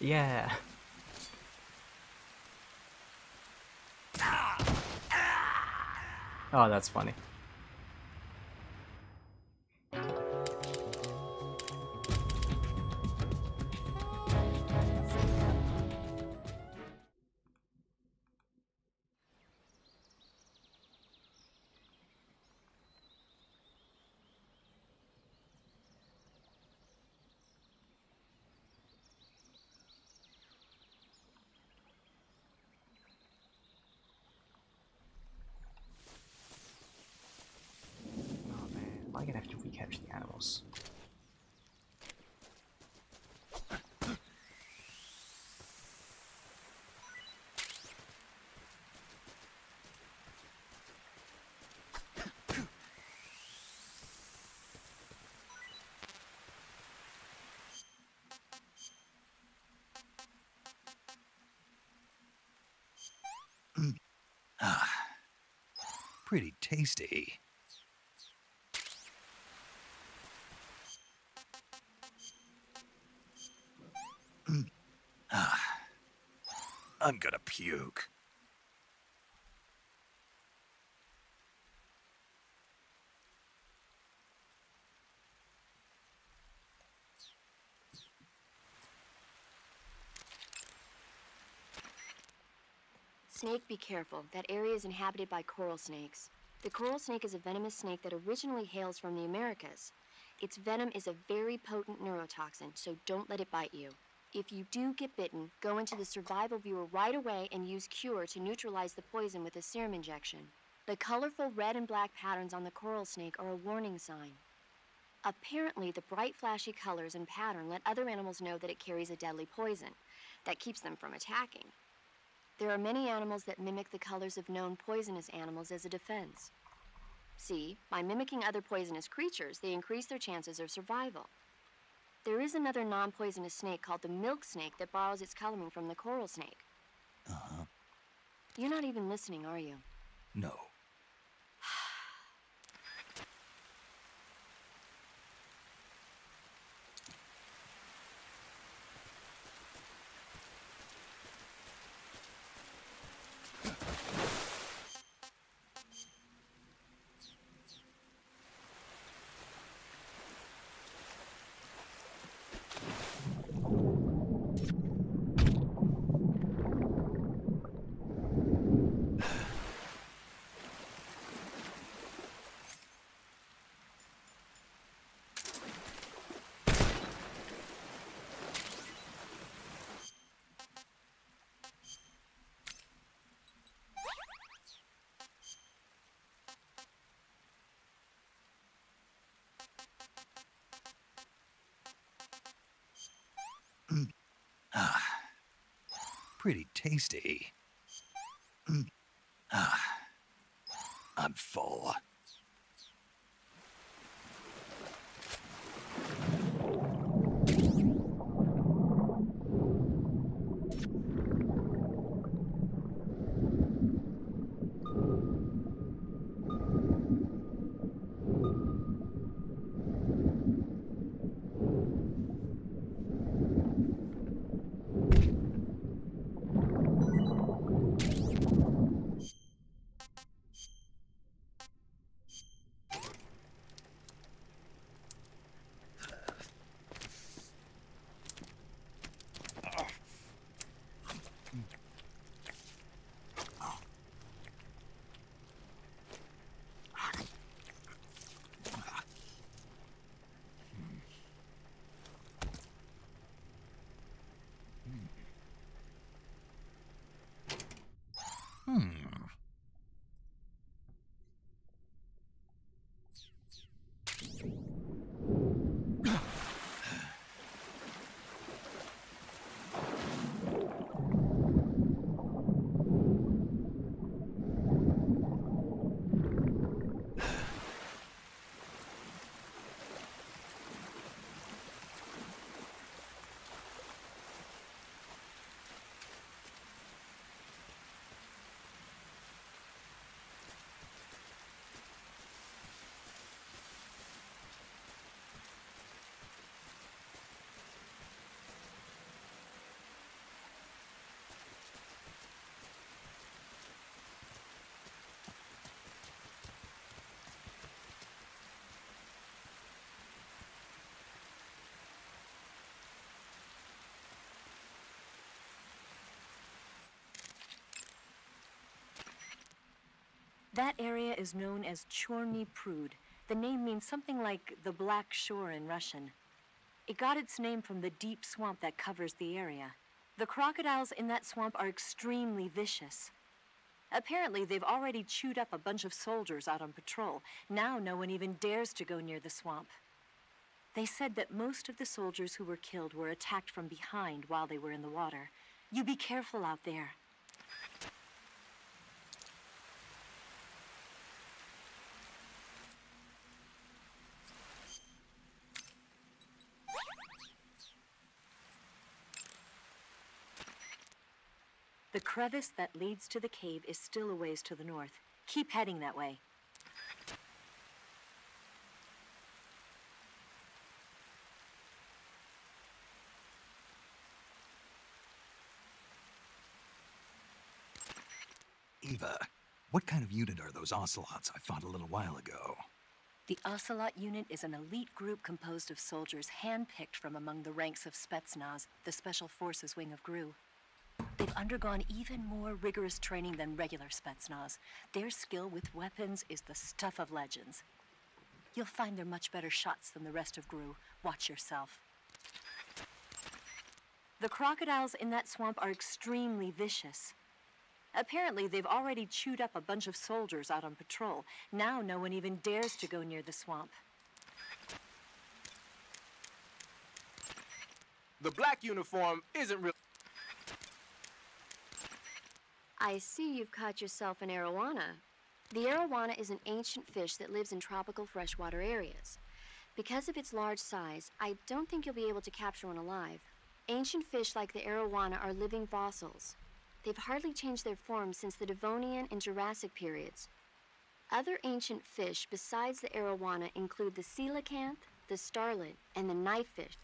Yeah. Oh, that's funny. Oh man, am I gonna have to recapture the animals? Pretty tasty. I'm gonna puke. Snake, be careful. That area is inhabited by coral snakes. The coral snake is a venomous snake that originally hails from the Americas. Its venom is a very potent neurotoxin, so don't let it bite you. If you do get bitten, go into the survival viewer right away and use Cure to neutralize the poison with a serum injection. The colorful red and black patterns on the coral snake are a warning sign. Apparently, the bright flashy colors and pattern let other animals know that it carries a deadly poison that keeps them from attacking. There are many animals that mimic the colors of known poisonous animals as a defense. See, by mimicking other poisonous creatures, they increase their chances of survival. There is another non-poisonous snake called the milk snake that borrows its coloring from the coral snake. Uh-huh. You're not even listening, are you? No. Pretty tasty. I'm full. That area is known as Chorny Prud. The name means something like the Black Shore in Russian. It got its name from the deep swamp that covers the area. The crocodiles in that swamp are extremely vicious. Apparently, they've already chewed up a bunch of soldiers out on patrol. Now no one even dares to go near the swamp. They said that most of the soldiers who were killed were attacked from behind while they were in the water. You be careful out there. The crevice that leads to the cave is still a ways to the north. Keep heading that way. Eva, what kind of unit are those ocelots I fought a little while ago? The Ocelot unit is an elite group composed of soldiers handpicked from among the ranks of Spetsnaz, the Special Forces wing of GRU. They've undergone even more rigorous training than regular Spetsnaz. Their skill with weapons is the stuff of legends. You'll find they're much better shots than the rest of GRU. Watch yourself. The crocodiles in that swamp are extremely vicious. Apparently, they've already chewed up a bunch of soldiers out on patrol. Now no one even dares to go near the swamp. The black uniform isn't real. I see you've caught yourself an arowana. The arowana is an ancient fish that lives in tropical freshwater areas. Because of its large size, I don't think you'll be able to capture one alive. Ancient fish like the arowana are living fossils. They've hardly changed their form since the Devonian and Jurassic periods. Other ancient fish besides the arowana include the coelacanth, the starlet, and the knifefish.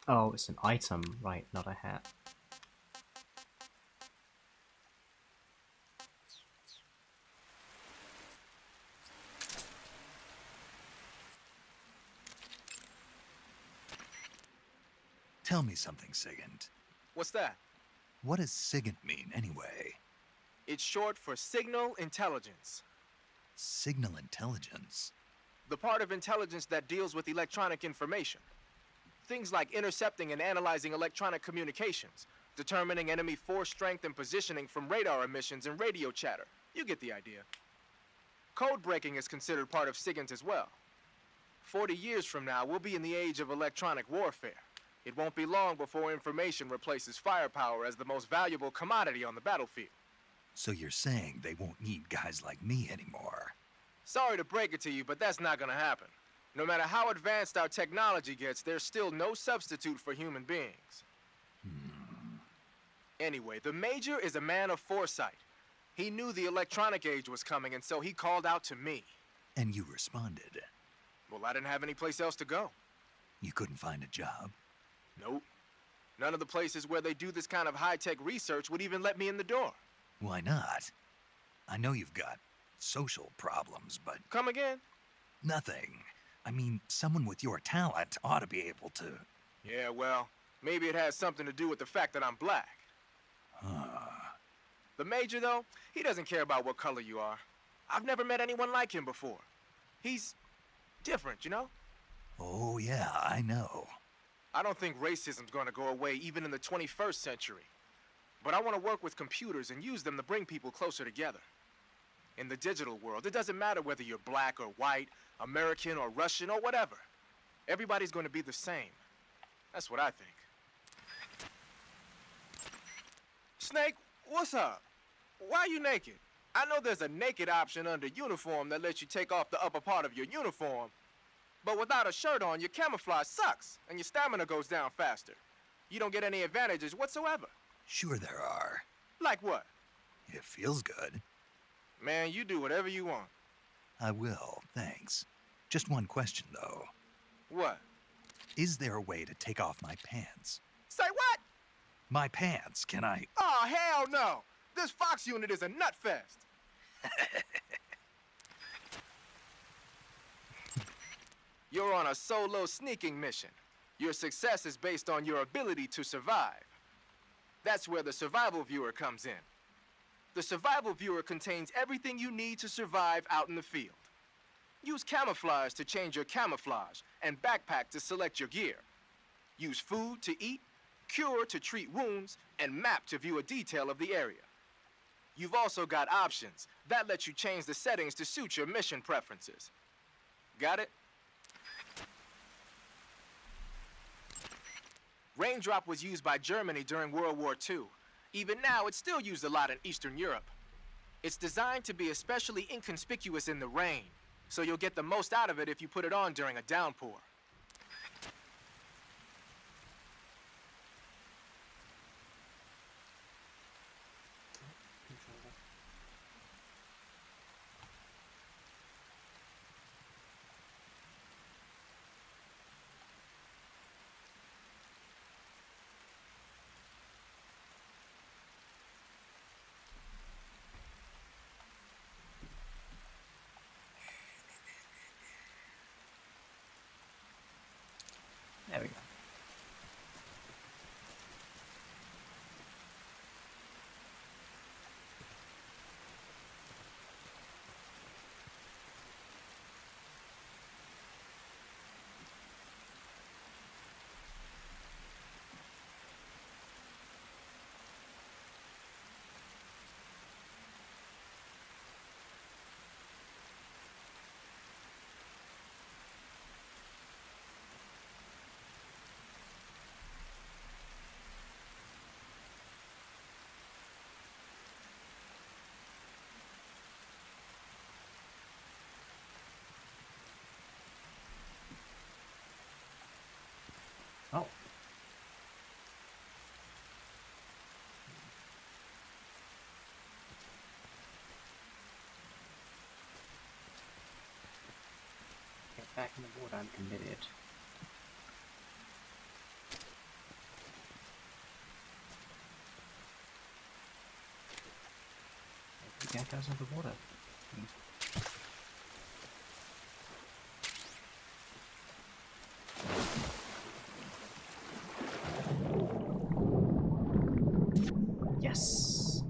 Oh, it's an item, right, not a hat. Tell me something, Sigint. What's that? What does Sigint mean, anyway? It's short for signal intelligence. Signal intelligence? The part of intelligence that deals with electronic information. Things like intercepting and analyzing electronic communications, determining enemy force strength and positioning from radar emissions and radio chatter. You get the idea. Code breaking is considered part of SIGINT as well. 40 years from now, we'll be in the age of electronic warfare. It won't be long before information replaces firepower as the most valuable commodity on the battlefield. So you're saying they won't need guys like me anymore? Sorry to break it to you, but that's not gonna happen. No matter how advanced our technology gets, there's still no substitute for human beings. Anyway, the Major is a man of foresight. He knew the electronic age was coming, and so he called out to me. And you responded? Well, I didn't have any place else to go. You couldn't find a job? Nope. None of the places where they do this kind of high-tech research would even let me in the door. Why not? I know you've got social problems, but Come again? nothing. I mean, someone with your talent ought to be able to. Yeah, well, maybe it has something to do with the fact that I'm black. The Major, though, he doesn't care about what color you are. I've never met anyone like him before. He's different, you know? Oh, yeah, I know. I don't think racism's gonna go away even in the 21st century. But I want to work with computers and use them to bring people closer together. In the digital world, it doesn't matter whether you're black or white, American or Russian or whatever. Everybody's going to be the same. That's what I think. Snake, what's up? Why are you naked? I know there's a naked option under uniform that lets you take off the upper part of your uniform. But without a shirt on, your camouflage sucks, and your stamina goes down faster. You don't get any advantages whatsoever. Sure there are. Like what? It feels good. Man, you do whatever you want. I will, thanks. Just one question, though. What? Is there a way to take off my pants? Say what? My pants, can I? Oh, hell no! This Fox unit is a nut fest. You're on a solo sneaking mission. Your success is based on your ability to survive. That's where the survival viewer comes in. The survival viewer contains everything you need to survive out in the field. Use camouflage to change your camouflage, and backpack to select your gear. Use food to eat, cure to treat wounds, and map to view a detail of the area. You've also got options. That lets you change the settings to suit your mission preferences. Got it? Raindrop was used by Germany during World War II. Even now, it's still used a lot in Eastern Europe. It's designed to be especially inconspicuous in the rain, so you'll get the most out of it if you put it on during a downpour. There we go. Oh. Get back in the water, I'm committed. The guy goes under the water. Yes.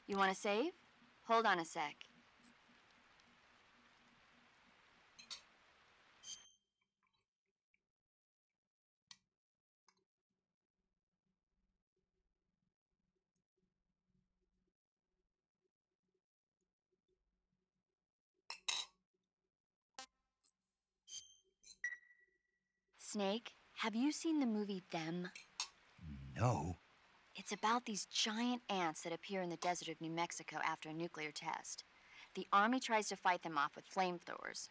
You want to save? Hold on a sec. Snake, have you seen the movie Them? No. It's about these giant ants that appear in the desert of New Mexico after a nuclear test. The army tries to fight them off with flamethrowers.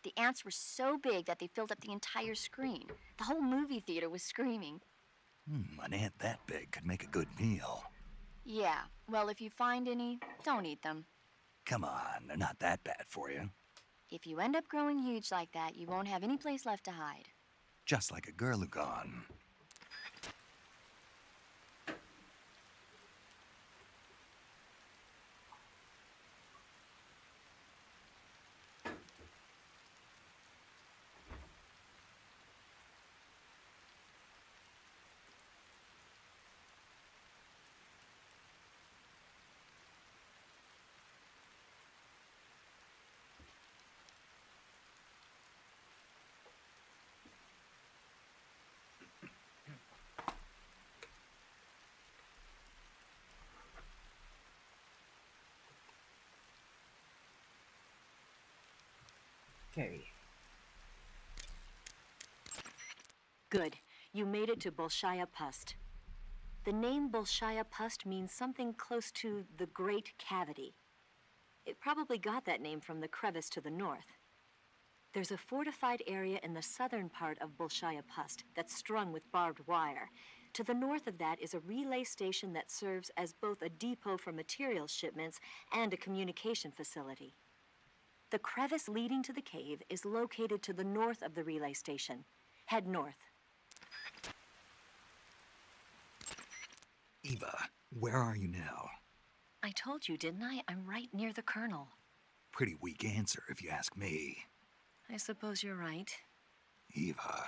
The ants were so big that they filled up the entire screen. The whole movie theater was screaming. An ant that big could make a good meal. Yeah, well, if you find any, don't eat them. Come on, they're not that bad for you. If you end up growing huge like that, you won't have any place left to hide. Just like a Gurlugon. Okay. Good. You made it to Bolshaya Pust. The name Bolshaya Pust means something close to the Great Cavity. It probably got that name from the crevice to the north. There's a fortified area in the southern part of Bolshaya Pust that's strung with barbed wire. To the north of that is a relay station that serves as both a depot for material shipments and a communication facility. The crevice leading to the cave is located to the north of the relay station. Head north. Eva, where are you now? I told you, didn't I? I'm right near the Colonel. Pretty weak answer, if you ask me. I suppose you're right. Eva.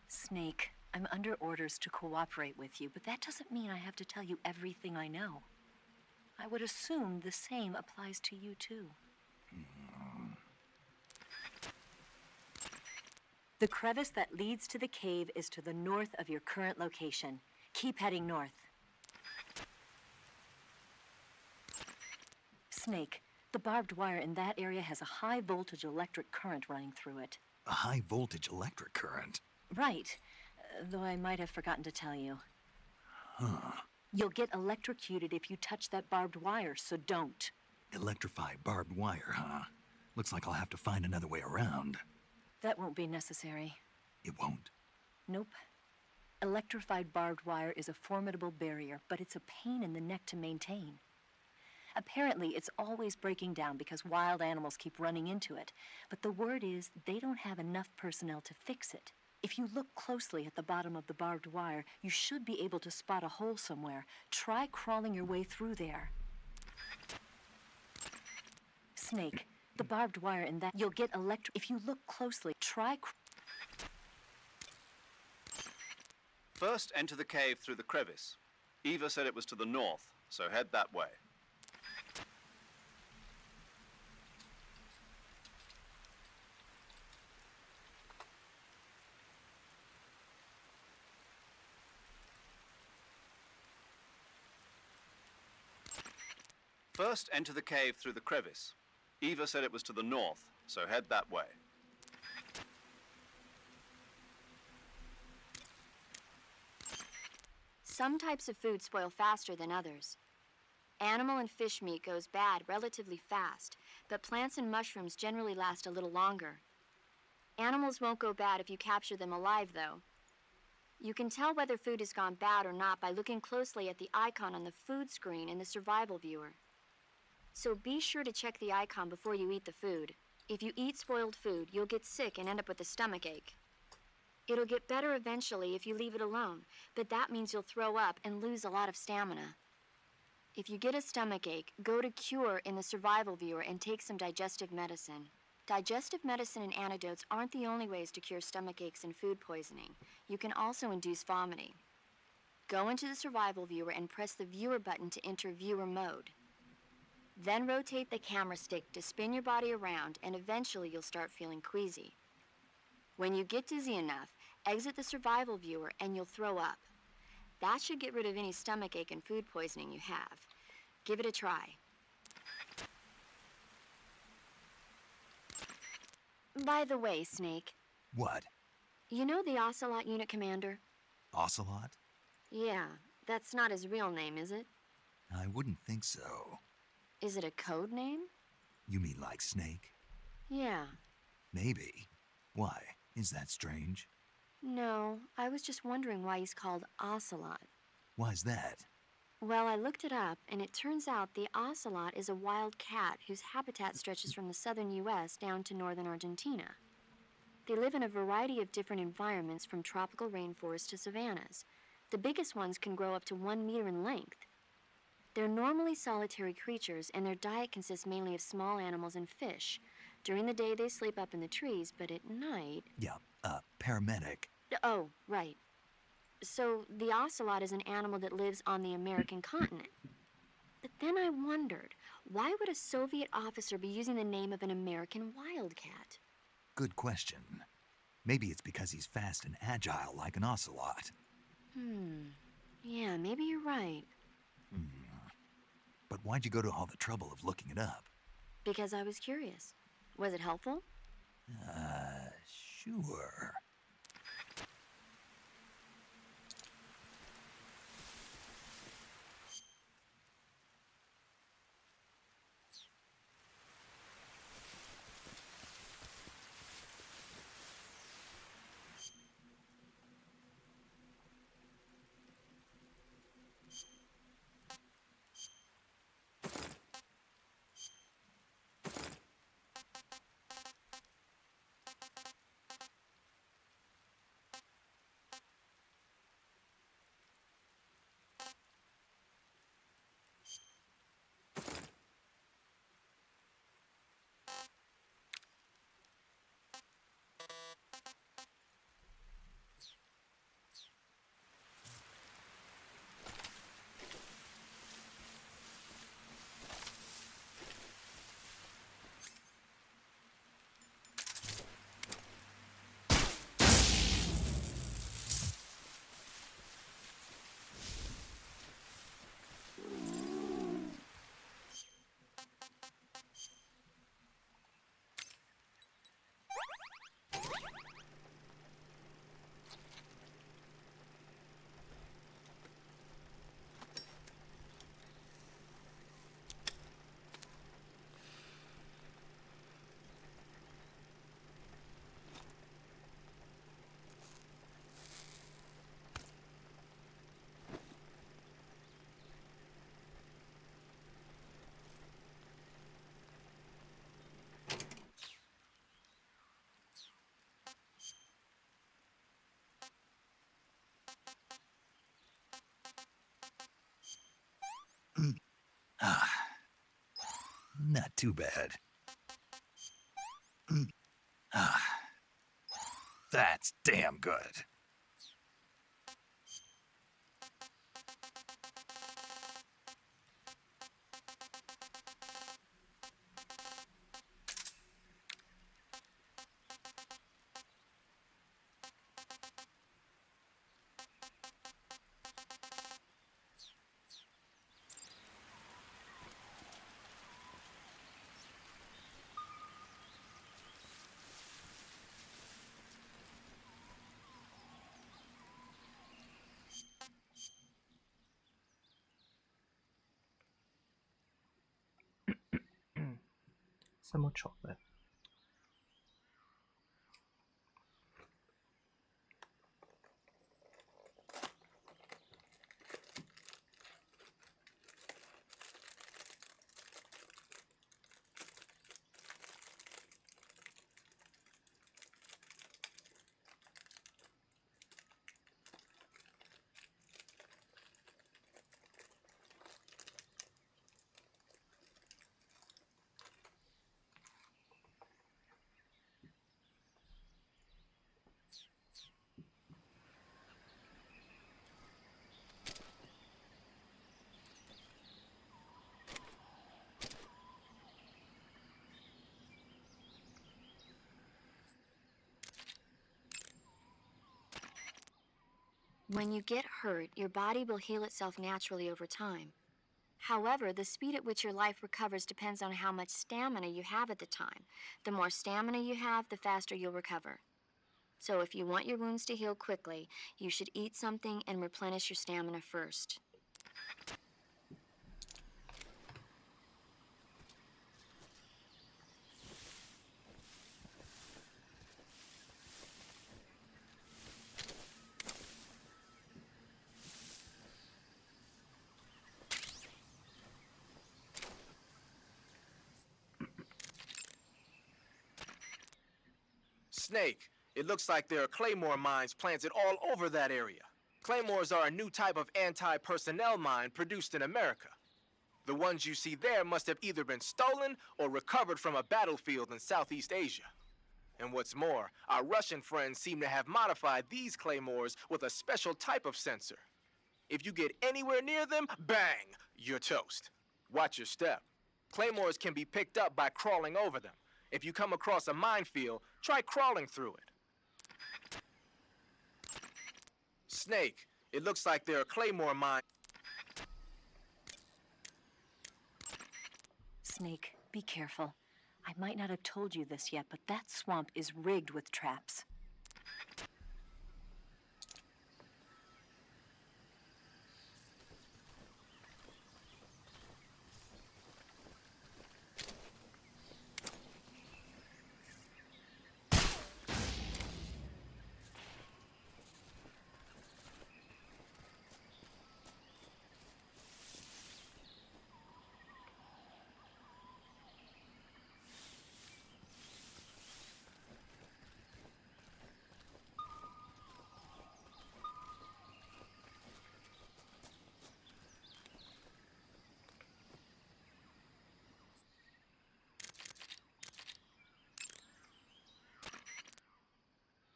Snake, I'm under orders to cooperate with you, but that doesn't mean I have to tell you everything I know. I would assume the same applies to you, too. The crevice that leads to the cave is to the north of your current location. Keep heading north. Snake, the barbed wire in that area has a high-voltage electric current running through it. A high-voltage electric current? Right, though I might have forgotten to tell you. Huh. You'll get electrocuted if you touch that barbed wire, so don't. Electrified barbed wire, huh? Looks like I'll have to find another way around. That won't be necessary. It won't? Nope. Electrified barbed wire is a formidable barrier, but it's a pain in the neck to maintain. Apparently, it's always breaking down because wild animals keep running into it. But the word is they don't have enough personnel to fix it. If you look closely at the bottom of the barbed wire, you should be able to spot a hole somewhere. Try crawling your way through there. Snake, the barbed wire in that, you'll get if you look closely, First, enter the cave through the crevice. Eva said it was to the north, so head that way. First, enter the cave through the crevice. Eva said it was to the north, so head that way. Some types of food spoil faster than others. Animal and fish meat goes bad relatively fast, but plants and mushrooms generally last a little longer. Animals won't go bad if you capture them alive, though. You can tell whether food has gone bad or not by looking closely at the icon on the food screen in the survival viewer. So be sure to check the icon before you eat the food. If you eat spoiled food, you'll get sick and end up with a stomach ache. It'll get better eventually if you leave it alone, but that means you'll throw up and lose a lot of stamina. If you get a stomach ache, go to Cure in the survival viewer and take some digestive medicine. Digestive medicine and antidotes aren't the only ways to cure stomach aches and food poisoning. You can also induce vomiting. Go into the survival viewer and press the viewer button to enter viewer mode. Then rotate the camera stick to spin your body around, and eventually you'll start feeling queasy. When you get dizzy enough, exit the survival viewer and you'll throw up. That should get rid of any stomachache and food poisoning you have. Give it a try. By the way, Snake, What? you know the Ocelot unit commander? Ocelot? Yeah, that's not his real name, is it? I wouldn't think so. Is it a code name? You mean like Snake? Yeah. Maybe. Why? Is that strange? No, I was just wondering why he's called Ocelot. Why's that? Well, I looked it up, and it turns out the ocelot is a wild cat whose habitat stretches from the southern U.S. down to northern Argentina. They live in a variety of different environments, from tropical rainforests to savannas. The biggest ones can grow up to 1 meter in length. They're normally solitary creatures, and their diet consists mainly of small animals and fish. During the day, they sleep up in the trees, but at night... Yeah, paramedic. Oh, right. So the ocelot is an animal that lives on the American continent. But then I wondered, why would a Soviet officer be using the name of an American wildcat? Good question. Maybe it's because he's fast and agile like an ocelot. Yeah, maybe you're right. But why'd you go to all the trouble of looking it up? Because I was curious. Was it helpful? Sure. Not too bad. That's damn good. Some more chocolate. When you get hurt, your body will heal itself naturally over time. However, the speed at which your life recovers depends on how much stamina you have at the time. The more stamina you have, the faster you'll recover. So if you want your wounds to heal quickly, you should eat something and replenish your stamina first. Snake, it looks like there are claymore mines planted all over that area. Claymores are a new type of anti-personnel mine produced in America. The ones you see there must have either been stolen or recovered from a battlefield in Southeast Asia. And what's more, our Russian friends seem to have modified these claymores with a special type of sensor. If you get anywhere near them, bang, you're toast. Watch your step. Claymores can be picked up by crawling over them. If you come across a minefield, try crawling through it. Snake, it looks like there are claymore mines. Snake, be careful. I might not have told you this yet, but that swamp is rigged with traps.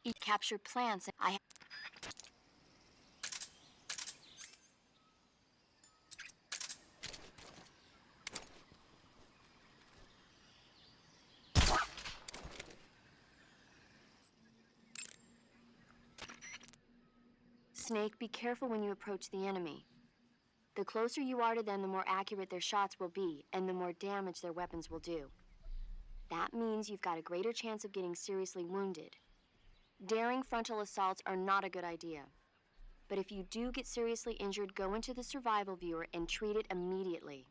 Eat captured plants. Snake, be careful when you approach the enemy. The closer you are to them, the more accurate their shots will be, and the more damage their weapons will do. That means you've got a greater chance of getting seriously wounded. Daring frontal assaults are not a good idea. But if you do get seriously injured, go into the survival viewer and treat it immediately.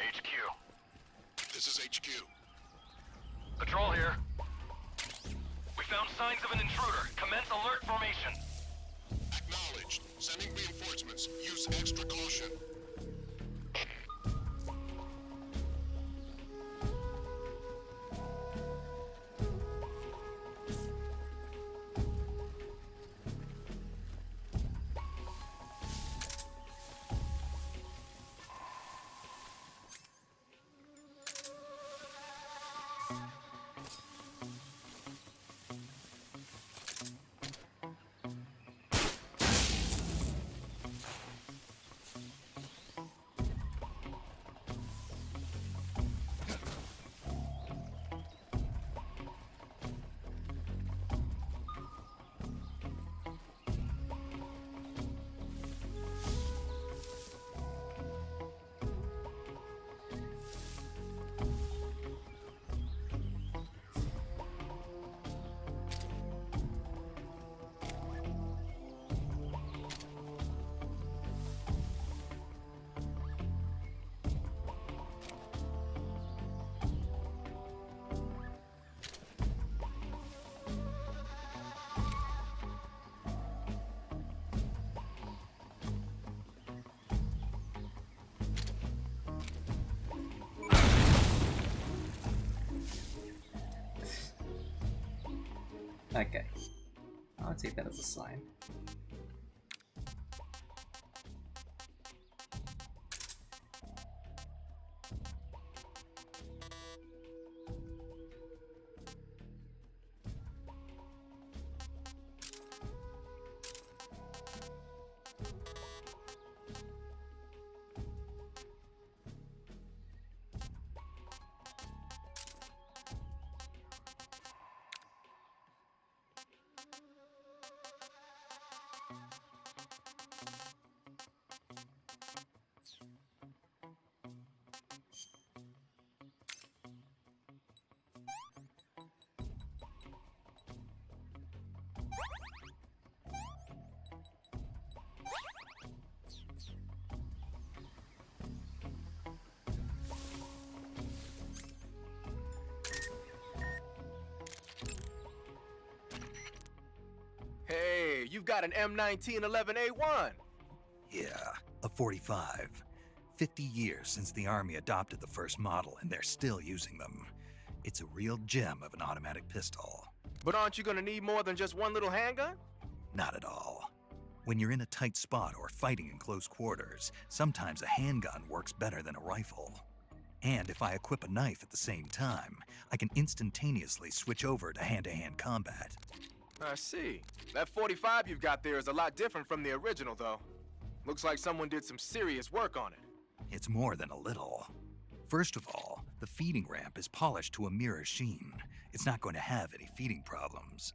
HQ. This is HQ. Patrol here. We found signs of an intruder. Commence alert formation. Acknowledged. Sending reinforcements. Use extra caution. Okay. I'll take that as a sign. you've got an M1911A1. Yeah, a 45. 50 years since the Army adopted the first model, and they're still using them. It's a real gem of an automatic pistol. But aren't you gonna need more than just one little handgun? Not at all. When you're in a tight spot or fighting in close quarters, sometimes a handgun works better than a rifle. And if I equip a knife at the same time, I can instantaneously switch over to hand-to-hand combat. I see. That 45 you've got there is a lot different from the original, though. Looks like someone did some serious work on it. It's more than a little. First of all, the feeding ramp is polished to a mirror sheen. It's not going to have any feeding problems.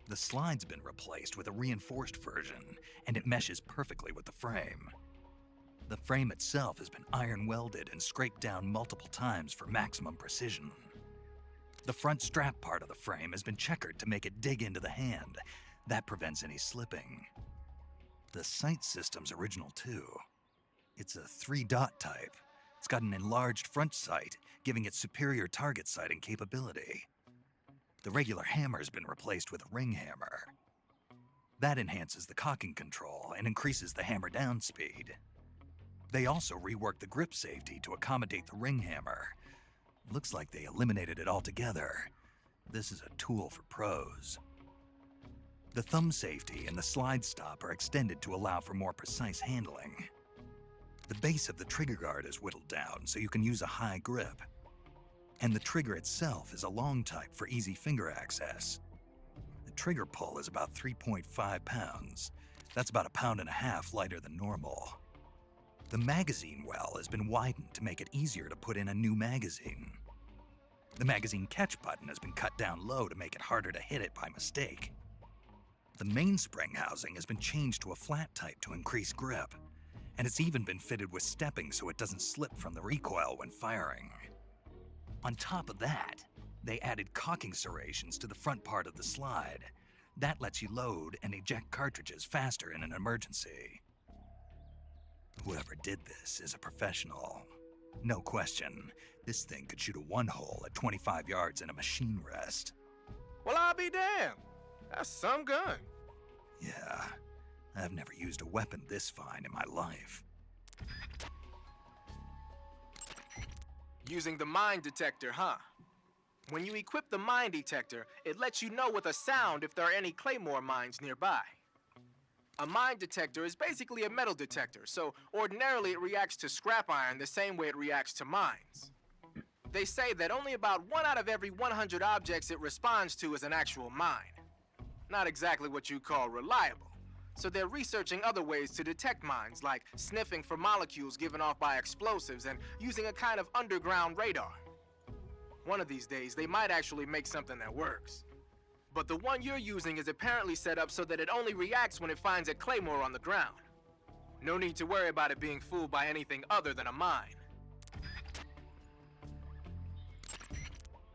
The slide's been replaced with a reinforced version, and it meshes perfectly with the frame. The frame itself has been iron welded and scraped down multiple times for maximum precision. The front strap part of the frame has been checkered to make it dig into the hand. That prevents any slipping. The sight system's original too. It's a 3-dot type. It's got an enlarged front sight, giving it superior target sighting capability. The regular hammer's been replaced with a ring hammer. That enhances the cocking control and increases the hammer down speed. They also reworked the grip safety to accommodate the ring hammer. Looks like they eliminated it altogether. This is a tool for pros. The thumb safety and the slide stop are extended to allow for more precise handling. The base of the trigger guard is whittled down so you can use a high grip. And the trigger itself is a long type for easy finger access. The trigger pull is about 3.5 pounds. That's about 1.5 pounds lighter than normal. The magazine well has been widened to make it easier to put in a new magazine. The magazine catch button has been cut down low to make it harder to hit it by mistake. The mainspring housing has been changed to a flat type to increase grip, and it's even been fitted with stepping so it doesn't slip from the recoil when firing. On top of that, they added cocking serrations to the front part of the slide. That lets you load and eject cartridges faster in an emergency. Whoever did this is a professional. No question, this thing could shoot a one-hole at 25 yards in a machine rest. Well, I'll be damned. That's some gun. Yeah, I've never used a weapon this fine in my life. Using the mine detector, huh? When you equip the mine detector, it lets you know with a sound if there are any claymore mines nearby. A mine detector is basically a metal detector, so ordinarily it reacts to scrap iron the same way it reacts to mines. They say that only about 1 out of every 100 objects it responds to is an actual mine. Not exactly what you call reliable. So they're researching other ways to detect mines, like sniffing for molecules given off by explosives and using a kind of underground radar. One of these days, they might actually make something that works. But the one you're using is apparently set up so that it only reacts when it finds a claymore on the ground. No need to worry about it being fooled by anything other than a mine.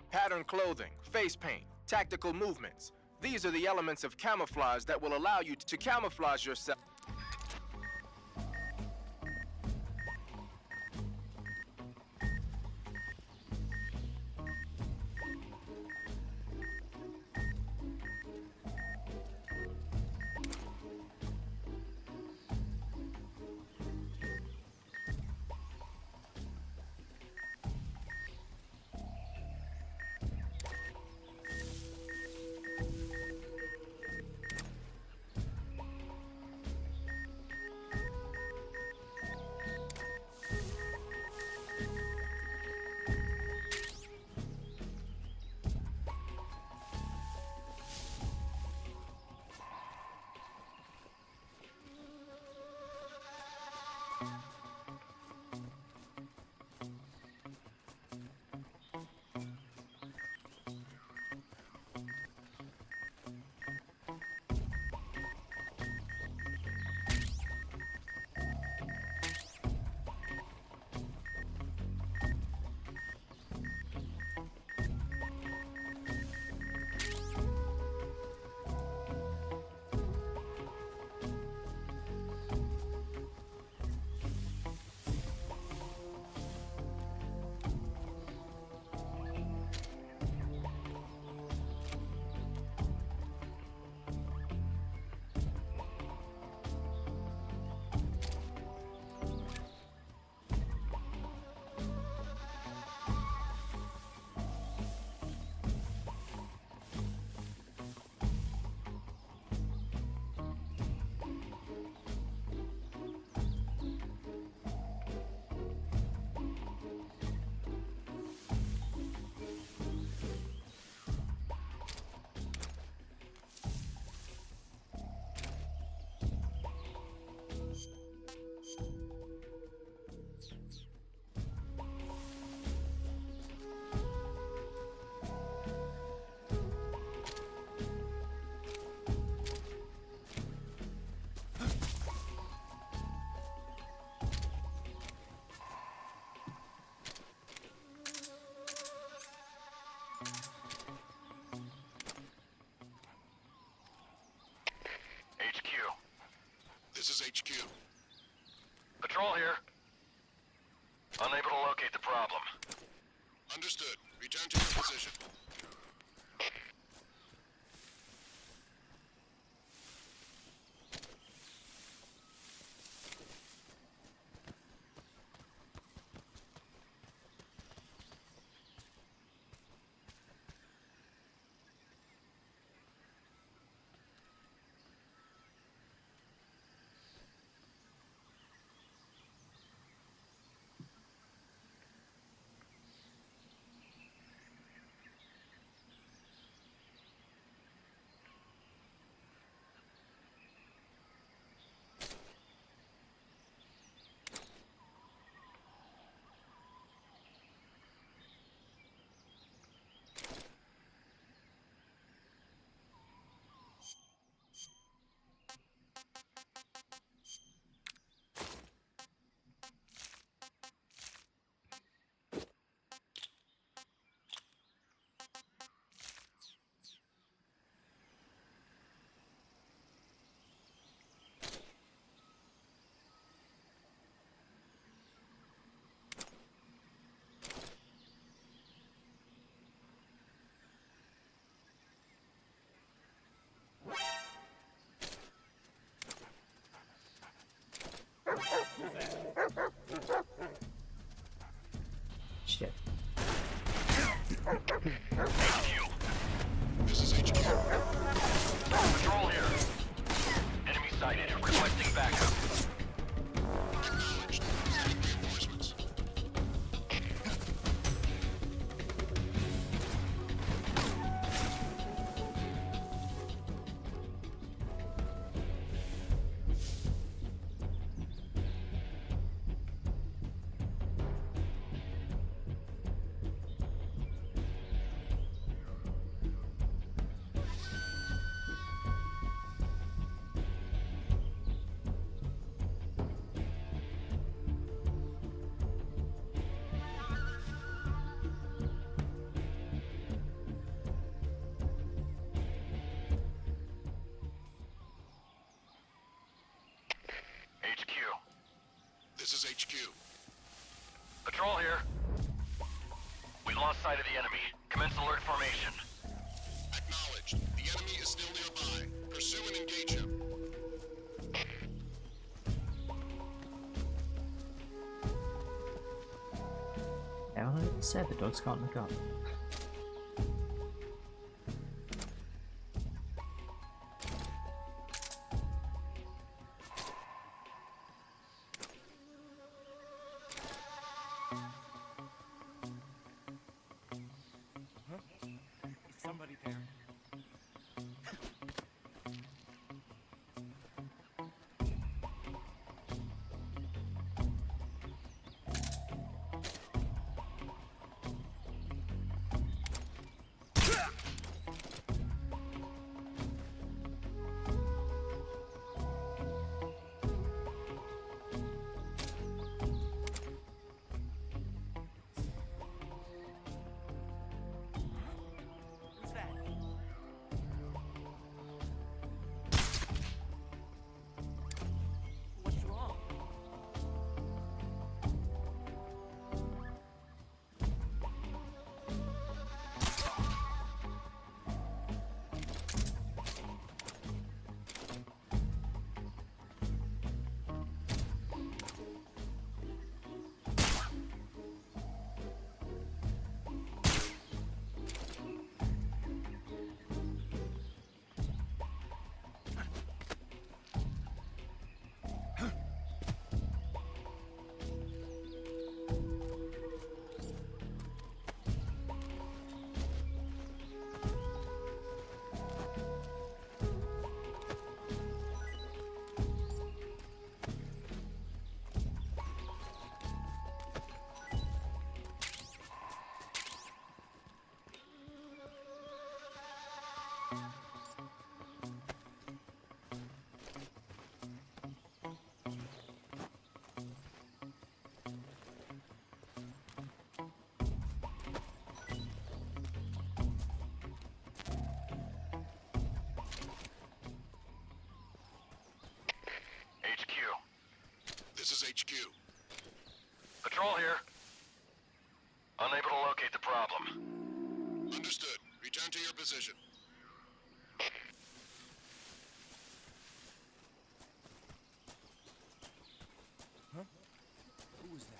Pattern clothing, face paint, tactical movements. These are the elements of camouflage that will allow you to camouflage yourself. This is HQ. Patrol here. Unable to locate the problem. Understood. Return to your position. Shit. HQ. This is HQ. Patrol here. Enemy sighted. Requesting backup. Acknowledged. Sending reinforcements. HQ. This is HQ. Patrol here. We lost sight of the enemy. Commence alert formation. Acknowledged. The enemy is still nearby. Pursue and engage him. Everyone said the dogs can't look up. Somebody there. Who's that? HQ. Patrol here. Unable to locate the problem. Understood. Return to your position. Huh? Who was that?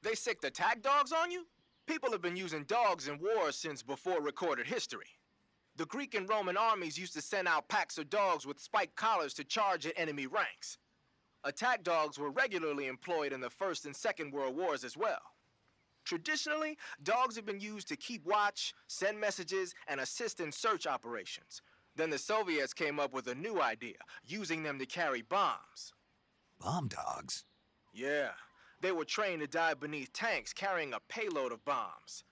They sicked attack dogs on you? People have been using dogs in wars since before recorded history. The Greek and Roman armies used to send out packs of dogs with spiked collars to charge at enemy ranks. Attack dogs were regularly employed in the First and Second World Wars as well. Traditionally, dogs have been used to keep watch, send messages, and assist in search operations. Then the Soviets came up with a new idea, using them to carry bombs. Bomb dogs? Yeah, they were trained to dive beneath tanks carrying a payload of bombs.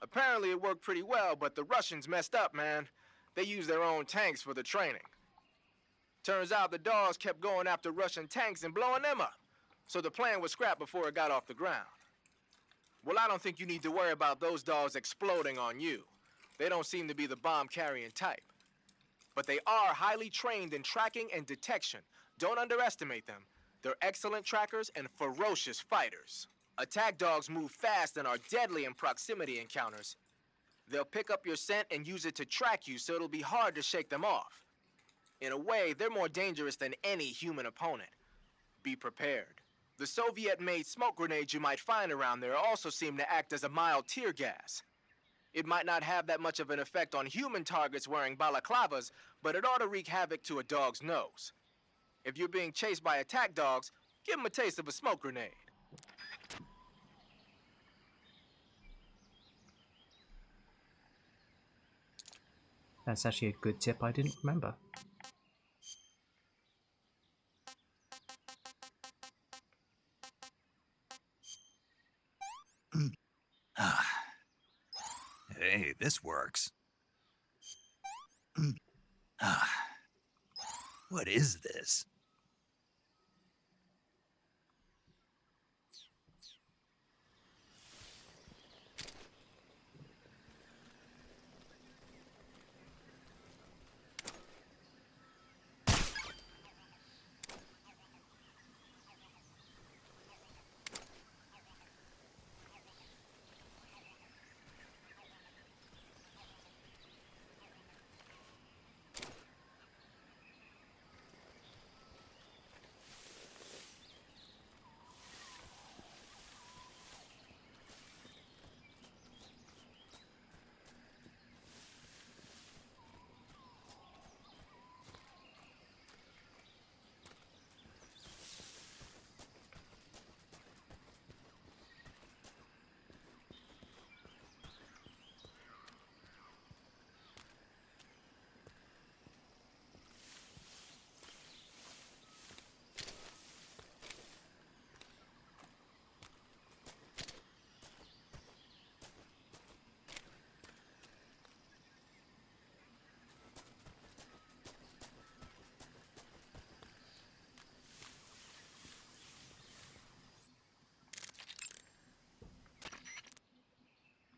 Apparently it worked pretty well, but the Russians messed up, man. They used their own tanks for the training. Turns out the dogs kept going after Russian tanks and blowing them up. So the plan was scrapped before it got off the ground. Well, I don't think you need to worry about those dogs exploding on you. They don't seem to be the bomb-carrying type. But they are highly trained in tracking and detection. Don't underestimate them. They're excellent trackers and ferocious fighters. Attack dogs move fast and are deadly in proximity encounters. They'll pick up your scent and use it to track you, so it'll be hard to shake them off. In a way, they're more dangerous than any human opponent. Be prepared. The Soviet-made smoke grenades you might find around there also seem to act as a mild tear gas. It might not have that much of an effect on human targets wearing balaclavas, but it ought to wreak havoc to a dog's nose. If you're being chased by attack dogs, give them a taste of a smoke grenade. That's actually a good tip I didn't remember. Hey, this works. What is this?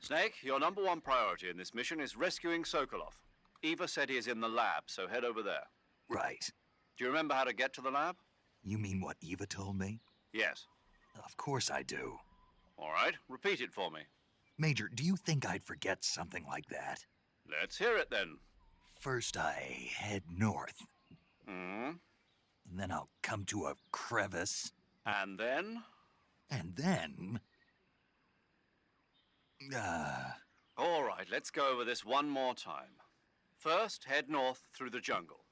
Snake, your number one priority in this mission is rescuing Sokolov. Eva said he is in the lab, so head over there. Right. Do you remember how to get to the lab? You mean what Eva told me? Yes. Of course I do. All right, repeat it for me. Major, do you think I'd forget something like that? Let's hear it then. First, I head north. Hmm? And then I'll come to a crevice. And then? And then... All right, let's go over this one more time. First, head north through the jungle.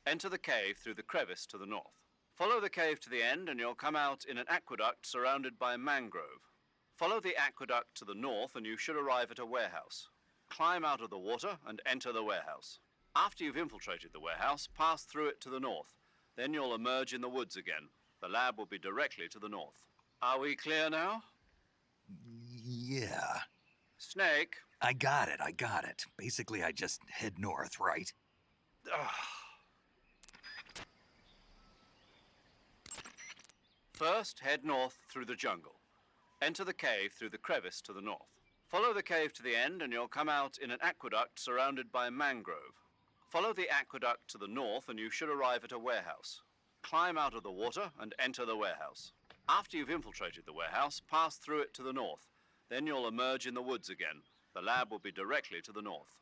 Enter the cave through the crevice to the north. Follow the cave to the end and you'll come out in an aqueduct surrounded by mangrove. Follow the aqueduct to the north and you should arrive at a warehouse. Climb out of the water and enter the warehouse. After you've infiltrated the warehouse, pass through it to the north. Then you'll emerge in the woods again. The lab will be directly to the north. Are we clear now? Yeah. Snake. I got it. Basically, I just head north, right? First, head north through the jungle. Enter the cave through the crevice to the north. Follow the cave to the end and you'll come out in an aqueduct surrounded by mangrove. Follow the aqueduct to the north and you should arrive at a warehouse. Climb out of the water and enter the warehouse. After you've infiltrated the warehouse, pass through it to the north. Then you'll emerge in the woods again. The lab will be directly to the north.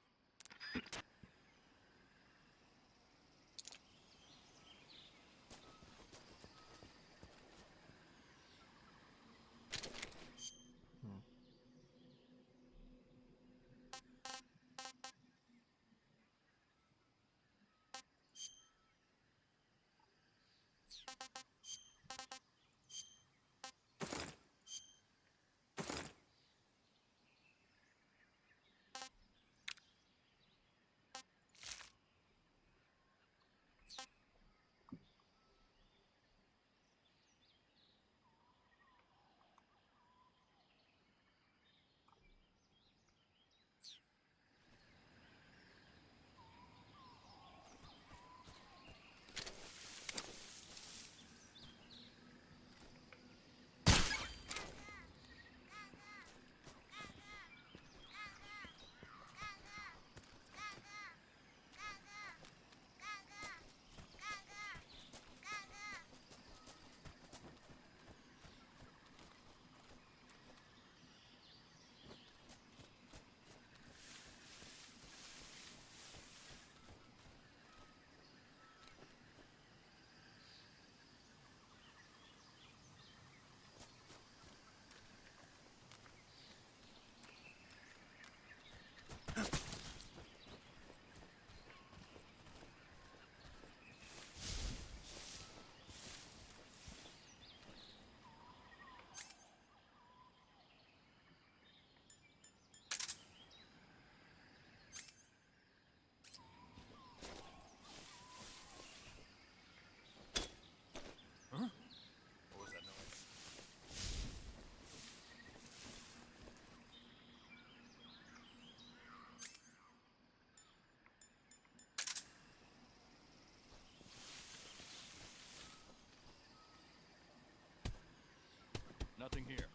Nothing here.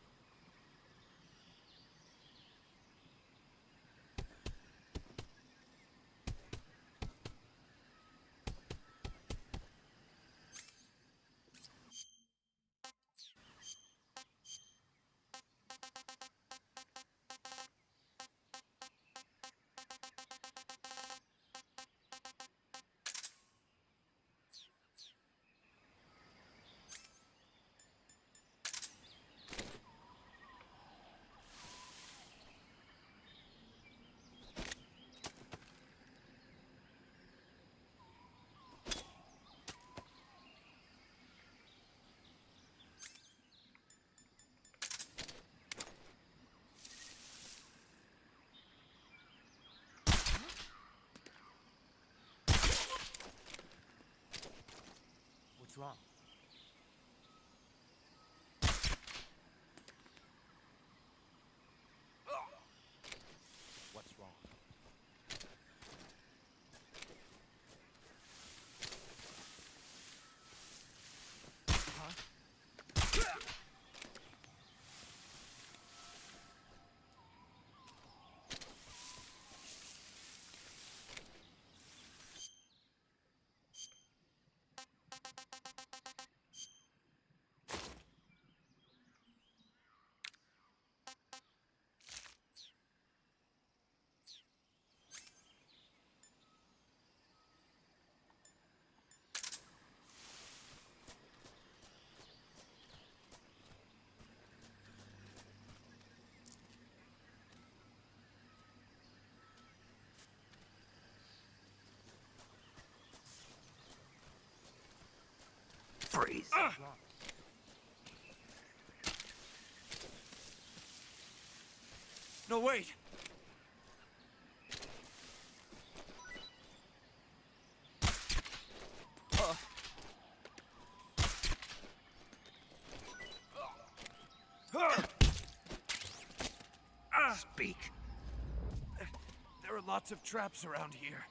What's wrong? What's wrong? Freeze. No, wait! Speak. There are lots of traps around here.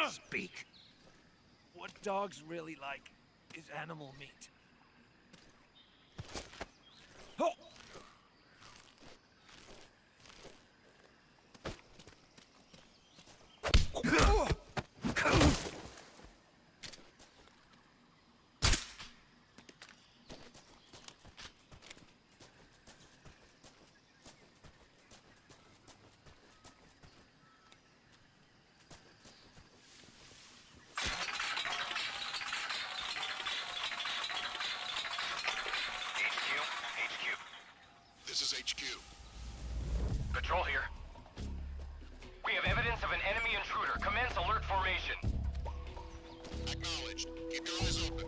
Speak. What dogs really like is animal meat. Oh! This is HQ. Patrol here. We have evidence of an enemy intruder. Commence alert formation. Acknowledged. Keep your eyes open.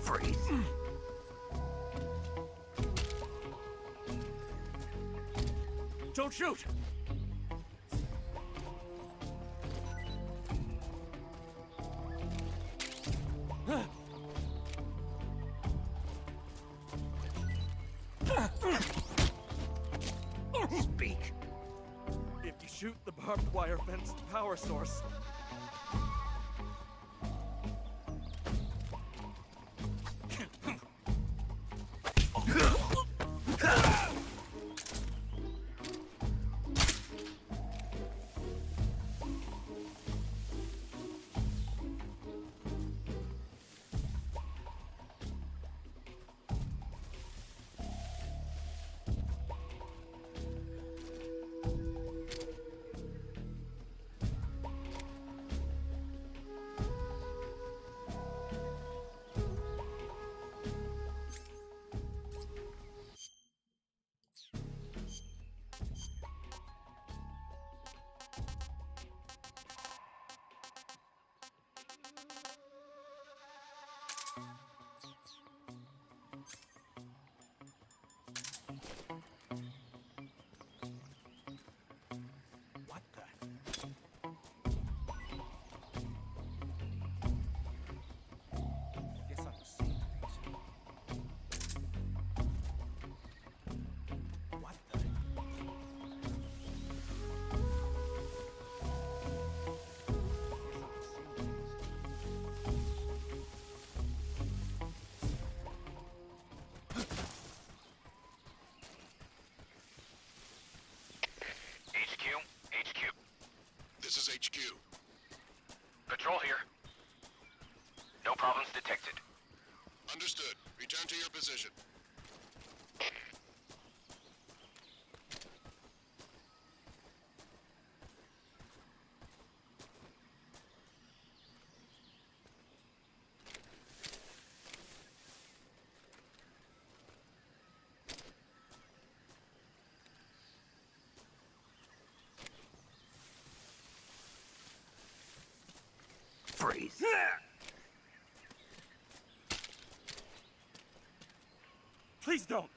Freeze. Don't shoot! Speak. If you shoot the barbed wire fence power source, This is HQ. Patrol here. No problems detected. Understood. Return to your position. Freeze. please don't.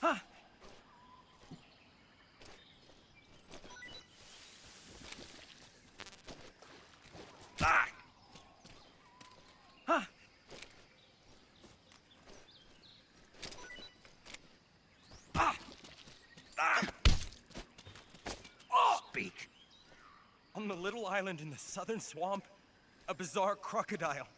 Huh? Ah! Huh? Ah! Ah! Oh! Speak. On the little island in the southern swamp, a bizarre crocodile.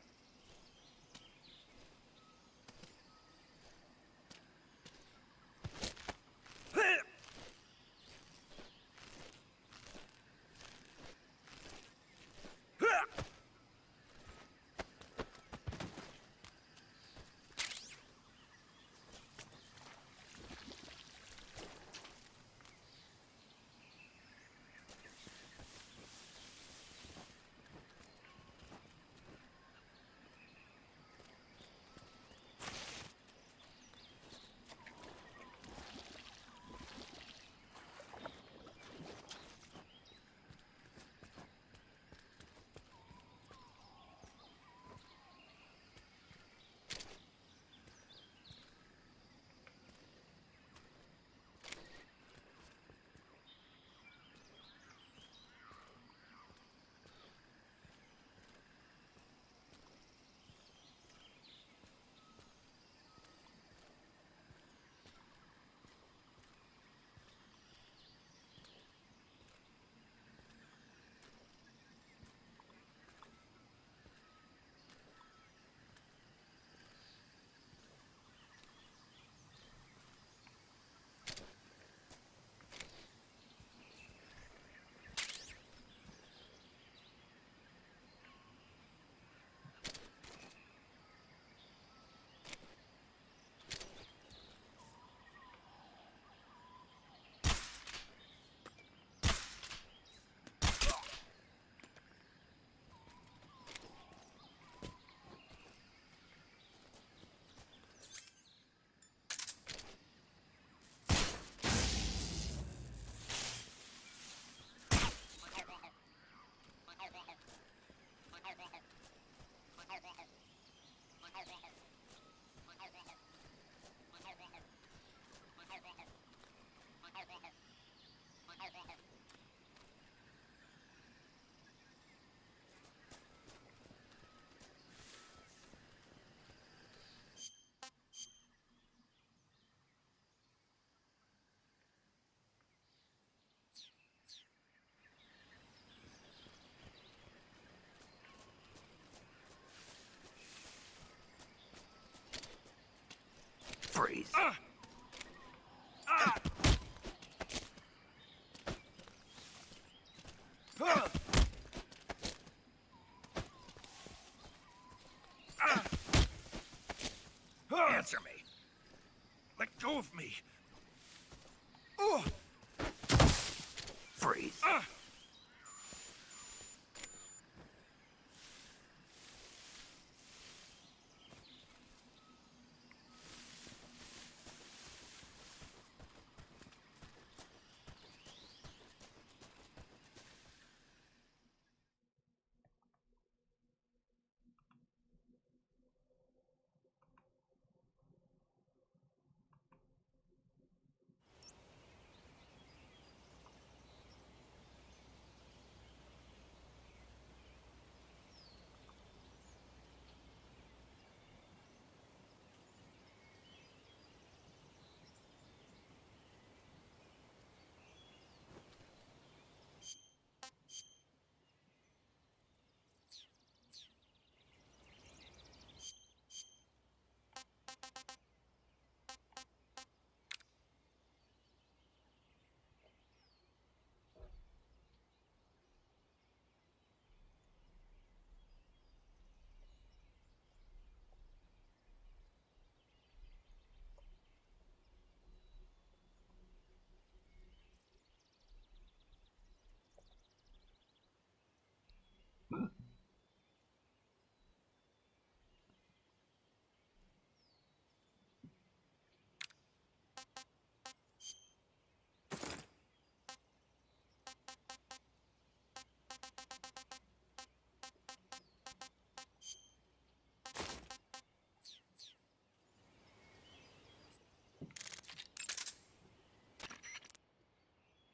Freeze. Answer me. Let go of me. Freeze.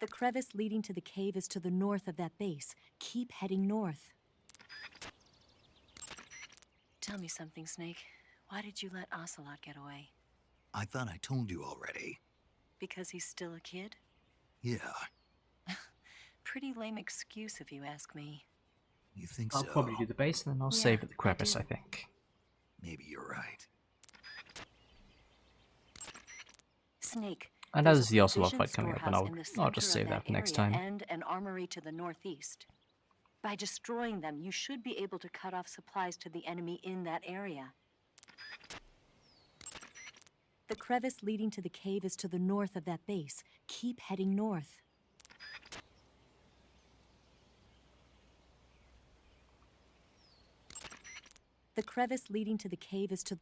The crevice leading to the cave is to the north of that base. Keep heading north. Tell me something, Snake. Why did you let Ocelot get away? I thought I told you already. Because he's still a kid? Yeah. pretty lame excuse if you ask me. You think I'll so? probably do the base and then I'll Yeah, save at the I crevice, do. I think. Maybe you're right. Snake. I know there's there's a the Ocelot provision fight coming up, and storehouse in the I'll just center save of that for next area time. and an armory to the northeast. By destroying them, you should be able to cut off supplies to the enemy in that area. The crevice leading to the cave is to the north of that base. Keep heading north. The crevice leading to the cave is to...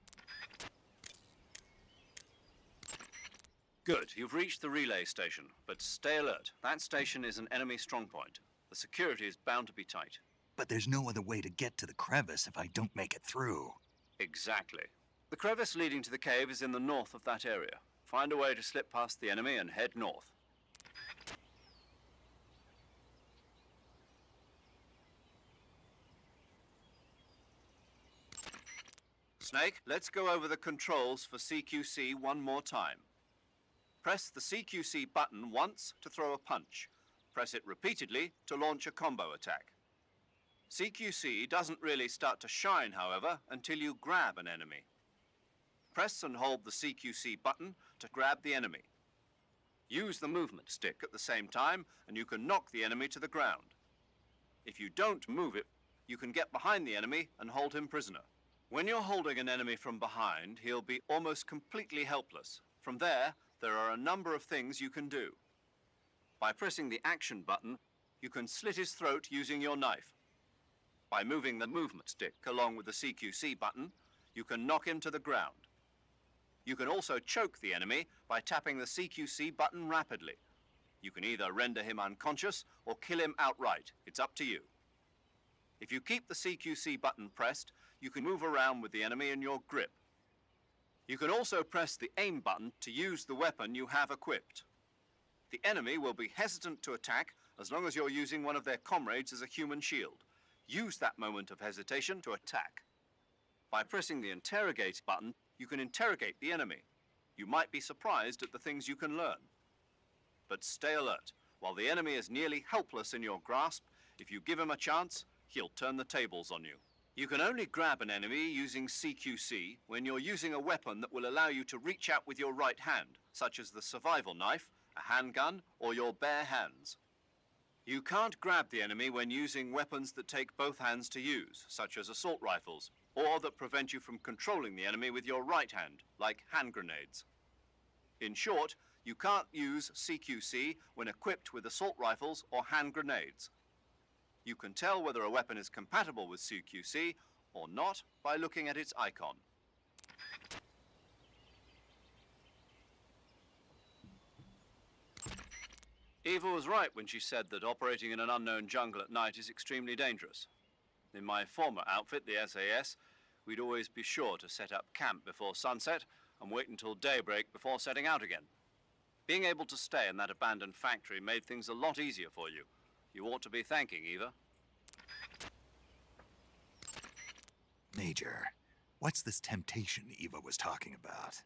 Good, you've reached the relay station, but stay alert. That station is an enemy strongpoint. The security is bound to be tight. But there's no other way to get to the crevice if I don't make it through. Exactly. The crevice leading to the cave is in the north of that area. Find a way to slip past the enemy and head north. Snake, let's go over the controls for CQC one more time. Press the CQC button once to throw a punch. Press it repeatedly to launch a combo attack. CQC doesn't really start to shine, however, until you grab an enemy. Press and hold the CQC button to grab the enemy. Use the movement stick at the same time, and you can knock the enemy to the ground. If you don't move it, you can get behind the enemy and hold him prisoner. When you're holding an enemy from behind, he'll be almost completely helpless. From there are a number of things you can do. By pressing the action button, you can slit his throat using your knife. By moving the movement stick along with the CQC button, you can knock him to the ground. You can also choke the enemy by tapping the CQC button rapidly. You can either render him unconscious or kill him outright. It's up to you. If you keep the CQC button pressed, you can move around with the enemy in your grip. You can also press the aim button to use the weapon you have equipped. The enemy will be hesitant to attack as long as you're using one of their comrades as a human shield. Use that moment of hesitation to attack. By pressing the interrogate button, you can interrogate the enemy. You might be surprised at the things you can learn. But stay alert. While the enemy is nearly helpless in your grasp, if you give him a chance, he'll turn the tables on you. You can only grab an enemy using CQC when you're using a weapon that will allow you to reach out with your right hand, such as the survival knife, a handgun, or your bare hands. You can't grab the enemy when using weapons that take both hands to use, such as assault rifles, or that prevent you from controlling the enemy with your right hand, like hand grenades. In short, you can't use CQC when equipped with assault rifles or hand grenades. You can tell whether a weapon is compatible with CQC or not by looking at its icon. Eva was right when she said that operating in an unknown jungle at night is extremely dangerous. In my former outfit, the SAS, we'd always be sure to set up camp before sunset and wait until daybreak before setting out again. Being able to stay in that abandoned factory made things a lot easier for you. You ought to be thanking Eva. Major, what's this temptation Eva was talking about?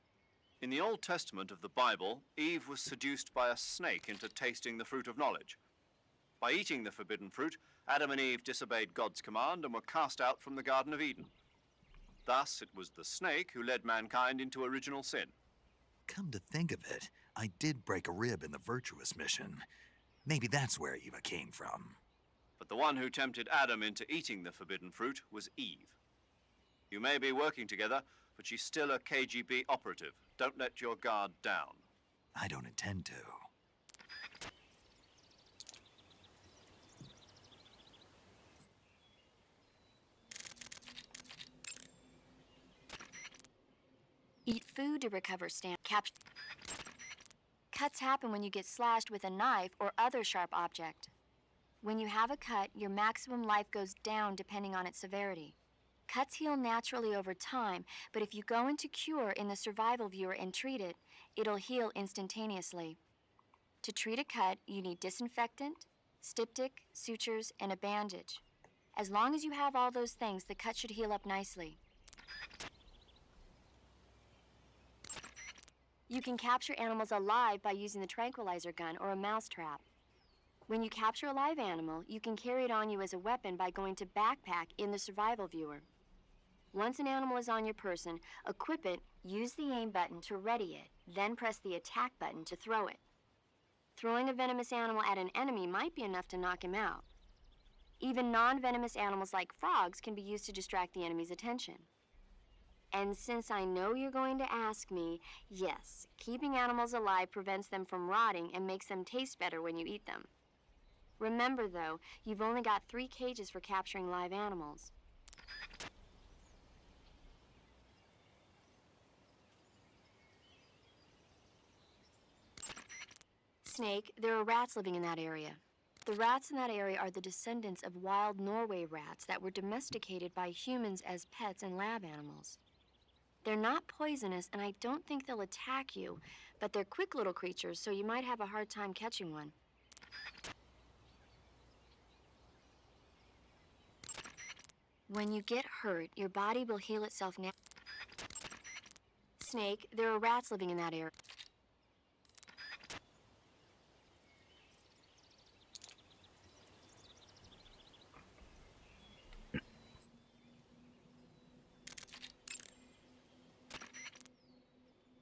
In the Old Testament of the Bible, Eve was seduced by a snake into tasting the fruit of knowledge. By eating the forbidden fruit, Adam and Eve disobeyed God's command and were cast out from the Garden of Eden. Thus, it was the snake who led mankind into original sin. Come to think of it, I did break a rib in the Virtuous mission. Maybe that's where Eva came from. But the one who tempted Adam into eating the forbidden fruit was Eve. You may be working together, but she's still a KGB operative. Don't let your guard down. I don't intend to. Eat food to recover stamina. Cuts happen when you get slashed with a knife or other sharp object. When you have a cut, your maximum life goes down depending on its severity. Cuts heal naturally over time, but if you go into cure in the survival viewer and treat it, it'll heal instantaneously. To treat a cut, you need disinfectant, styptic, sutures, and a bandage. As long as you have all those things, the cut should heal up nicely. You can capture animals alive by using the tranquilizer gun or a mouse trap. When you capture a live animal, you can carry it on you as a weapon by going to Backpack in the survival viewer. Once an animal is on your person, equip it, use the aim button to ready it, then press the attack button to throw it. Throwing a venomous animal at an enemy might be enough to knock him out. Even non-venomous animals like frogs can be used to distract the enemy's attention. And since I know you're going to ask me, yes, keeping animals alive prevents them from rotting and makes them taste better when you eat them. Remember, though, you've only got 3 cages for capturing live animals. Snake, there are rats living in that area. The rats in that area are the descendants of wild Norway rats that were domesticated by humans as pets and lab animals. They're not poisonous, and I don't think they'll attack you, but they're quick little creatures, so you might have a hard time catching one. When you get hurt, your body will heal itself naturally. Snake, there are rats living in that area.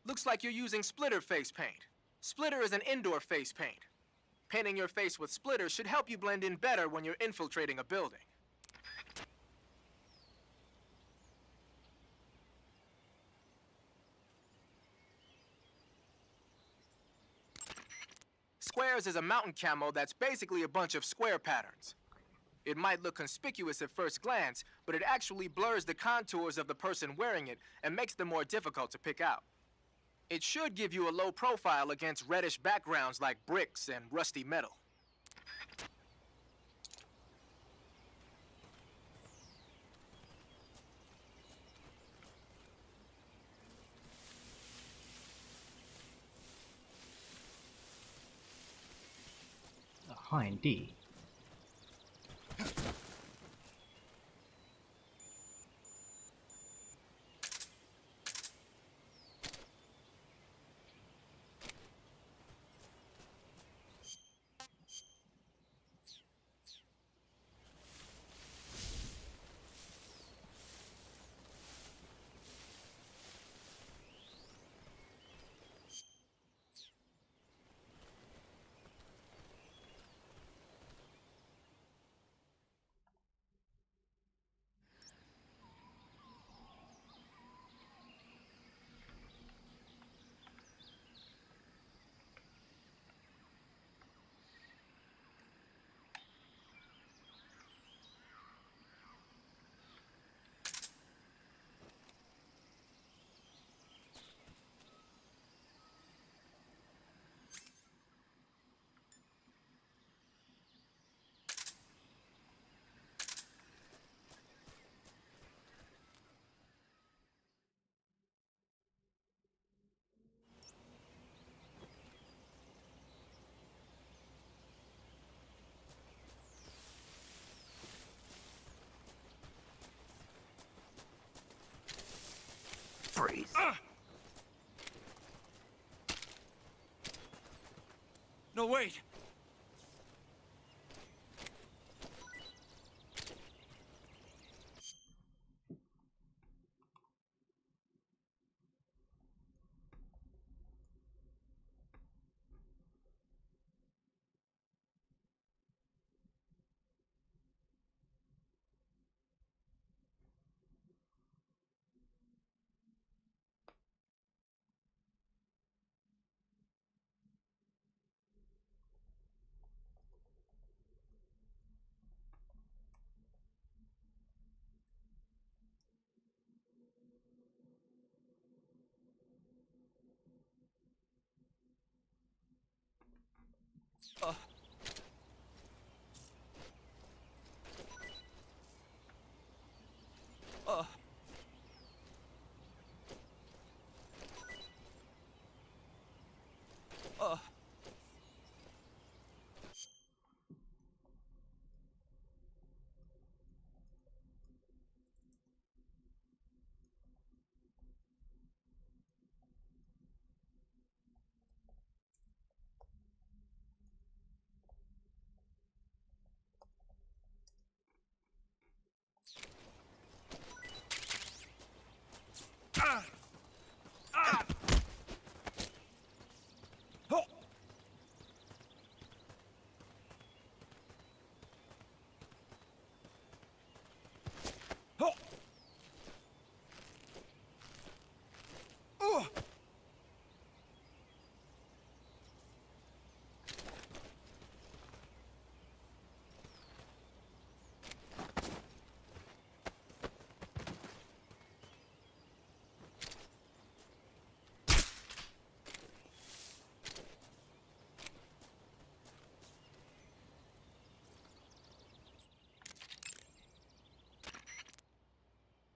Looks like you're using splitter face paint. Splitter is an indoor face paint. Painting your face with splitter should help you blend in better when you're infiltrating a building. Squares is a mountain camo that's basically a bunch of square patterns. It might look conspicuous at first glance, but it actually blurs the contours of the person wearing it and makes them more difficult to pick out. It should give you a low profile against reddish backgrounds like bricks and rusty metal. Hi, indeed. Freeze. No, wait.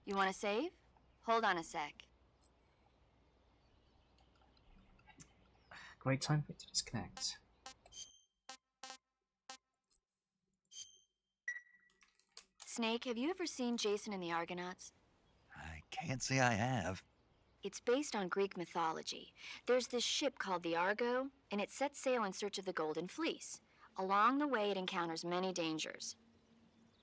You want to save? Hold on a sec. Great time for it to disconnect. Snake, have you ever seen Jason and the Argonauts? I can't say I have. It's based on Greek mythology. There's this ship called the Argo, and it sets sail in search of the Golden Fleece. Along the way, it encounters many dangers.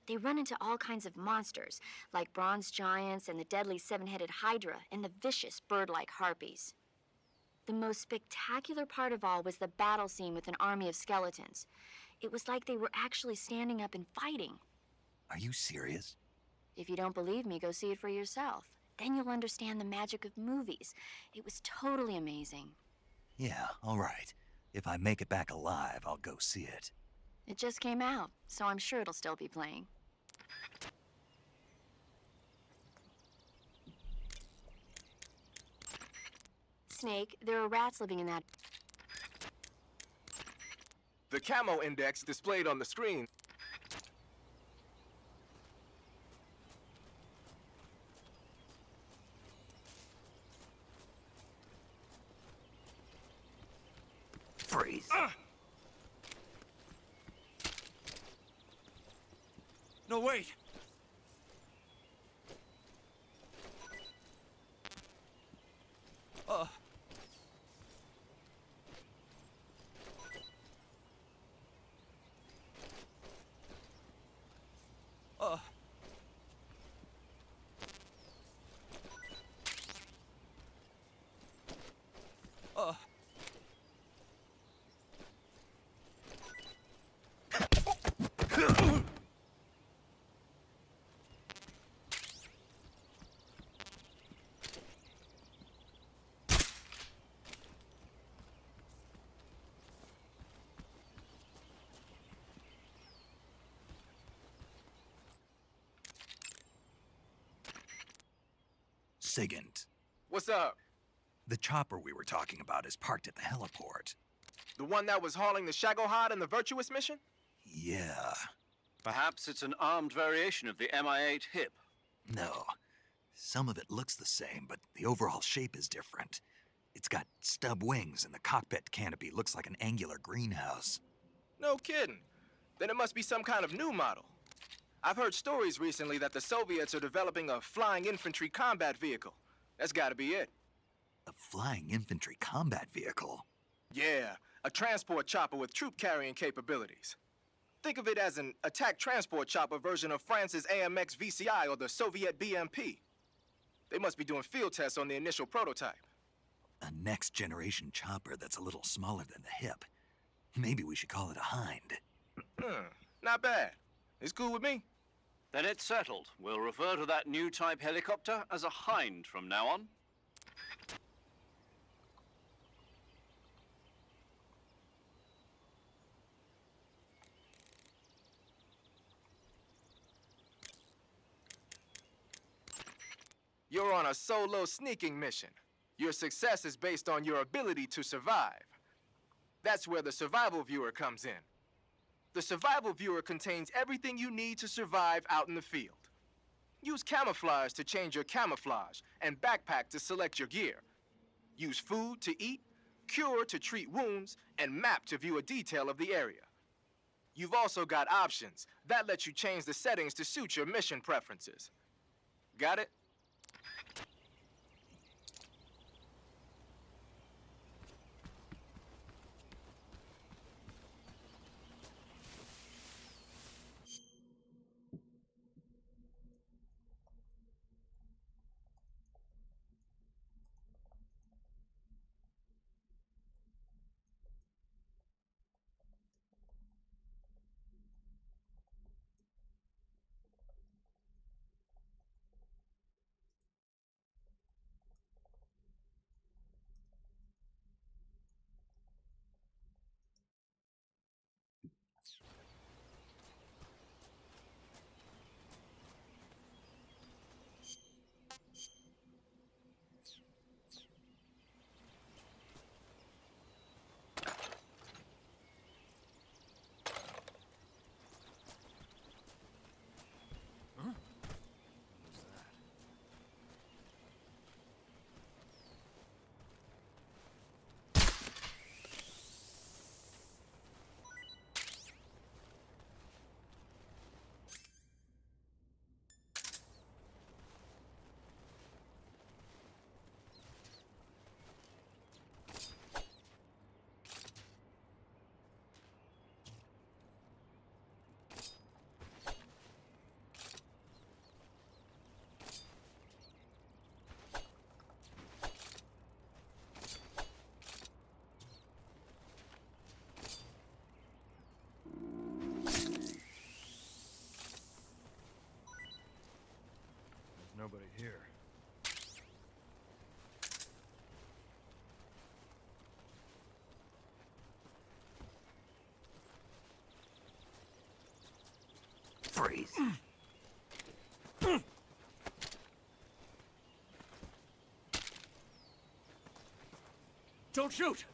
They run into all kinds of monsters, like bronze giants and the deadly seven-headed Hydra and the vicious bird-like harpies. The most spectacular part of all was the battle scene with an army of skeletons. It was like they were actually standing up and fighting. Are you serious? If you don't believe me, go see it for yourself. Then you'll understand the magic of movies. It was totally amazing. Yeah, all right. If I make it back alive, I'll go see it. It just came out, so I'm sure it'll still be playing. Snake, there are rats living in that. The camo index displayed on the screen. Freeze. No, wait! Sigint, What's up? the chopper we were talking about is parked at the heliport. The one that was hauling the Shagohod in the Virtuous mission? Yeah. Perhaps it's an armed variation of the Mi-8 hip. No. Some of it looks the same, but the overall shape is different. It's got stub wings, and the cockpit canopy looks like an angular greenhouse. No kidding. Then it must be some kind of new model. I've heard stories recently that the Soviets are developing a flying infantry combat vehicle. That's gotta be it. A flying infantry combat vehicle? Yeah, a transport chopper with troop-carrying capabilities. Think of it as an attack transport chopper version of France's AMX VCI or the Soviet BMP. They must be doing field tests on the initial prototype. A next-generation chopper that's a little smaller than the hip. Maybe we should call it a Hind. Not bad. It's cool with me. Then it's settled. We'll refer to that new type helicopter as a Hind from now on. You're on a solo sneaking mission. Your success is based on your ability to survive. That's where the survival viewer comes in. The survival viewer contains everything you need to survive out in the field. Use camouflage to change your camouflage, and backpack to select your gear. Use food to eat, cure to treat wounds, and map to view a detail of the area. You've also got options. That lets you change the settings to suit your mission preferences. Got it? nobody here. Freeze. Don't shoot!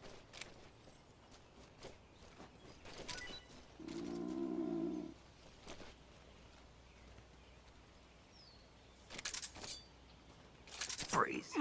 Freeze.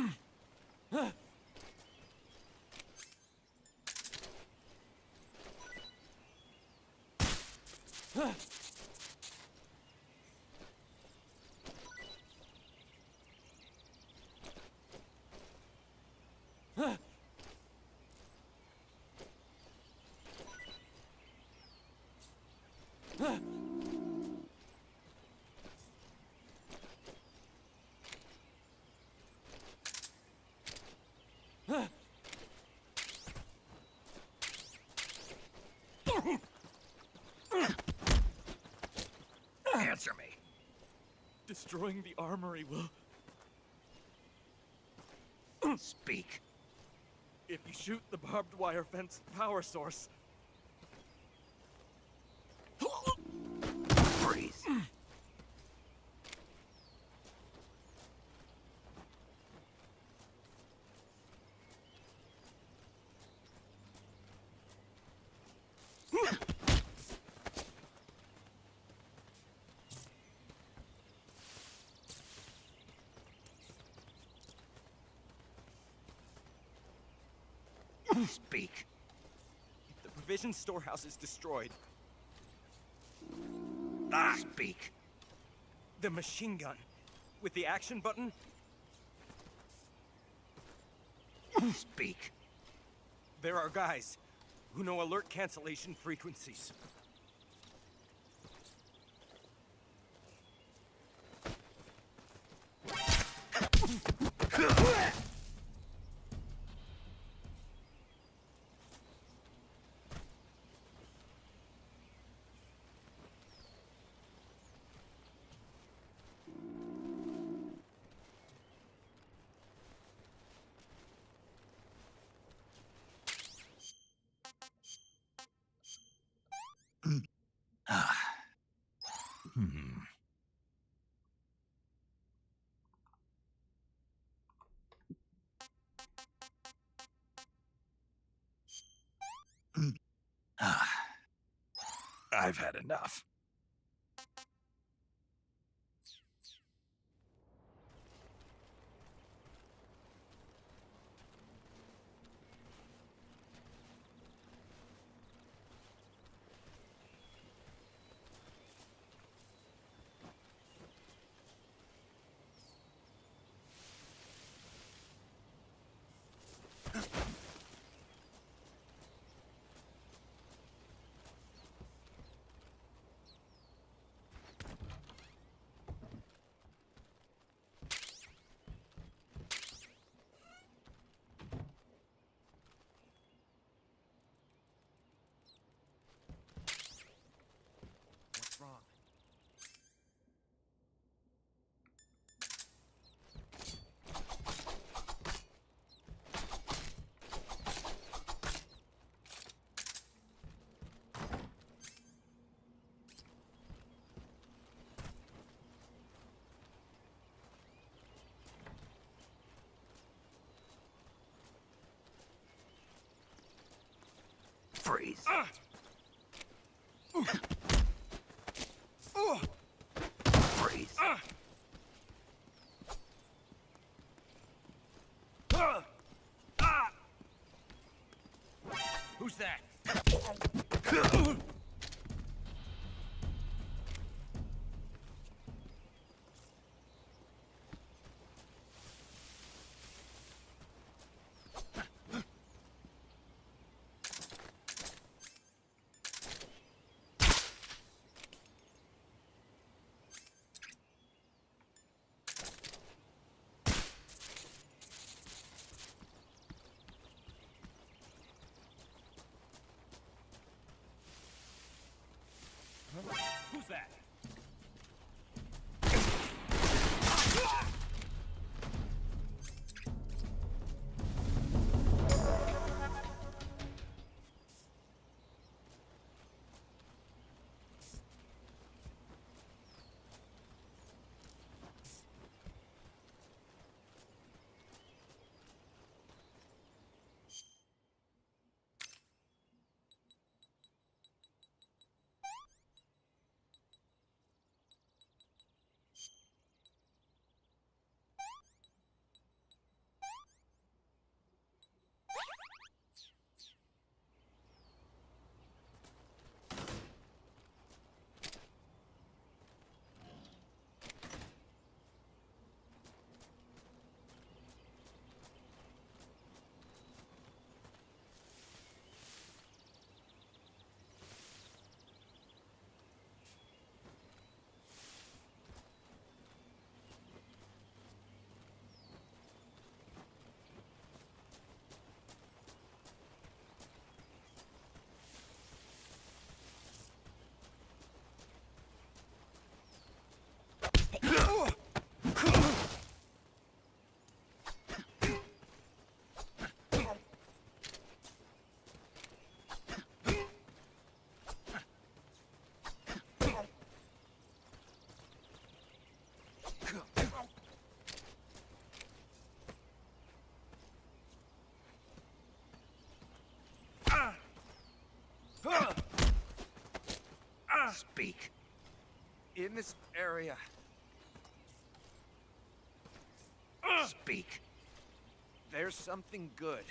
Answer me. Destroying the armory will... Speak. If you shoot the barbed wire fence power source... Freeze. Speak. If the provision storehouse is destroyed... Speak. The machine gun with the action button... Speak. There are guys who know alert cancellation frequencies. I've had enough. What's wrong? Freeze. Freeze. Who's that? Who's that? Speak. In this area. Speak. There's something good.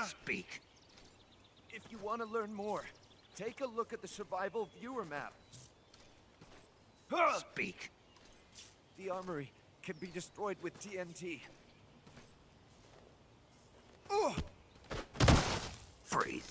Speak. If you want to learn more, take a look at the survival viewer map. Speak. The armory can be destroyed with TNT. Freeze.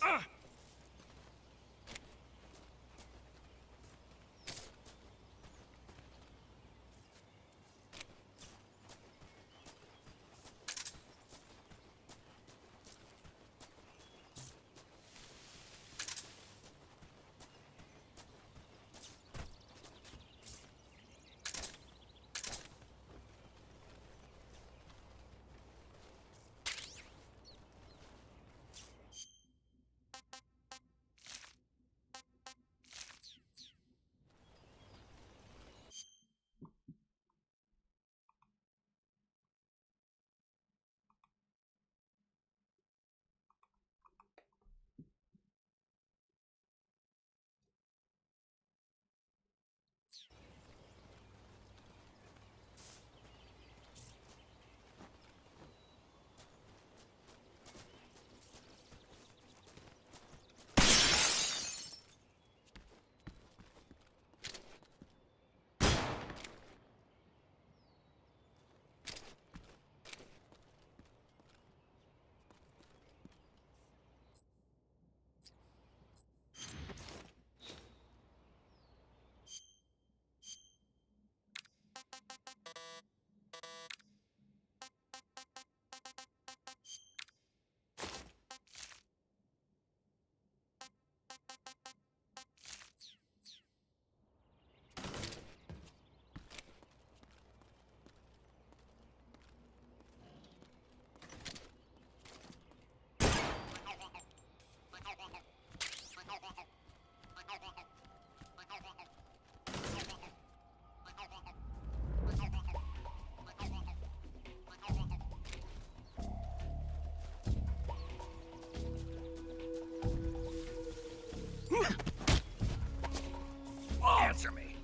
Answer me.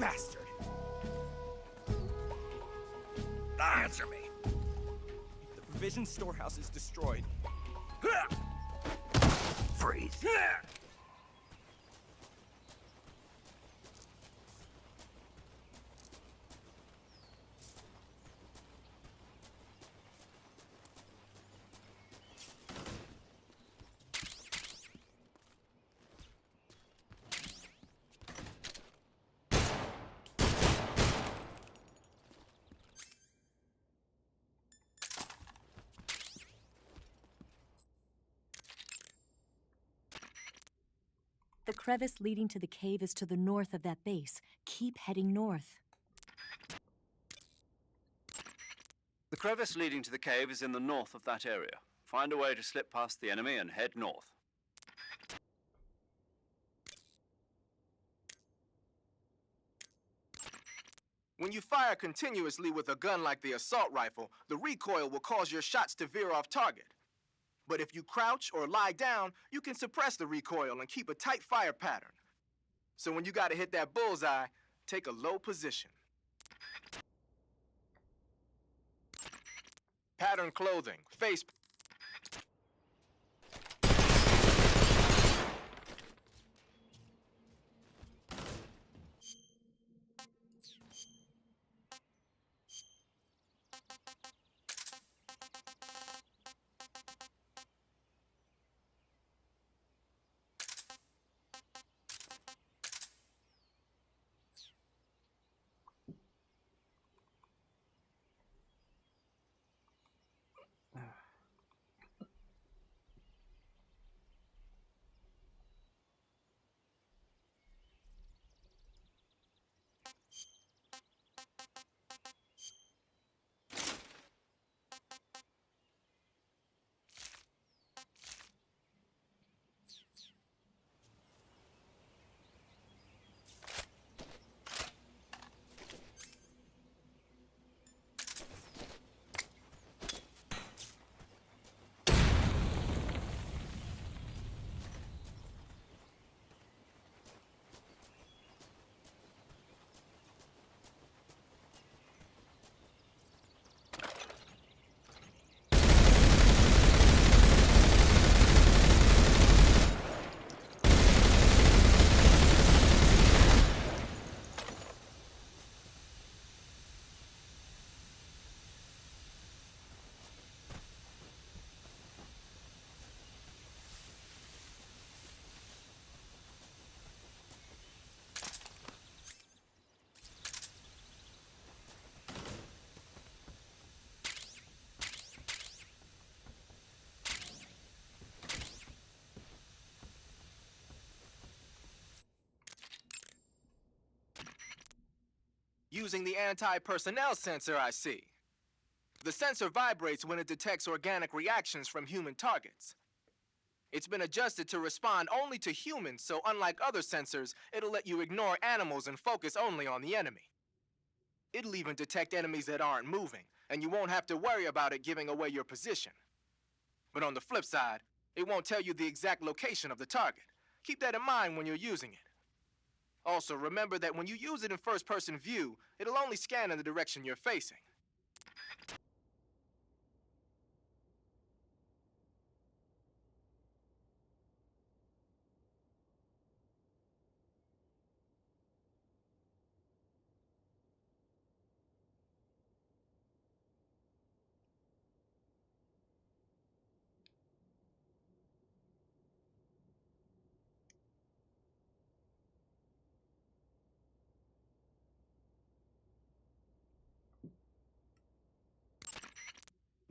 Bastard! Answer me. The provision storehouse is destroyed. Freeze. The crevice leading to the cave is to the north of that base. Keep heading north. The crevice leading to the cave is in the north of that area. Find a way to slip past the enemy and head north. When you fire continuously with a gun like the assault rifle, the recoil will cause your shots to veer off target. But if you crouch or lie down, you can suppress the recoil and keep a tight fire pattern. So when you gotta hit that bullseye, take a low position. Pattern clothing, face... Using the anti-personnel sensor, I see. The sensor vibrates when it detects organic reactions from human targets. It's been adjusted to respond only to humans, so unlike other sensors, it'll let you ignore animals and focus only on the enemy. It'll even detect enemies that aren't moving, and you won't have to worry about it giving away your position. But on the flip side, it won't tell you the exact location of the target. Keep that in mind when you're using it. Also, remember that when you use it in first-person view, it'll only scan in the direction you're facing.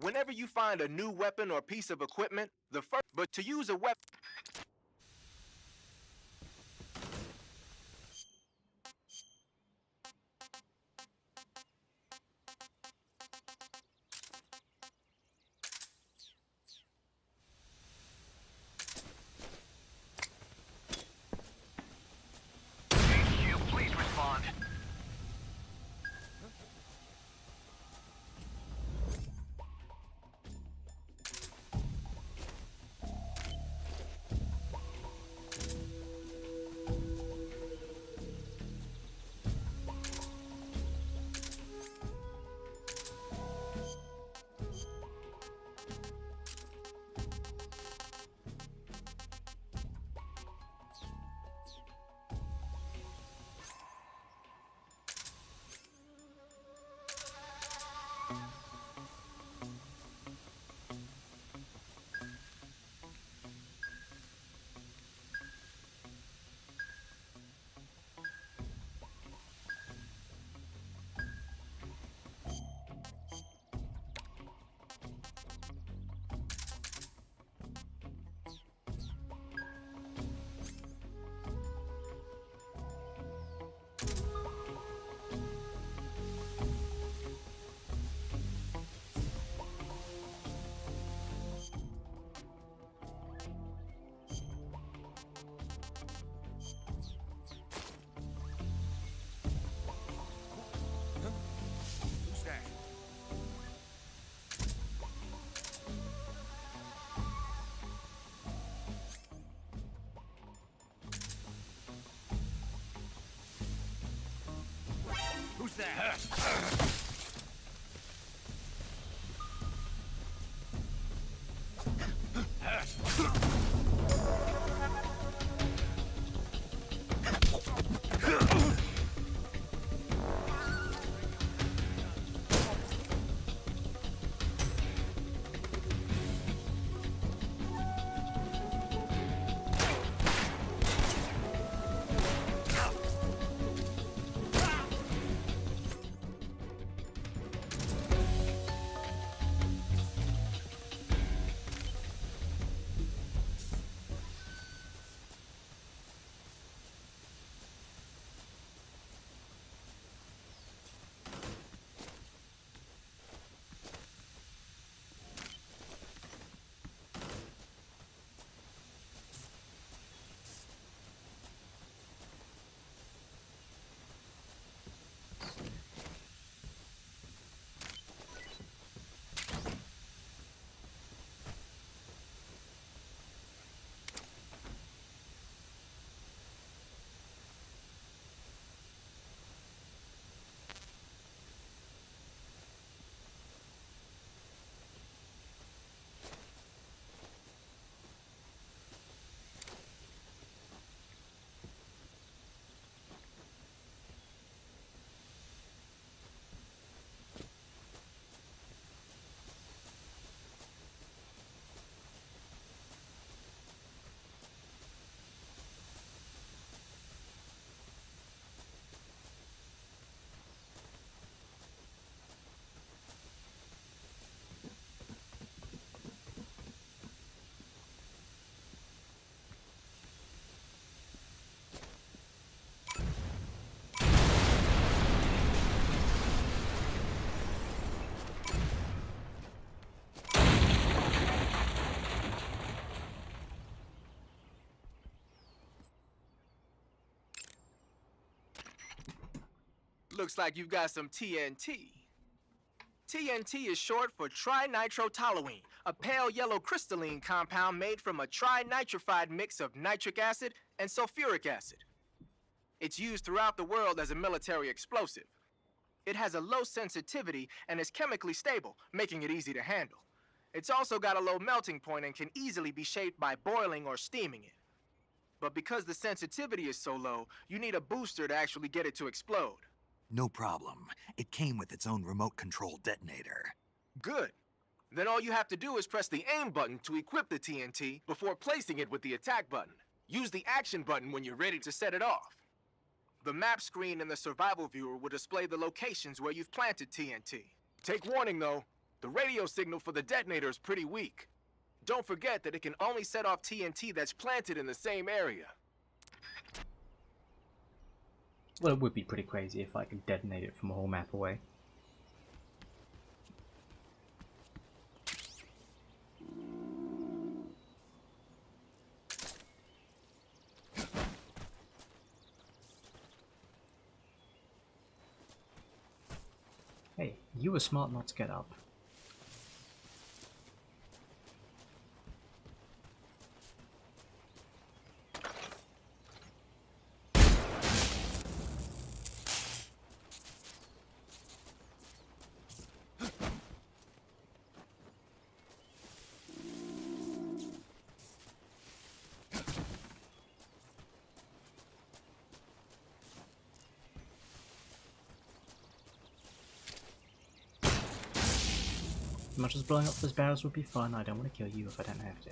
Whenever you find a new weapon or piece of equipment, but to use a weapon... HQ, please respond. Who's that? Who's that? Looks like you've got some TNT. TNT is short for trinitrotoluene, a pale yellow crystalline compound made from a trinitrified mix of nitric acid and sulfuric acid. It's used throughout the world as a military explosive. It has a low sensitivity and is chemically stable, making it easy to handle. It's also got a low melting point and can easily be shaped by boiling or steaming it. But because the sensitivity is so low, you need a booster to actually get it to explode. No problem. It came with its own remote control detonator. Good. Then all you have to do is press the aim button to equip the TNT before placing it with the attack button. Use the action button when you're ready to set it off. The map screen in the survival viewer will display the locations where you've planted TNT. Take warning though, the radio signal for the detonator is pretty weak. Don't forget that it can only set off TNT that's planted in the same area. Well, it would be pretty crazy if I could detonate it from a whole map away. Hey, you were smart not to get up. As much as blowing up those barrels would be fun, I don't want to kill you if I don't have to.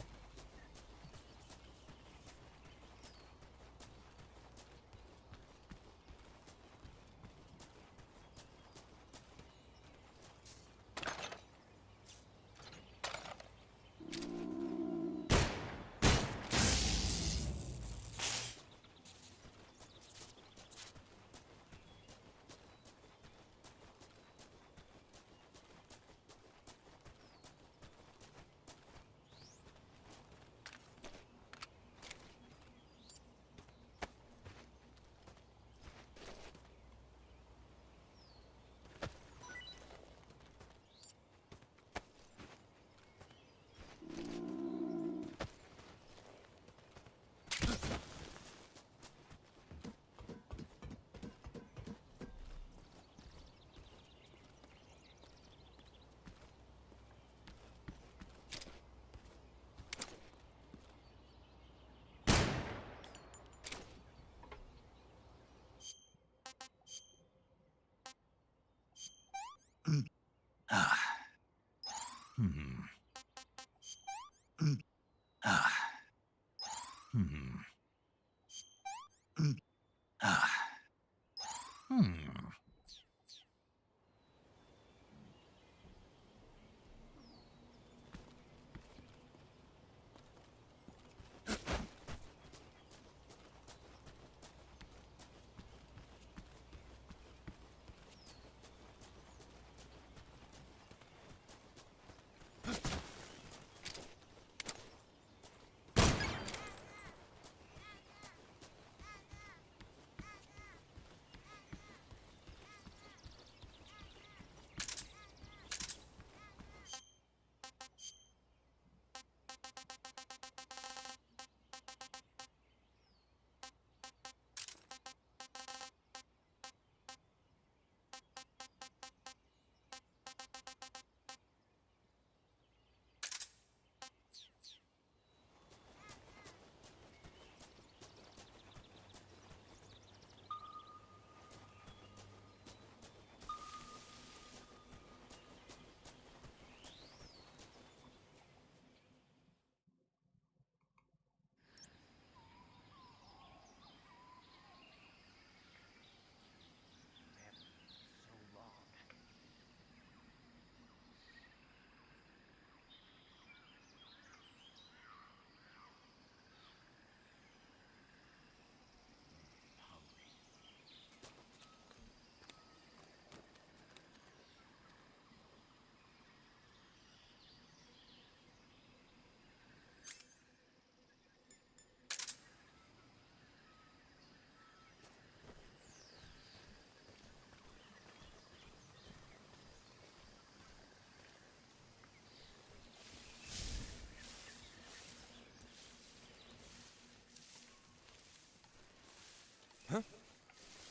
Huh?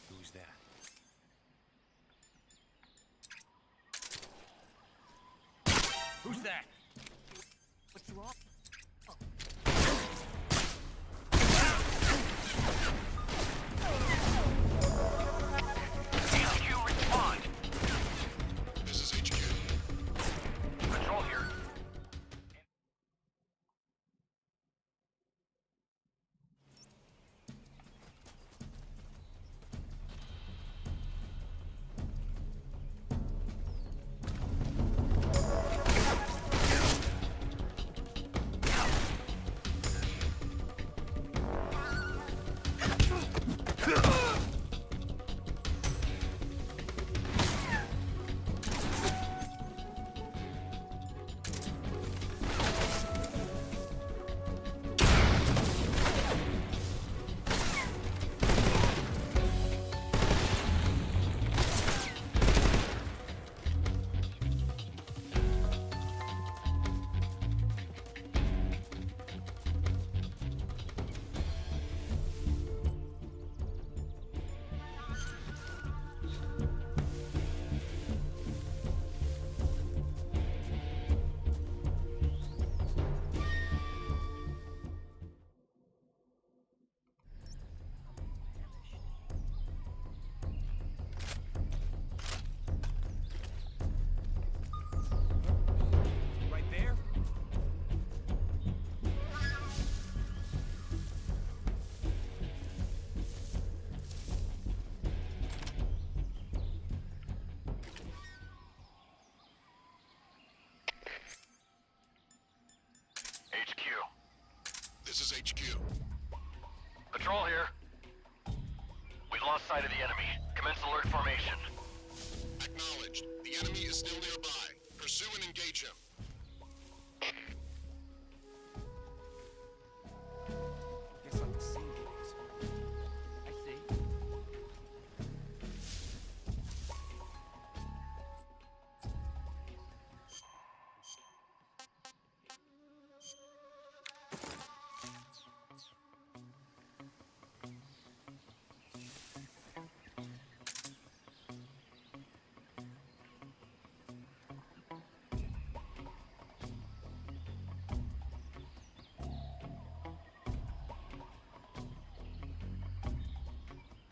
Who's that? Who's that? What's wrong? HQ, respond. This is HQ. Control here. Right there? HQ. This is HQ. Patrol here. We've lost sight of the enemy. Commence alert formation. Acknowledged. The enemy is still nearby. Pursue and engage him. Guess I'm seeing things. I see.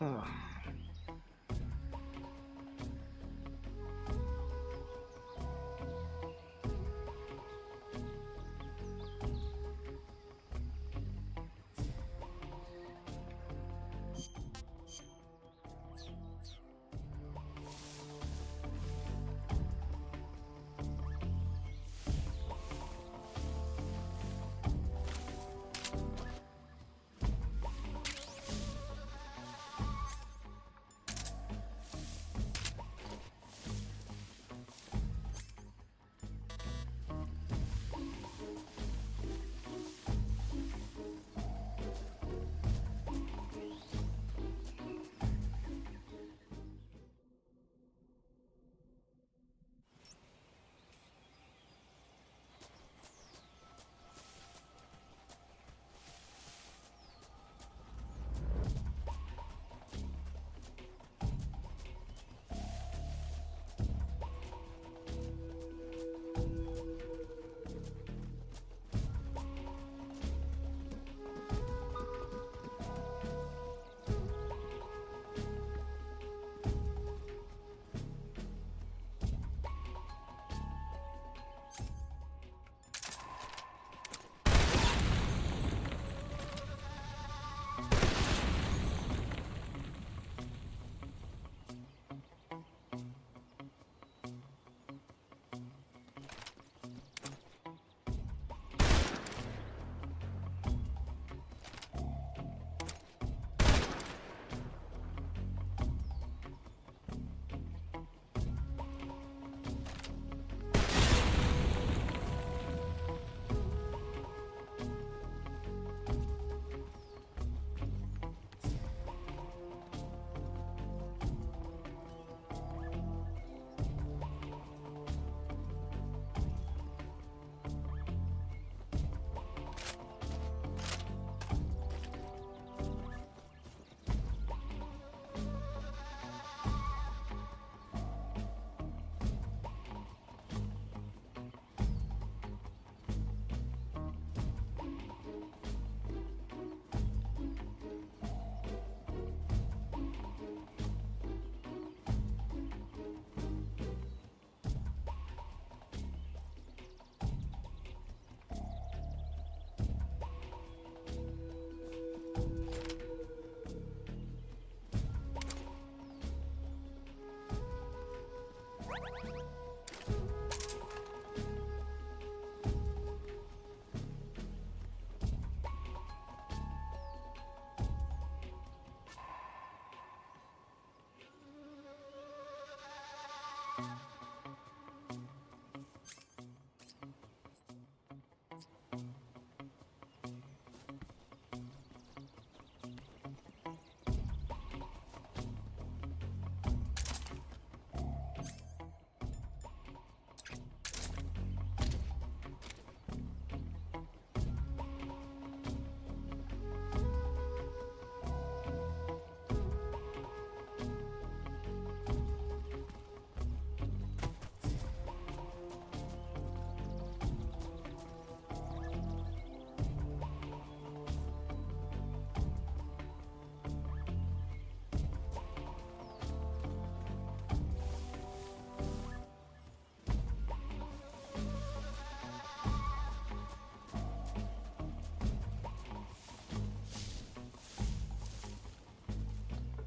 Ugh.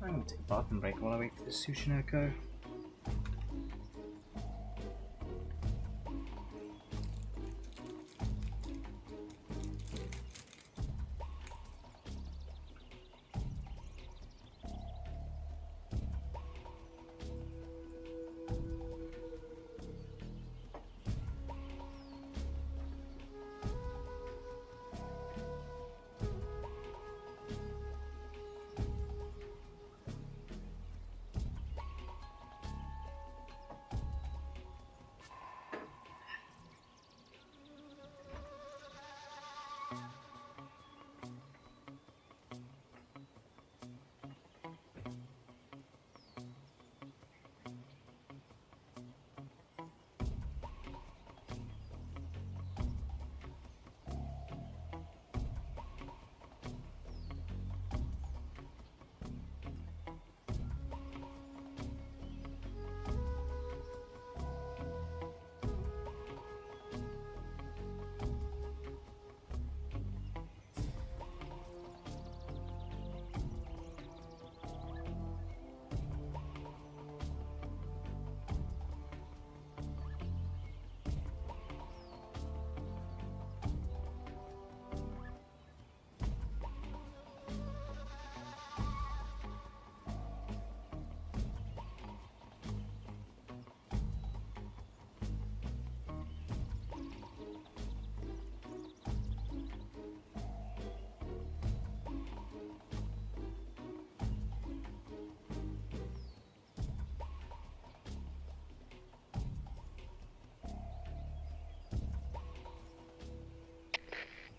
I'm gonna take a bathroom break while I wait for the Tsushinoko.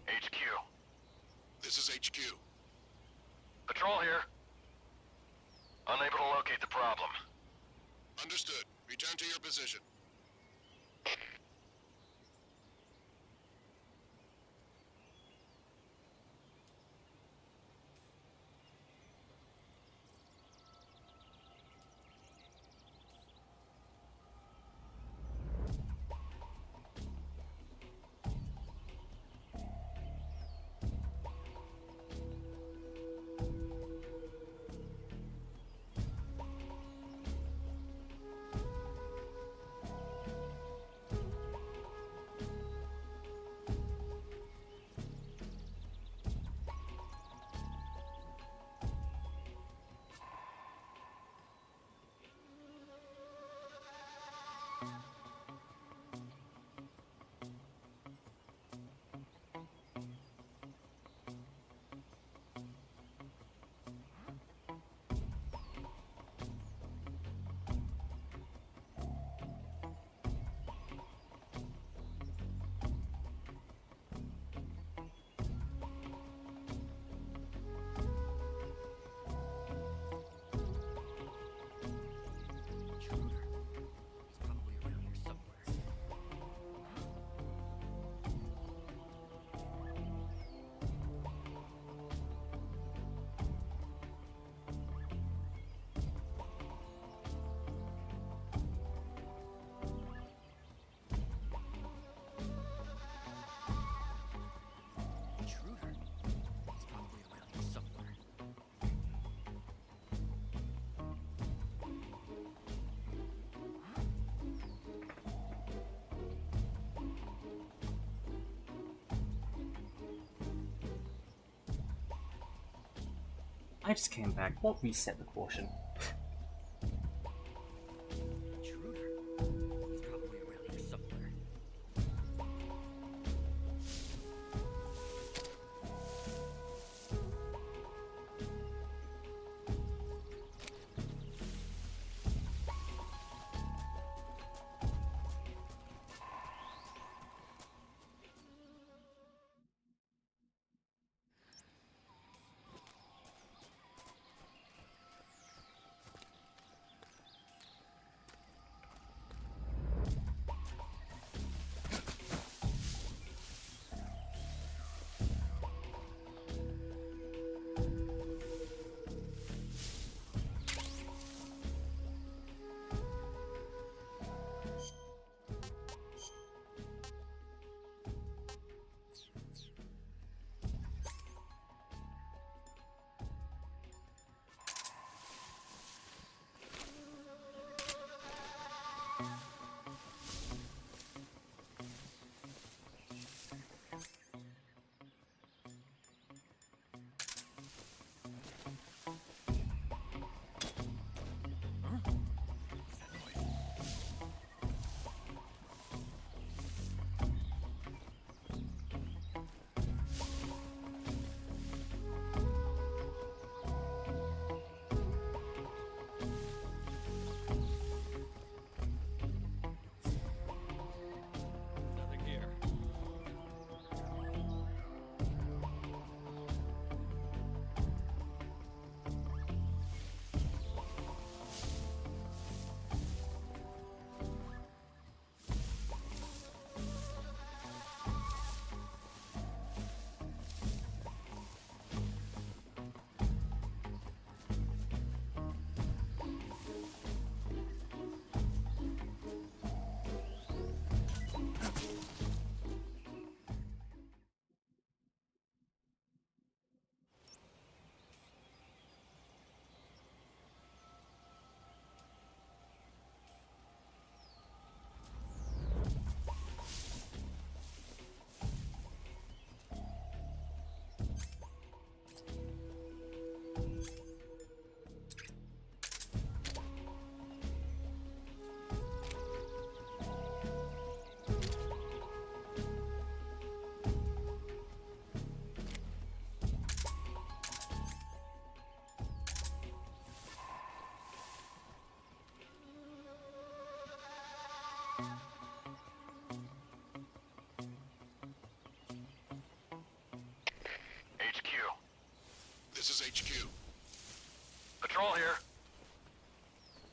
HQ. This is HQ. Patrol here. Unable to locate the problem. Understood. Return to your position. I just came back. What reset the caution?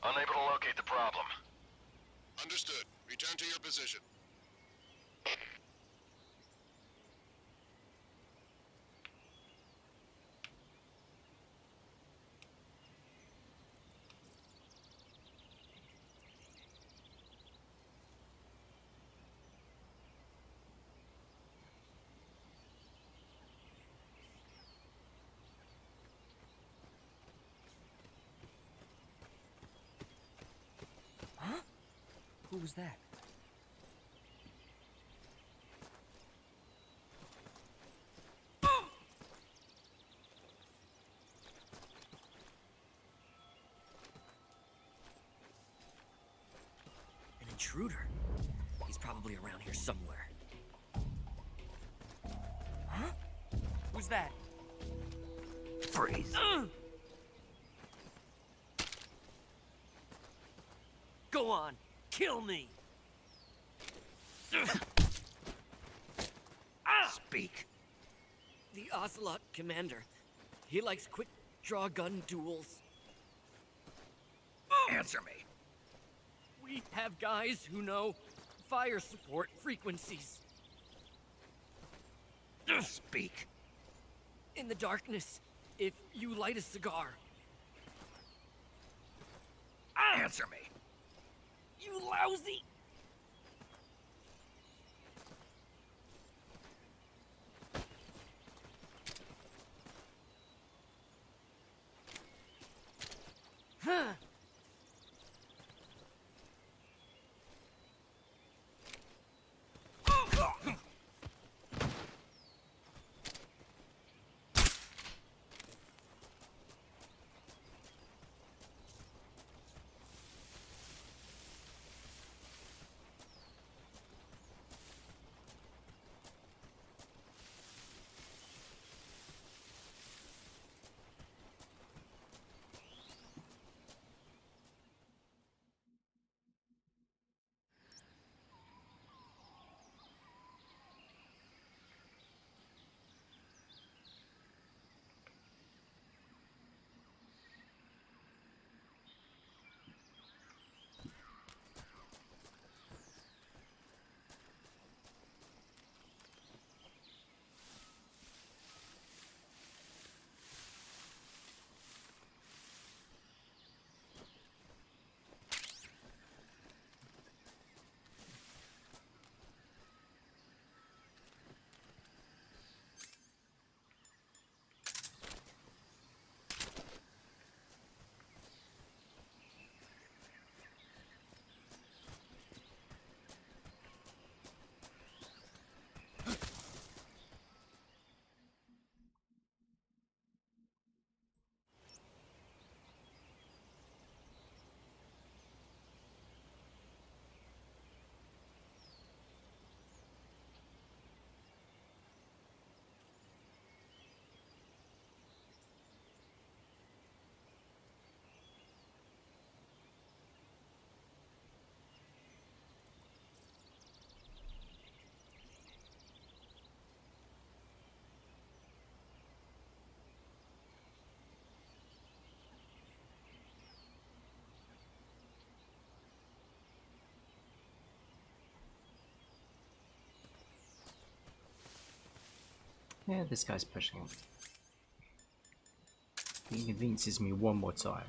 Unable to locate the problem. Understood. Return to your position. Huh? Who was that? An intruder. He's probably around here somewhere. Huh? Who's that? Freeze. Go on, kill me. Speak. The Ocelot commander. He likes quick draw gun duels. Answer me. We have guys who know fire support frequencies. Speak. In the darkness, if you light a cigar. Answer me. You lousy! Huh. Yeah, this guy's pushing him. He inconveniences me one more time.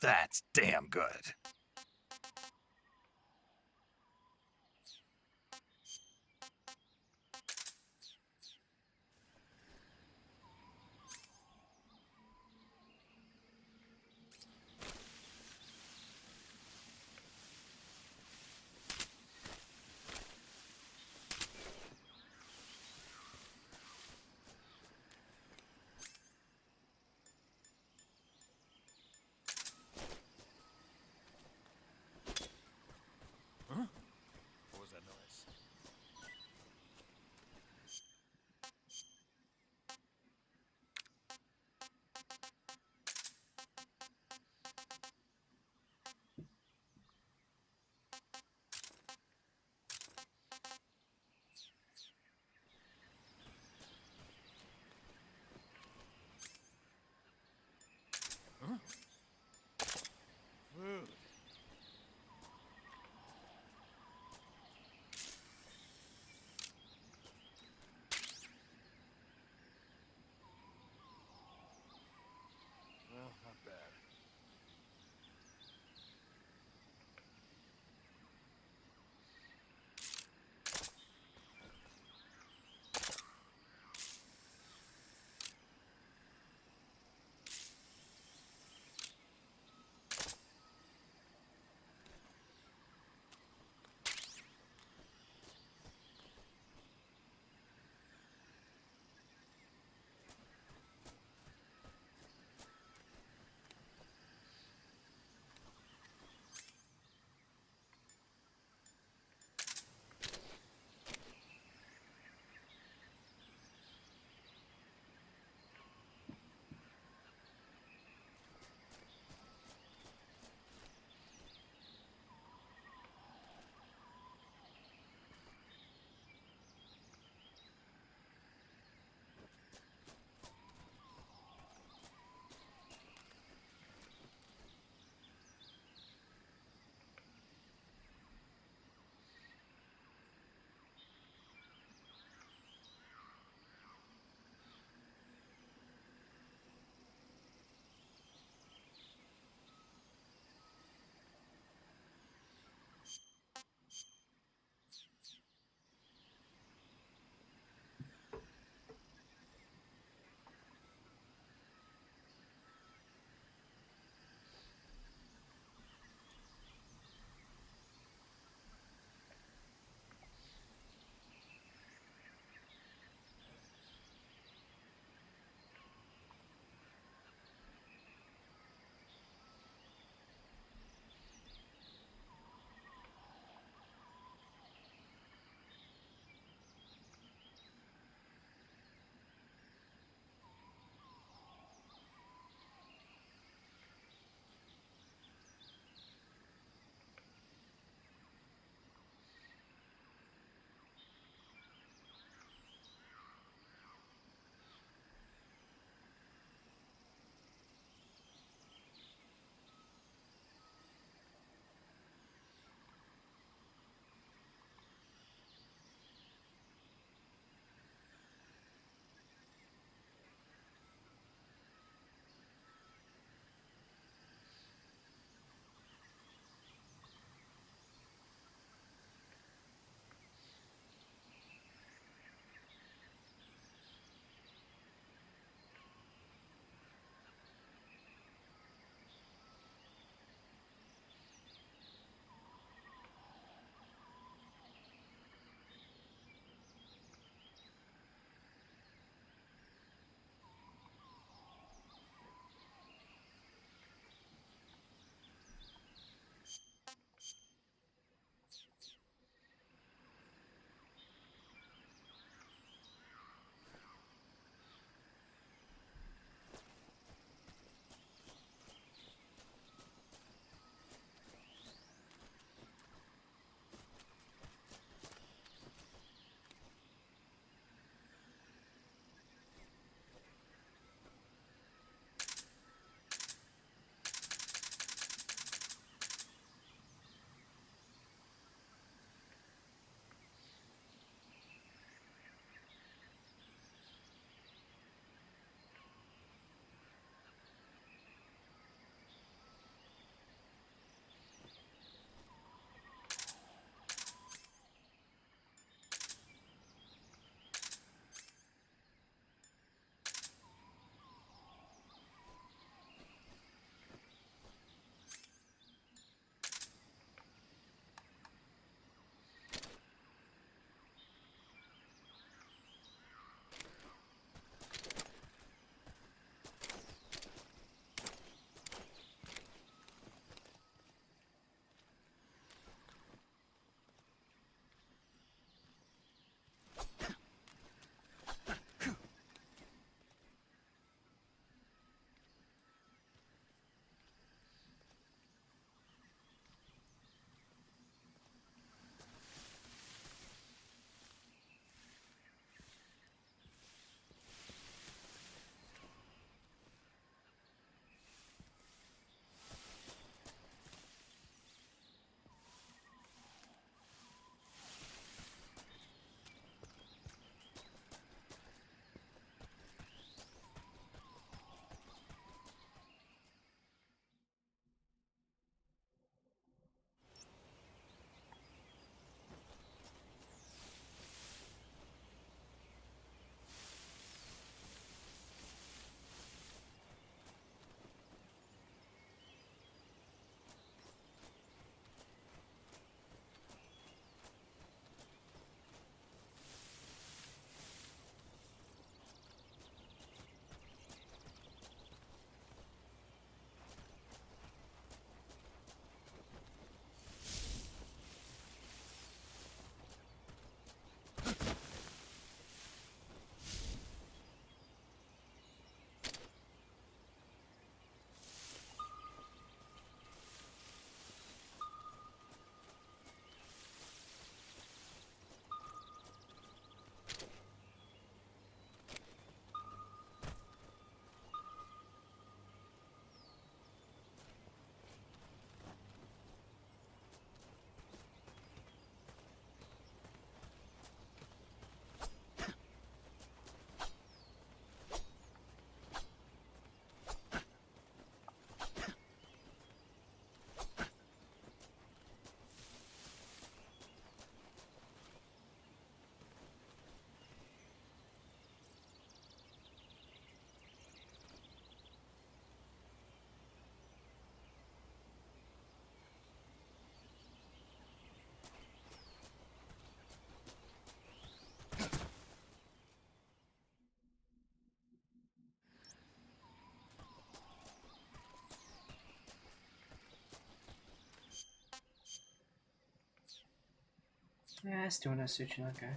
That's damn good. What was that noise? Huh? Food. Well, not bad. Yeah, still no Tsuchinoko.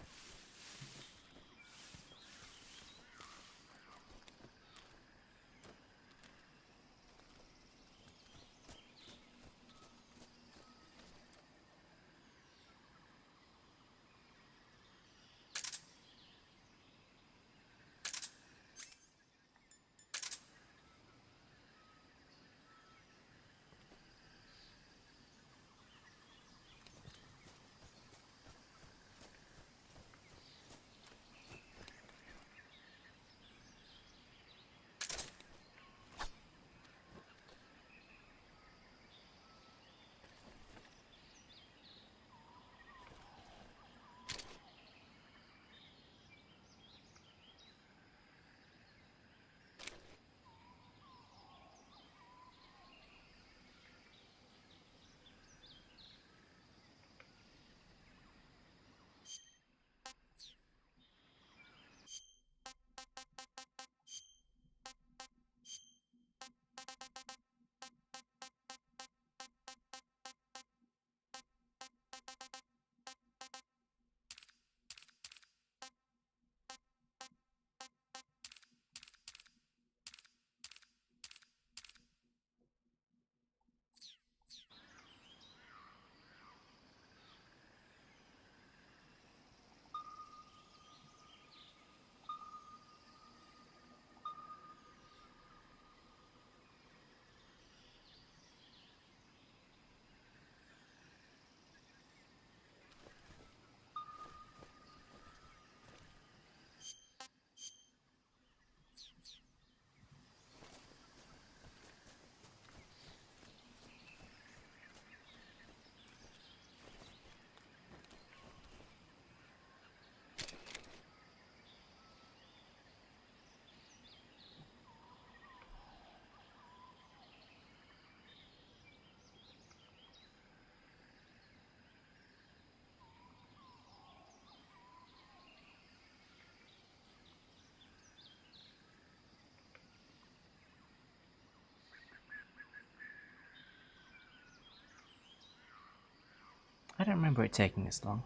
I don't remember it taking this long.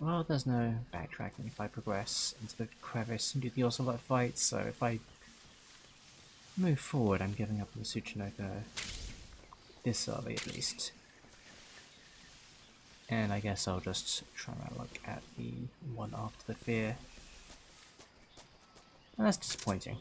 Well, there's no backtracking if I progress into the crevice and do the Ocelot fight, so if I move forward, I'm giving up on the Tsuchinoko this early at least. And I guess I'll just try my luck at the one after the fear. And that's disappointing.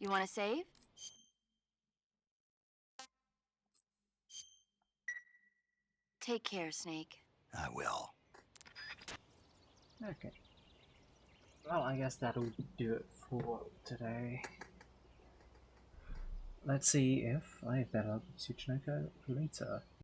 You want to save? Take care, Snake. I will. Okay. Well, I guess that'll do it for today. Let's see if I develop Tsuchinoko later.